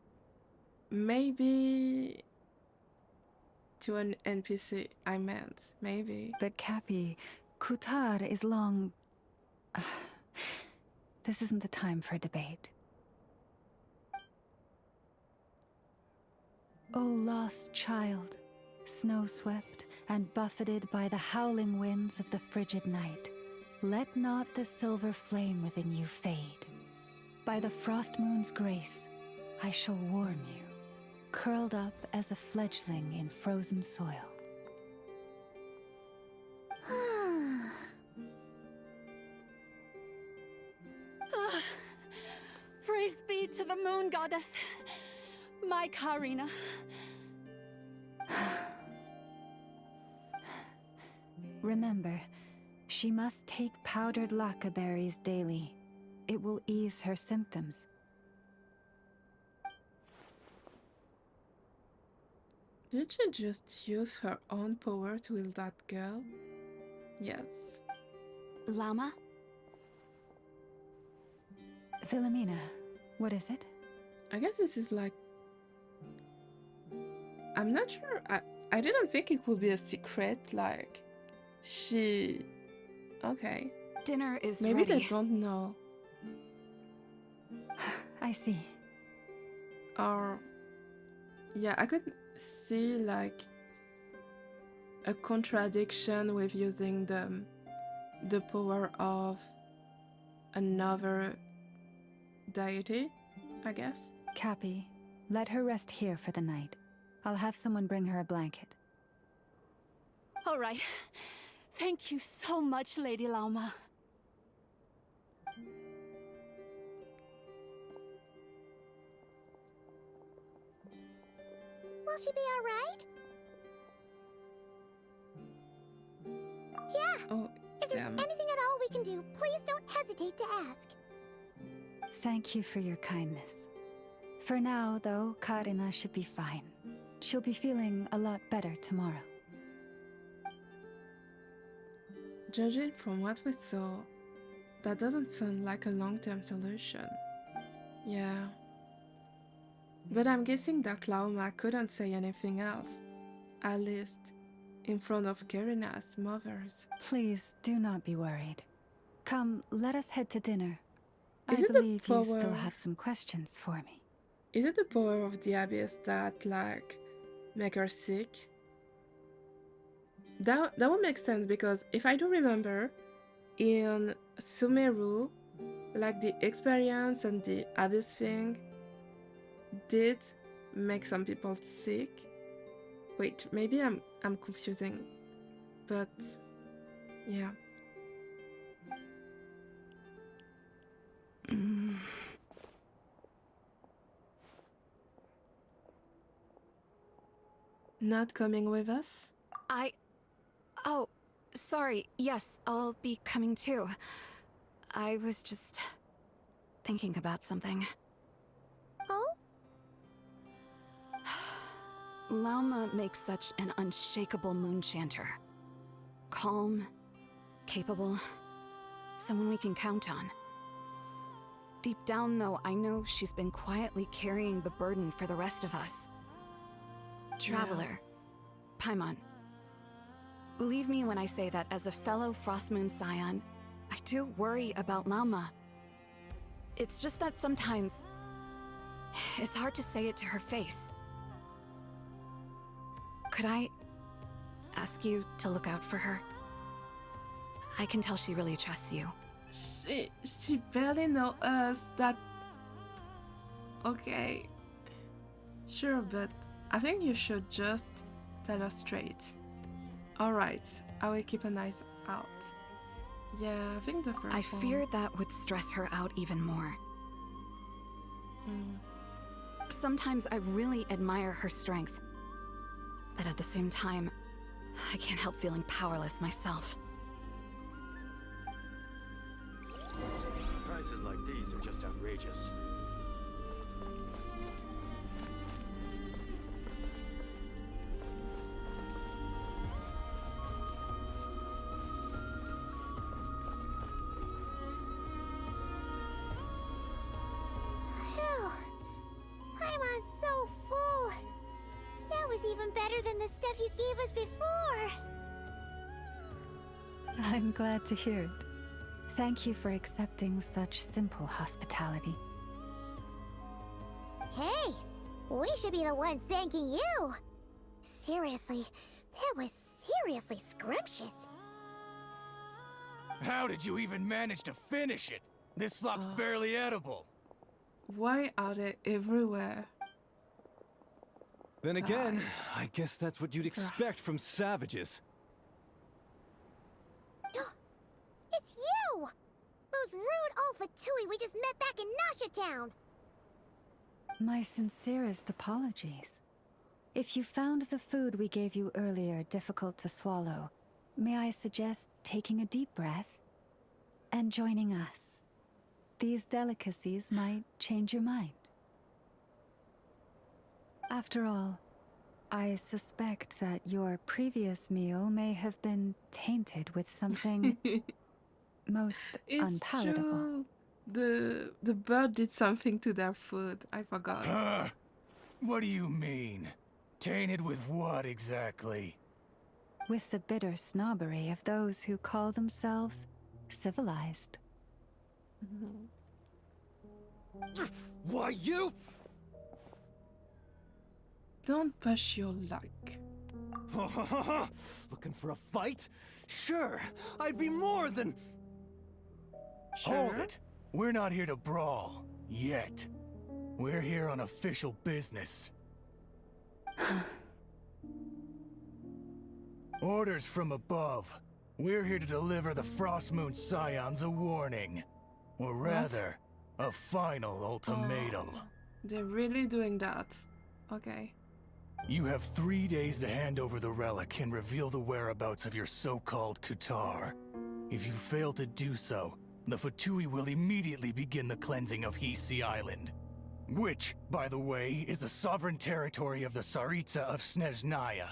S1: maybe to an NPC, I meant, maybe.
S10: But Cappy, Kutar is long... This isn't the time for a debate. O lost child, snow-swept and buffeted by the howling winds of the frigid night, let not the silver flame within you fade. By the frost moon's grace, I shall warm you, curled up as a fledgling in frozen soil.
S5: Praise be to the moon goddess, my Karina.
S10: Remember, she must take powdered laka berries daily. It will ease her symptoms.
S1: Did she just use her own power to heal that girl? Yes.
S5: Lama?
S10: Philomena, what is it?
S1: I guess this is like... I'm not sure. I didn't think it would be a secret, like... She... Okay.
S12: Dinner is
S1: Maybe
S12: ready.
S1: they don't know.
S10: I see.
S1: Or... Yeah, I could see like a contradiction with using the power of another deity, I guess.
S10: Cappy, let her rest here for the night. I'll have someone bring her a blanket.
S5: All right. Thank you so much, Lady Lauma.
S2: Will she be alright? Yeah.
S1: Oh,
S2: if there's anything at all we can do, please don't hesitate to ask.
S10: Thank you for your kindness. For now, though, Karina should be fine. She'll be feeling a lot better tomorrow.
S1: Judging from what we saw, that doesn't sound like a long-term solution. Yeah. But I'm guessing that Lauma couldn't say anything else, at least in front of Karina's mothers.
S10: Please do not be worried. Come, let us head to dinner.
S1: Is
S10: I
S1: it the
S10: believe you still
S1: power-
S10: have some questions for me.
S1: Is it the power of the abyss that, like, make her sick? That would make sense, because if I do remember, in Sumeru, like, the experience and the abyss thing did make some people sick. Wait, maybe I'm confusing, but yeah. Not coming with us?
S12: Oh, sorry. Yes, I'll be coming too. I was just thinking about something.
S2: Oh?
S12: Lauma makes such an unshakable moon chanter. Calm, capable, someone we can count on. Deep down, though, I know she's been quietly carrying the burden for the rest of us. Traveler, Paimon. Believe me when I say that as a fellow Frostmoon Scion, I do worry about Lauma. It's just that sometimes it's hard to say it to her face. Could I ask you to look out for her? I can tell she really trusts you.
S1: She barely knows us. That... Okay. Sure, but I think you should just tell her straight. Alright, I will keep an eye out. Yeah, I think the first
S12: I
S1: one...
S12: fear that would stress her out even more. Sometimes I really admire her strength. But at the same time, I can't help feeling powerless myself.
S6: Prices like these are just outrageous.
S2: Phew. Paimon's so full. That was even better than the stuff you gave us before.
S10: I'm glad to hear it. Thank you for accepting such simple hospitality.
S2: Hey, we should be the ones thanking you. Seriously, that was seriously scrumptious.
S11: How did you even manage to finish it? This slop's barely edible.
S1: Why are they everywhere?
S18: Then again, I guess that's what you'd expect from savages.
S2: It's you! Those rude Alpha Tui we just met back in Nasha Town!
S10: My sincerest apologies. If you found the food we gave you earlier difficult to swallow, may I suggest taking a deep breath and joining us? These delicacies might change your mind. After all, I suspect that your previous meal may have been tainted with something most unpalatable.
S1: True. The bird did something to their food. I forgot.
S11: What do you mean? Tainted with what exactly?
S10: With the bitter snobbery of those who call themselves civilized.
S18: Why you?
S1: Don't push your luck.
S18: Looking for a fight? Sure, I'd be more than...
S11: Hold it. We're not here to brawl. Yet. We're here on official business. Orders from above. We're here to deliver the Frostmoon Scions a warning. Or rather, a final ultimatum.
S1: They're really doing that. Okay.
S11: You have 3 days to hand over the relic and reveal the whereabouts of your so-called Kutar. If you fail to do so, the Fatui will immediately begin the cleansing of Hisi Island. Which, by the way, is the sovereign territory of the Tsaritsa of Snezhnaya.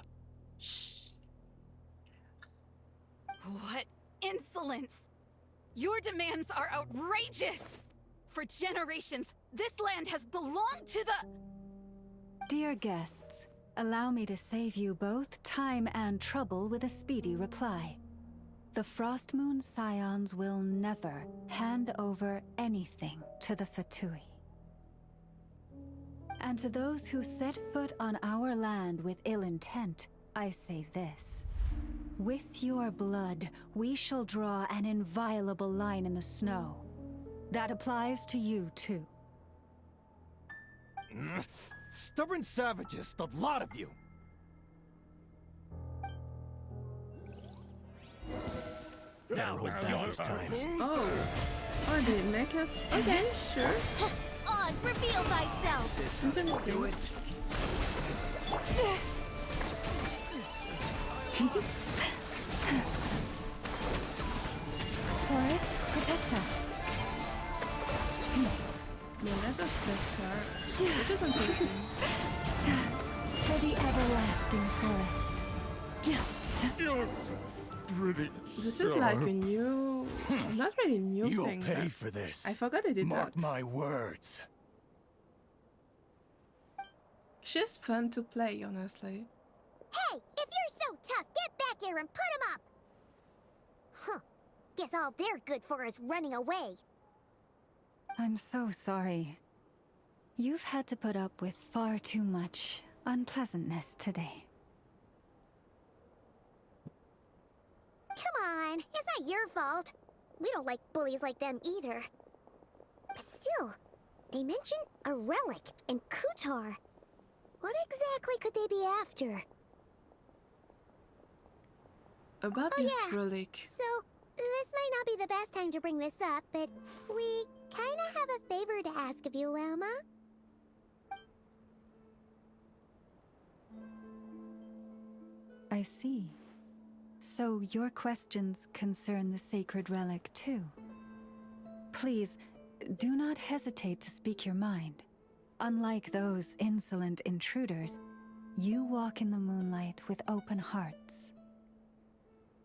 S12: What insolence! Your demands are outrageous! For generations, this land has belonged to the...
S10: Dear guests, allow me to save you both time and trouble with a speedy reply. The Frostmoon Scions will never hand over anything to the Fatui. And to those who set foot on our land with ill intent, I say this. With your blood, we shall draw an inviolable line in the snow. That applies to you, too.
S18: Stubborn savages, the lot of you!
S15: Better hold back this time.
S1: Oh, they make us. Okay, sure.
S2: Oz, reveal thyself!
S1: Interesting.
S18: Do it!
S10: Forest, protect us.
S1: Yeah, let us test her. Which is interesting.
S10: For the everlasting forest.
S15: You're pretty.
S1: This is like a new, not really new
S11: You'll
S1: thing.
S11: pay
S1: but
S11: for this.
S1: I forgot they did
S11: Mark
S1: that.
S11: my words.
S1: She's fun to play, honestly.
S2: Hey, if you're so tough, get back here and put him up! Huh. Guess all they're good for is running away.
S10: I'm so sorry. You've had to put up with far too much unpleasantness today.
S2: Come on, it's not your fault. We don't like bullies like them either. But still, they mentioned a relic and Kutar. What exactly could they be after?
S1: About this relic.
S2: So, this might not be the best time to bring this up, but we kinda have a favor to ask of you, Lauma.
S10: I see. So your questions concern the sacred relic too. Please, do not hesitate to speak your mind. Unlike those insolent intruders, you walk in the moonlight with open hearts.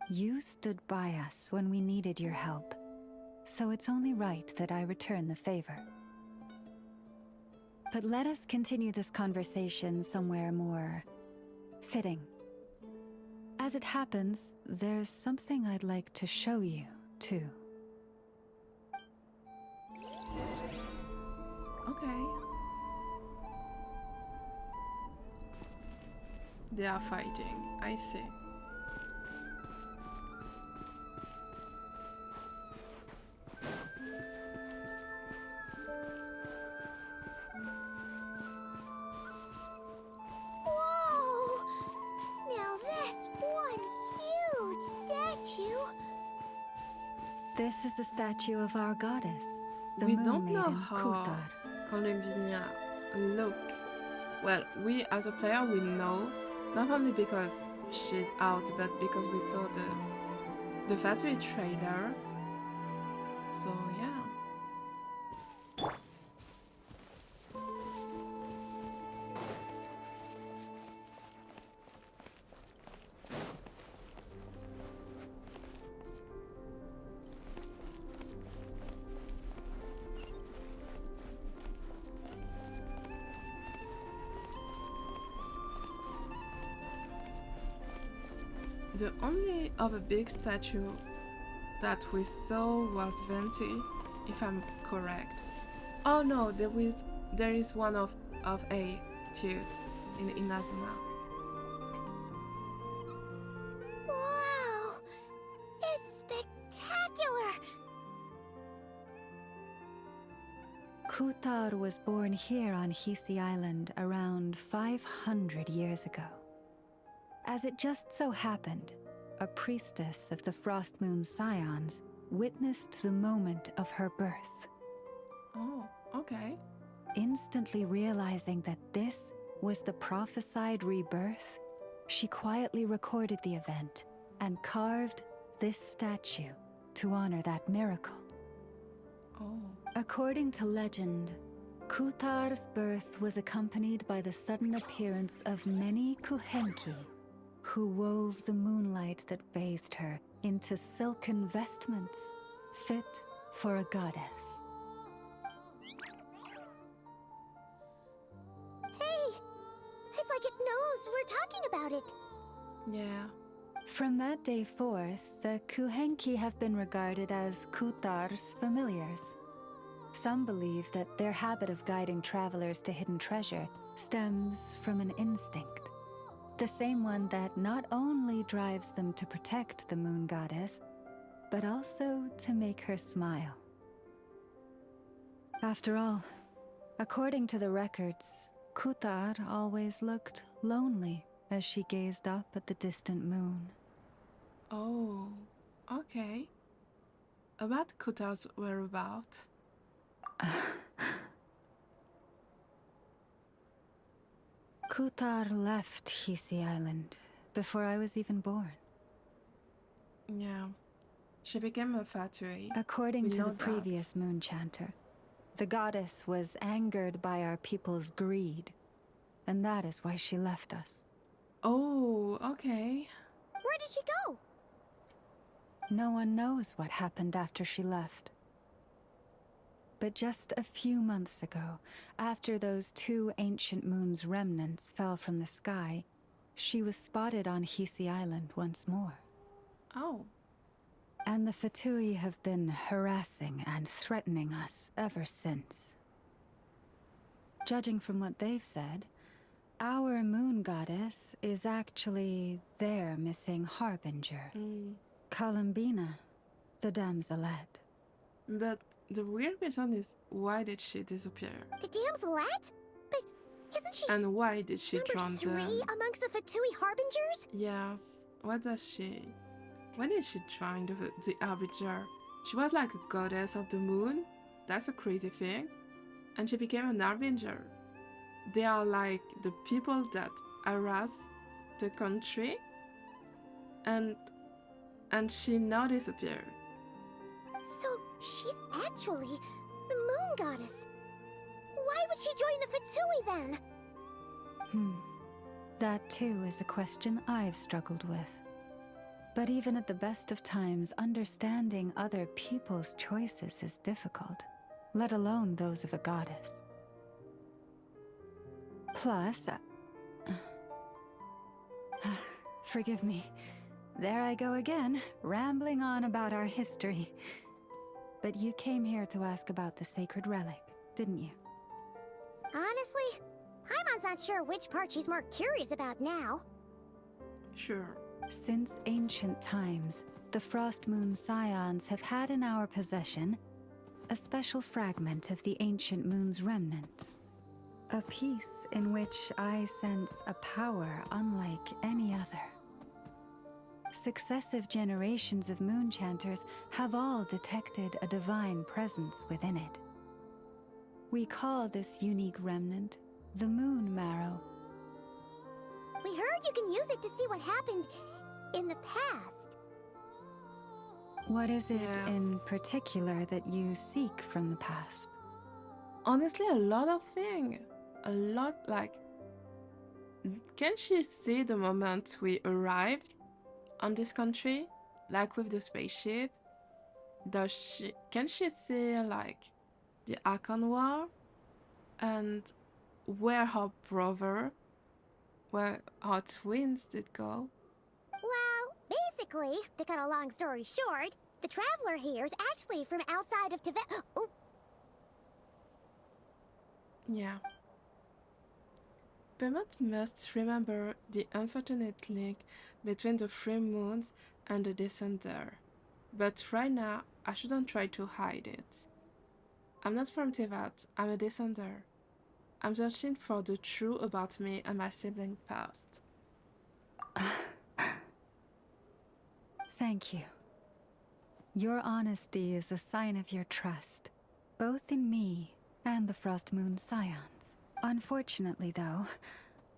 S10: You stood by us when we needed your help, so it's only right that I return the favor. But let us continue this conversation somewhere more fitting. As it happens, there's something I'd like to show you, too.
S1: Okay. They are fighting, I see.
S2: Whoa! Now that's one huge statue.
S10: This is the statue of our goddess, the
S1: We
S10: Moon
S1: don't know
S10: Maiden
S1: how
S10: Kutar.
S1: Columbia look. Well, we as a player we know, not only because she's out, but because we saw the factory trailer. So yeah. The only other big statue that we saw was Venti, if I'm correct. Oh no, there is one of A too in Inazuma.
S2: Wow! It's spectacular!
S10: Kutar was born here on Hisi Island around 500 years ago. As it just so happened, a priestess of the Frostmoon Scions witnessed the moment of her birth.
S1: Oh, okay.
S10: Instantly realizing that this was the prophesied rebirth, she quietly recorded the event and carved this statue to honor that miracle.
S1: Oh.
S10: According to legend, Kutar's birth was accompanied by the sudden appearance of many Kuhenki, who wove the moonlight that bathed her into silken vestments fit for a goddess.
S2: Hey! It's like it knows we're talking about it.
S1: Yeah.
S10: From that day forth, the Kuhenki have been regarded as Kutar's familiars. Some believe that their habit of guiding travelers to hidden treasure stems from an instinct. The same one that not only drives them to protect the moon goddess, but also to make her smile. After all, according to the records, Kutar always looked lonely as she gazed up at the distant moon.
S1: Oh, okay. About Kutar's whereabouts.
S10: Kutar left Hisi Island before I was even born.
S1: Yeah. She became a fatui.
S10: According
S1: We
S10: to
S1: know
S10: the
S1: that.
S10: previous moon chanter, the goddess was angered by our people's greed, and that is why she left us.
S1: Oh, okay.
S2: Where did she go?
S10: No one knows what happened after she left. But just a few months ago, after those 2 ancient moon's remnants fell from the sky, she was spotted on Hisi Island once more.
S1: Oh.
S10: And the Fatui have been harassing and threatening us ever since. Judging from what they've said, our moon goddess is actually their missing harbinger, Columbina, the damselette.
S1: But the weird question is, why did she disappear?
S2: The damselette? But isn't she
S1: And why did she
S2: number
S1: join
S2: 3
S1: them?
S2: amongst the Fatui Harbingers?
S1: Yes. What does she... When did she join the Arbiter? She was like a goddess of the moon. That's a crazy thing. And she became an Harbinger. They are like the people that harass the country. And she now disappeared.
S2: So she's actually the moon goddess. Why would she join the Fatui then?
S10: That too is a question I've struggled with. But even at the best of times, understanding other people's choices is difficult, let alone those of a goddess. Plus, forgive me, there I go again, rambling on about our history. But you came here to ask about the sacred relic, didn't you?
S2: Honestly, Paimon's not sure which part she's more curious about now.
S1: Sure.
S10: Since ancient times, the Frost Moon Scions have had in our possession a special fragment of the ancient moon's remnants. A piece in which I sense a power unlike any other. Successive generations of moon chanters have all detected a divine presence within it. We call this unique remnant the Moon Marrow.
S2: We heard you can use it to see what happened in the past.
S10: What is it in particular that you seek from the past?
S1: Honestly, a lot of things. A lot, like... Can she see the moment we arrived on this country? Like with the spaceship? Can she see, like, the Archon War? And where her brother, where her twins did go?
S2: Well, basically, to cut a long story short, the traveler here is actually from outside of Tibet. Oh.
S1: Yeah. Pemot must remember the unfortunate link between the 3 moons and the descender. But right now, I shouldn't try to hide it. I'm not from Tibet, I'm a descender. I'm searching for the truth about me and my sibling past.
S10: Thank you. Your honesty is a sign of your trust, both in me and the Frost Moon Scions. Unfortunately, though,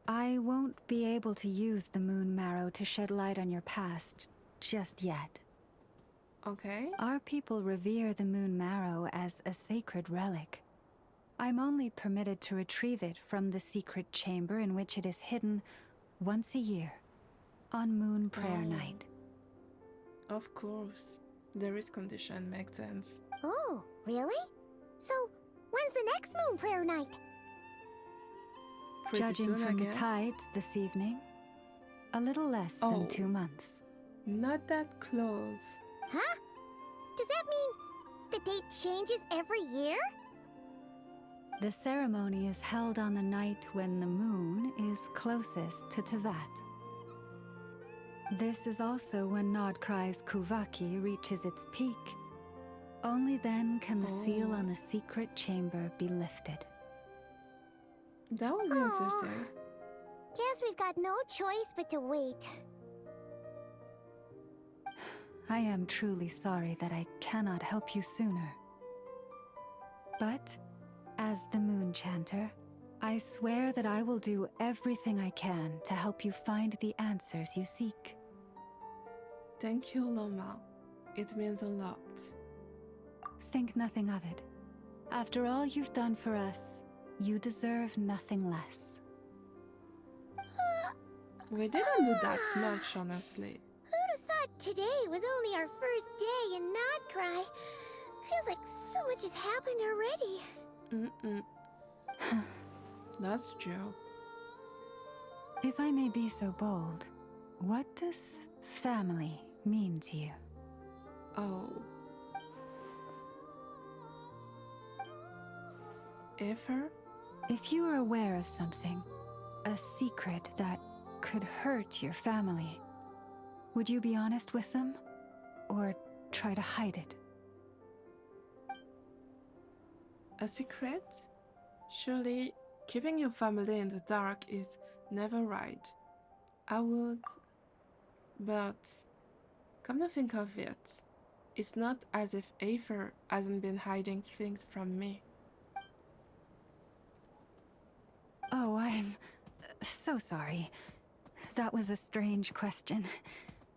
S10: I won't be able to use the Moon Marrow to shed light on your past just yet.
S1: Okay.
S10: Our people revere the Moon Marrow as a sacred relic. I'm only permitted to retrieve it from the secret chamber in which it is hidden once a year, on Moon Prayer Night.
S1: Of course. The risk condition makes sense.
S2: Oh, really? So, when's the next Moon Prayer Night?
S1: Pretty
S10: Judging
S1: soon, I
S10: from the
S1: guess.
S10: tides this evening, a little less than 2 months.
S1: Not that close.
S2: Huh? Does that mean the date changes every year?
S10: The ceremony is held on the night when the moon is closest to Tevat. This is also when Nod-Krai's Kuvaki reaches its peak. Only then can the seal on the secret chamber be lifted.
S1: That would be interesting.
S2: Guess we've got no choice but to wait.
S10: I am truly sorry that I cannot help you sooner. But, as the Moon Chanter, I swear that I will do everything I can to help you find the answers you seek.
S1: Thank you, Loma. It means a lot.
S10: Think nothing of it. After all you've done for us, you deserve nothing less.
S1: We didn't do that much, honestly.
S2: Who'd have thought today was only our first day in Nod-Krai? Feels like so much has happened already.
S1: That's true.
S10: If I may be so bold, what does family mean to you?
S1: Oh. Ever?
S10: If you are aware of something, a secret that could hurt your family, would you be honest with them? Or try to hide it?
S1: A secret? Surely, keeping your family in the dark is never right. I would... But, come to think of it, it's not as if Aether hasn't been hiding things from me.
S10: Oh, I'm so sorry. That was a strange question.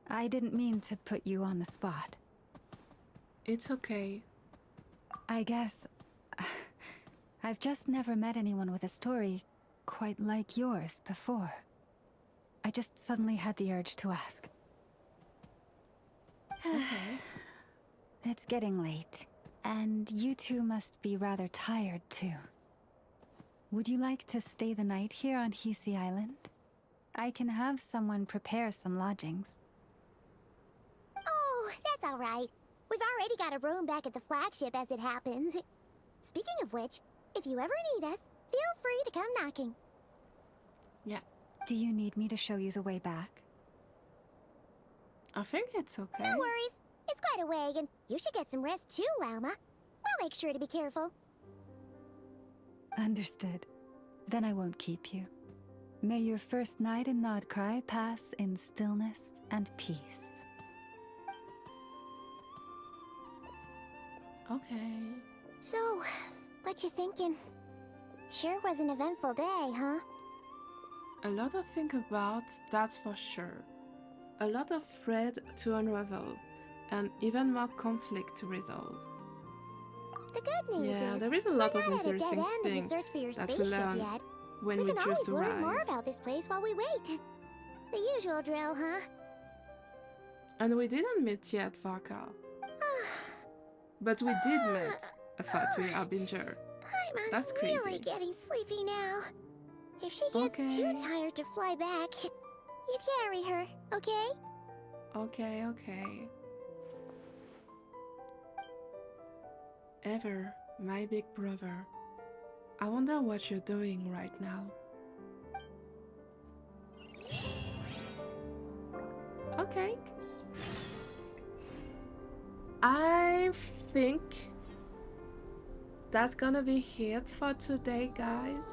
S10: I didn't mean to put you on the spot.
S1: It's okay.
S10: I guess I've just never met anyone with a story quite like yours before. I just suddenly had the urge to ask.
S1: Okay.
S10: It's getting late, and you two must be rather tired too. Would you like to stay the night here on Hisi Island? I can have someone prepare some lodgings.
S2: Oh, that's all right. We've already got a room back at the flagship as it happens. Speaking of which, if you ever need us, feel free to come knocking.
S1: Yeah.
S10: Do you need me to show you the way back?
S1: I think it's okay.
S2: No worries. It's quite a way, and you should get some rest too, Lauma. We'll make sure to be careful.
S10: Understood. Then I won't keep you. May your first night in Nod-Krai pass in stillness and peace.
S1: Okay.
S2: So, what you thinking? Sure was an eventful day, huh?
S1: A lot to think about, that's for sure. A lot of thread to unravel, and even more conflict to resolve.
S2: The good news
S1: Yeah,
S2: is
S1: there is a lot
S2: we're
S1: of
S2: not at a
S1: interesting
S2: dead end in
S1: things
S2: the search for your
S1: that we
S2: spaceship
S1: learn
S2: yet.
S1: when
S2: We
S1: we
S2: can
S1: just
S2: always learn more
S1: arrive.
S2: about this place while we wait. The usual drill, huh?
S1: And we didn't meet yet, Varka. But we did meet a Fatui Harbinger.
S2: Paimon's
S1: That's crazy.
S2: really getting sleepy now. If she gets too tired to fly back, you carry her, okay?
S1: Okay, okay. Ever, my big brother. I wonder what you're doing right now. Okay. I think that's gonna be it for today, guys.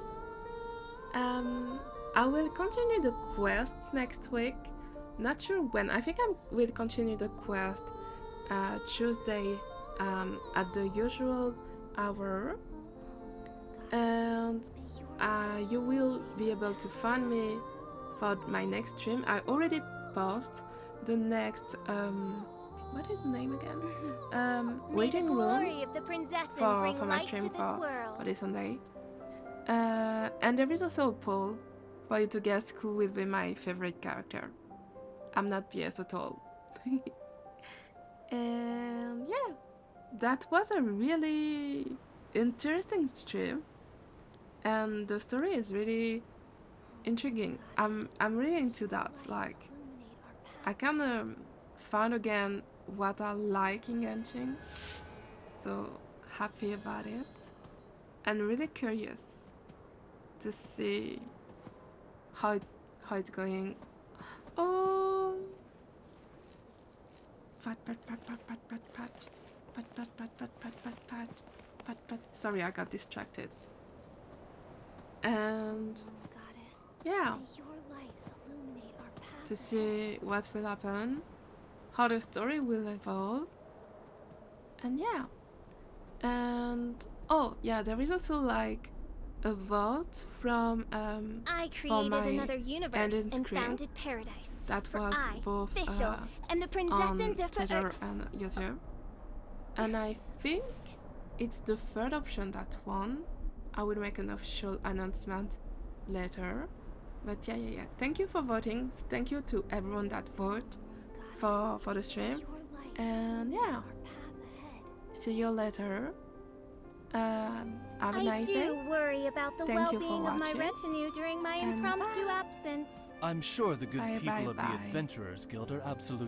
S1: I will continue the quest next week. Not sure when. I think I will continue the quest Tuesday at the usual hour, and you will be able to find me for my next stream. I already post the next what is the name again?
S5: May the
S1: Waiting
S5: glory
S1: room
S5: of the princess
S1: for
S5: bring
S1: my
S5: light
S1: stream
S5: to this
S1: for
S5: world.
S1: this Sunday. And there is also a poll for you to guess who will be my favorite character. I'm not biased at all. And yeah, that was a really interesting stream, and the story is really intriguing. I'm really into that. Like, I kind of found again what I like in Genshin, so happy about it, and really curious to see how it's going. Oh, pat. Sorry, I got distracted. And yeah, to see what will happen, how the story will evolve, and yeah. And oh yeah, there is also like a vote from
S5: I
S1: for
S5: created
S1: my
S5: another universe
S1: ending
S5: and
S1: screen.
S5: founded paradise.
S1: That
S5: For
S1: was
S5: I,
S1: both
S5: Fischl, and the princess
S1: on
S5: in different
S1: Twitter and YouTube. And I think it's the third option that won. I will make an official announcement later. But yeah. Thank you for voting. Thank you to everyone that voted for the stream. And yeah, see you later. Have a nice day.
S5: I do worry about the
S1: Thank you for
S5: well-being of my
S1: watching.
S5: retinue during my
S1: And
S5: impromptu absence.
S8: I'm sure the good
S1: Bye,
S8: people
S1: bye,
S8: of the
S1: bye.
S8: Adventurers Guild are absolutely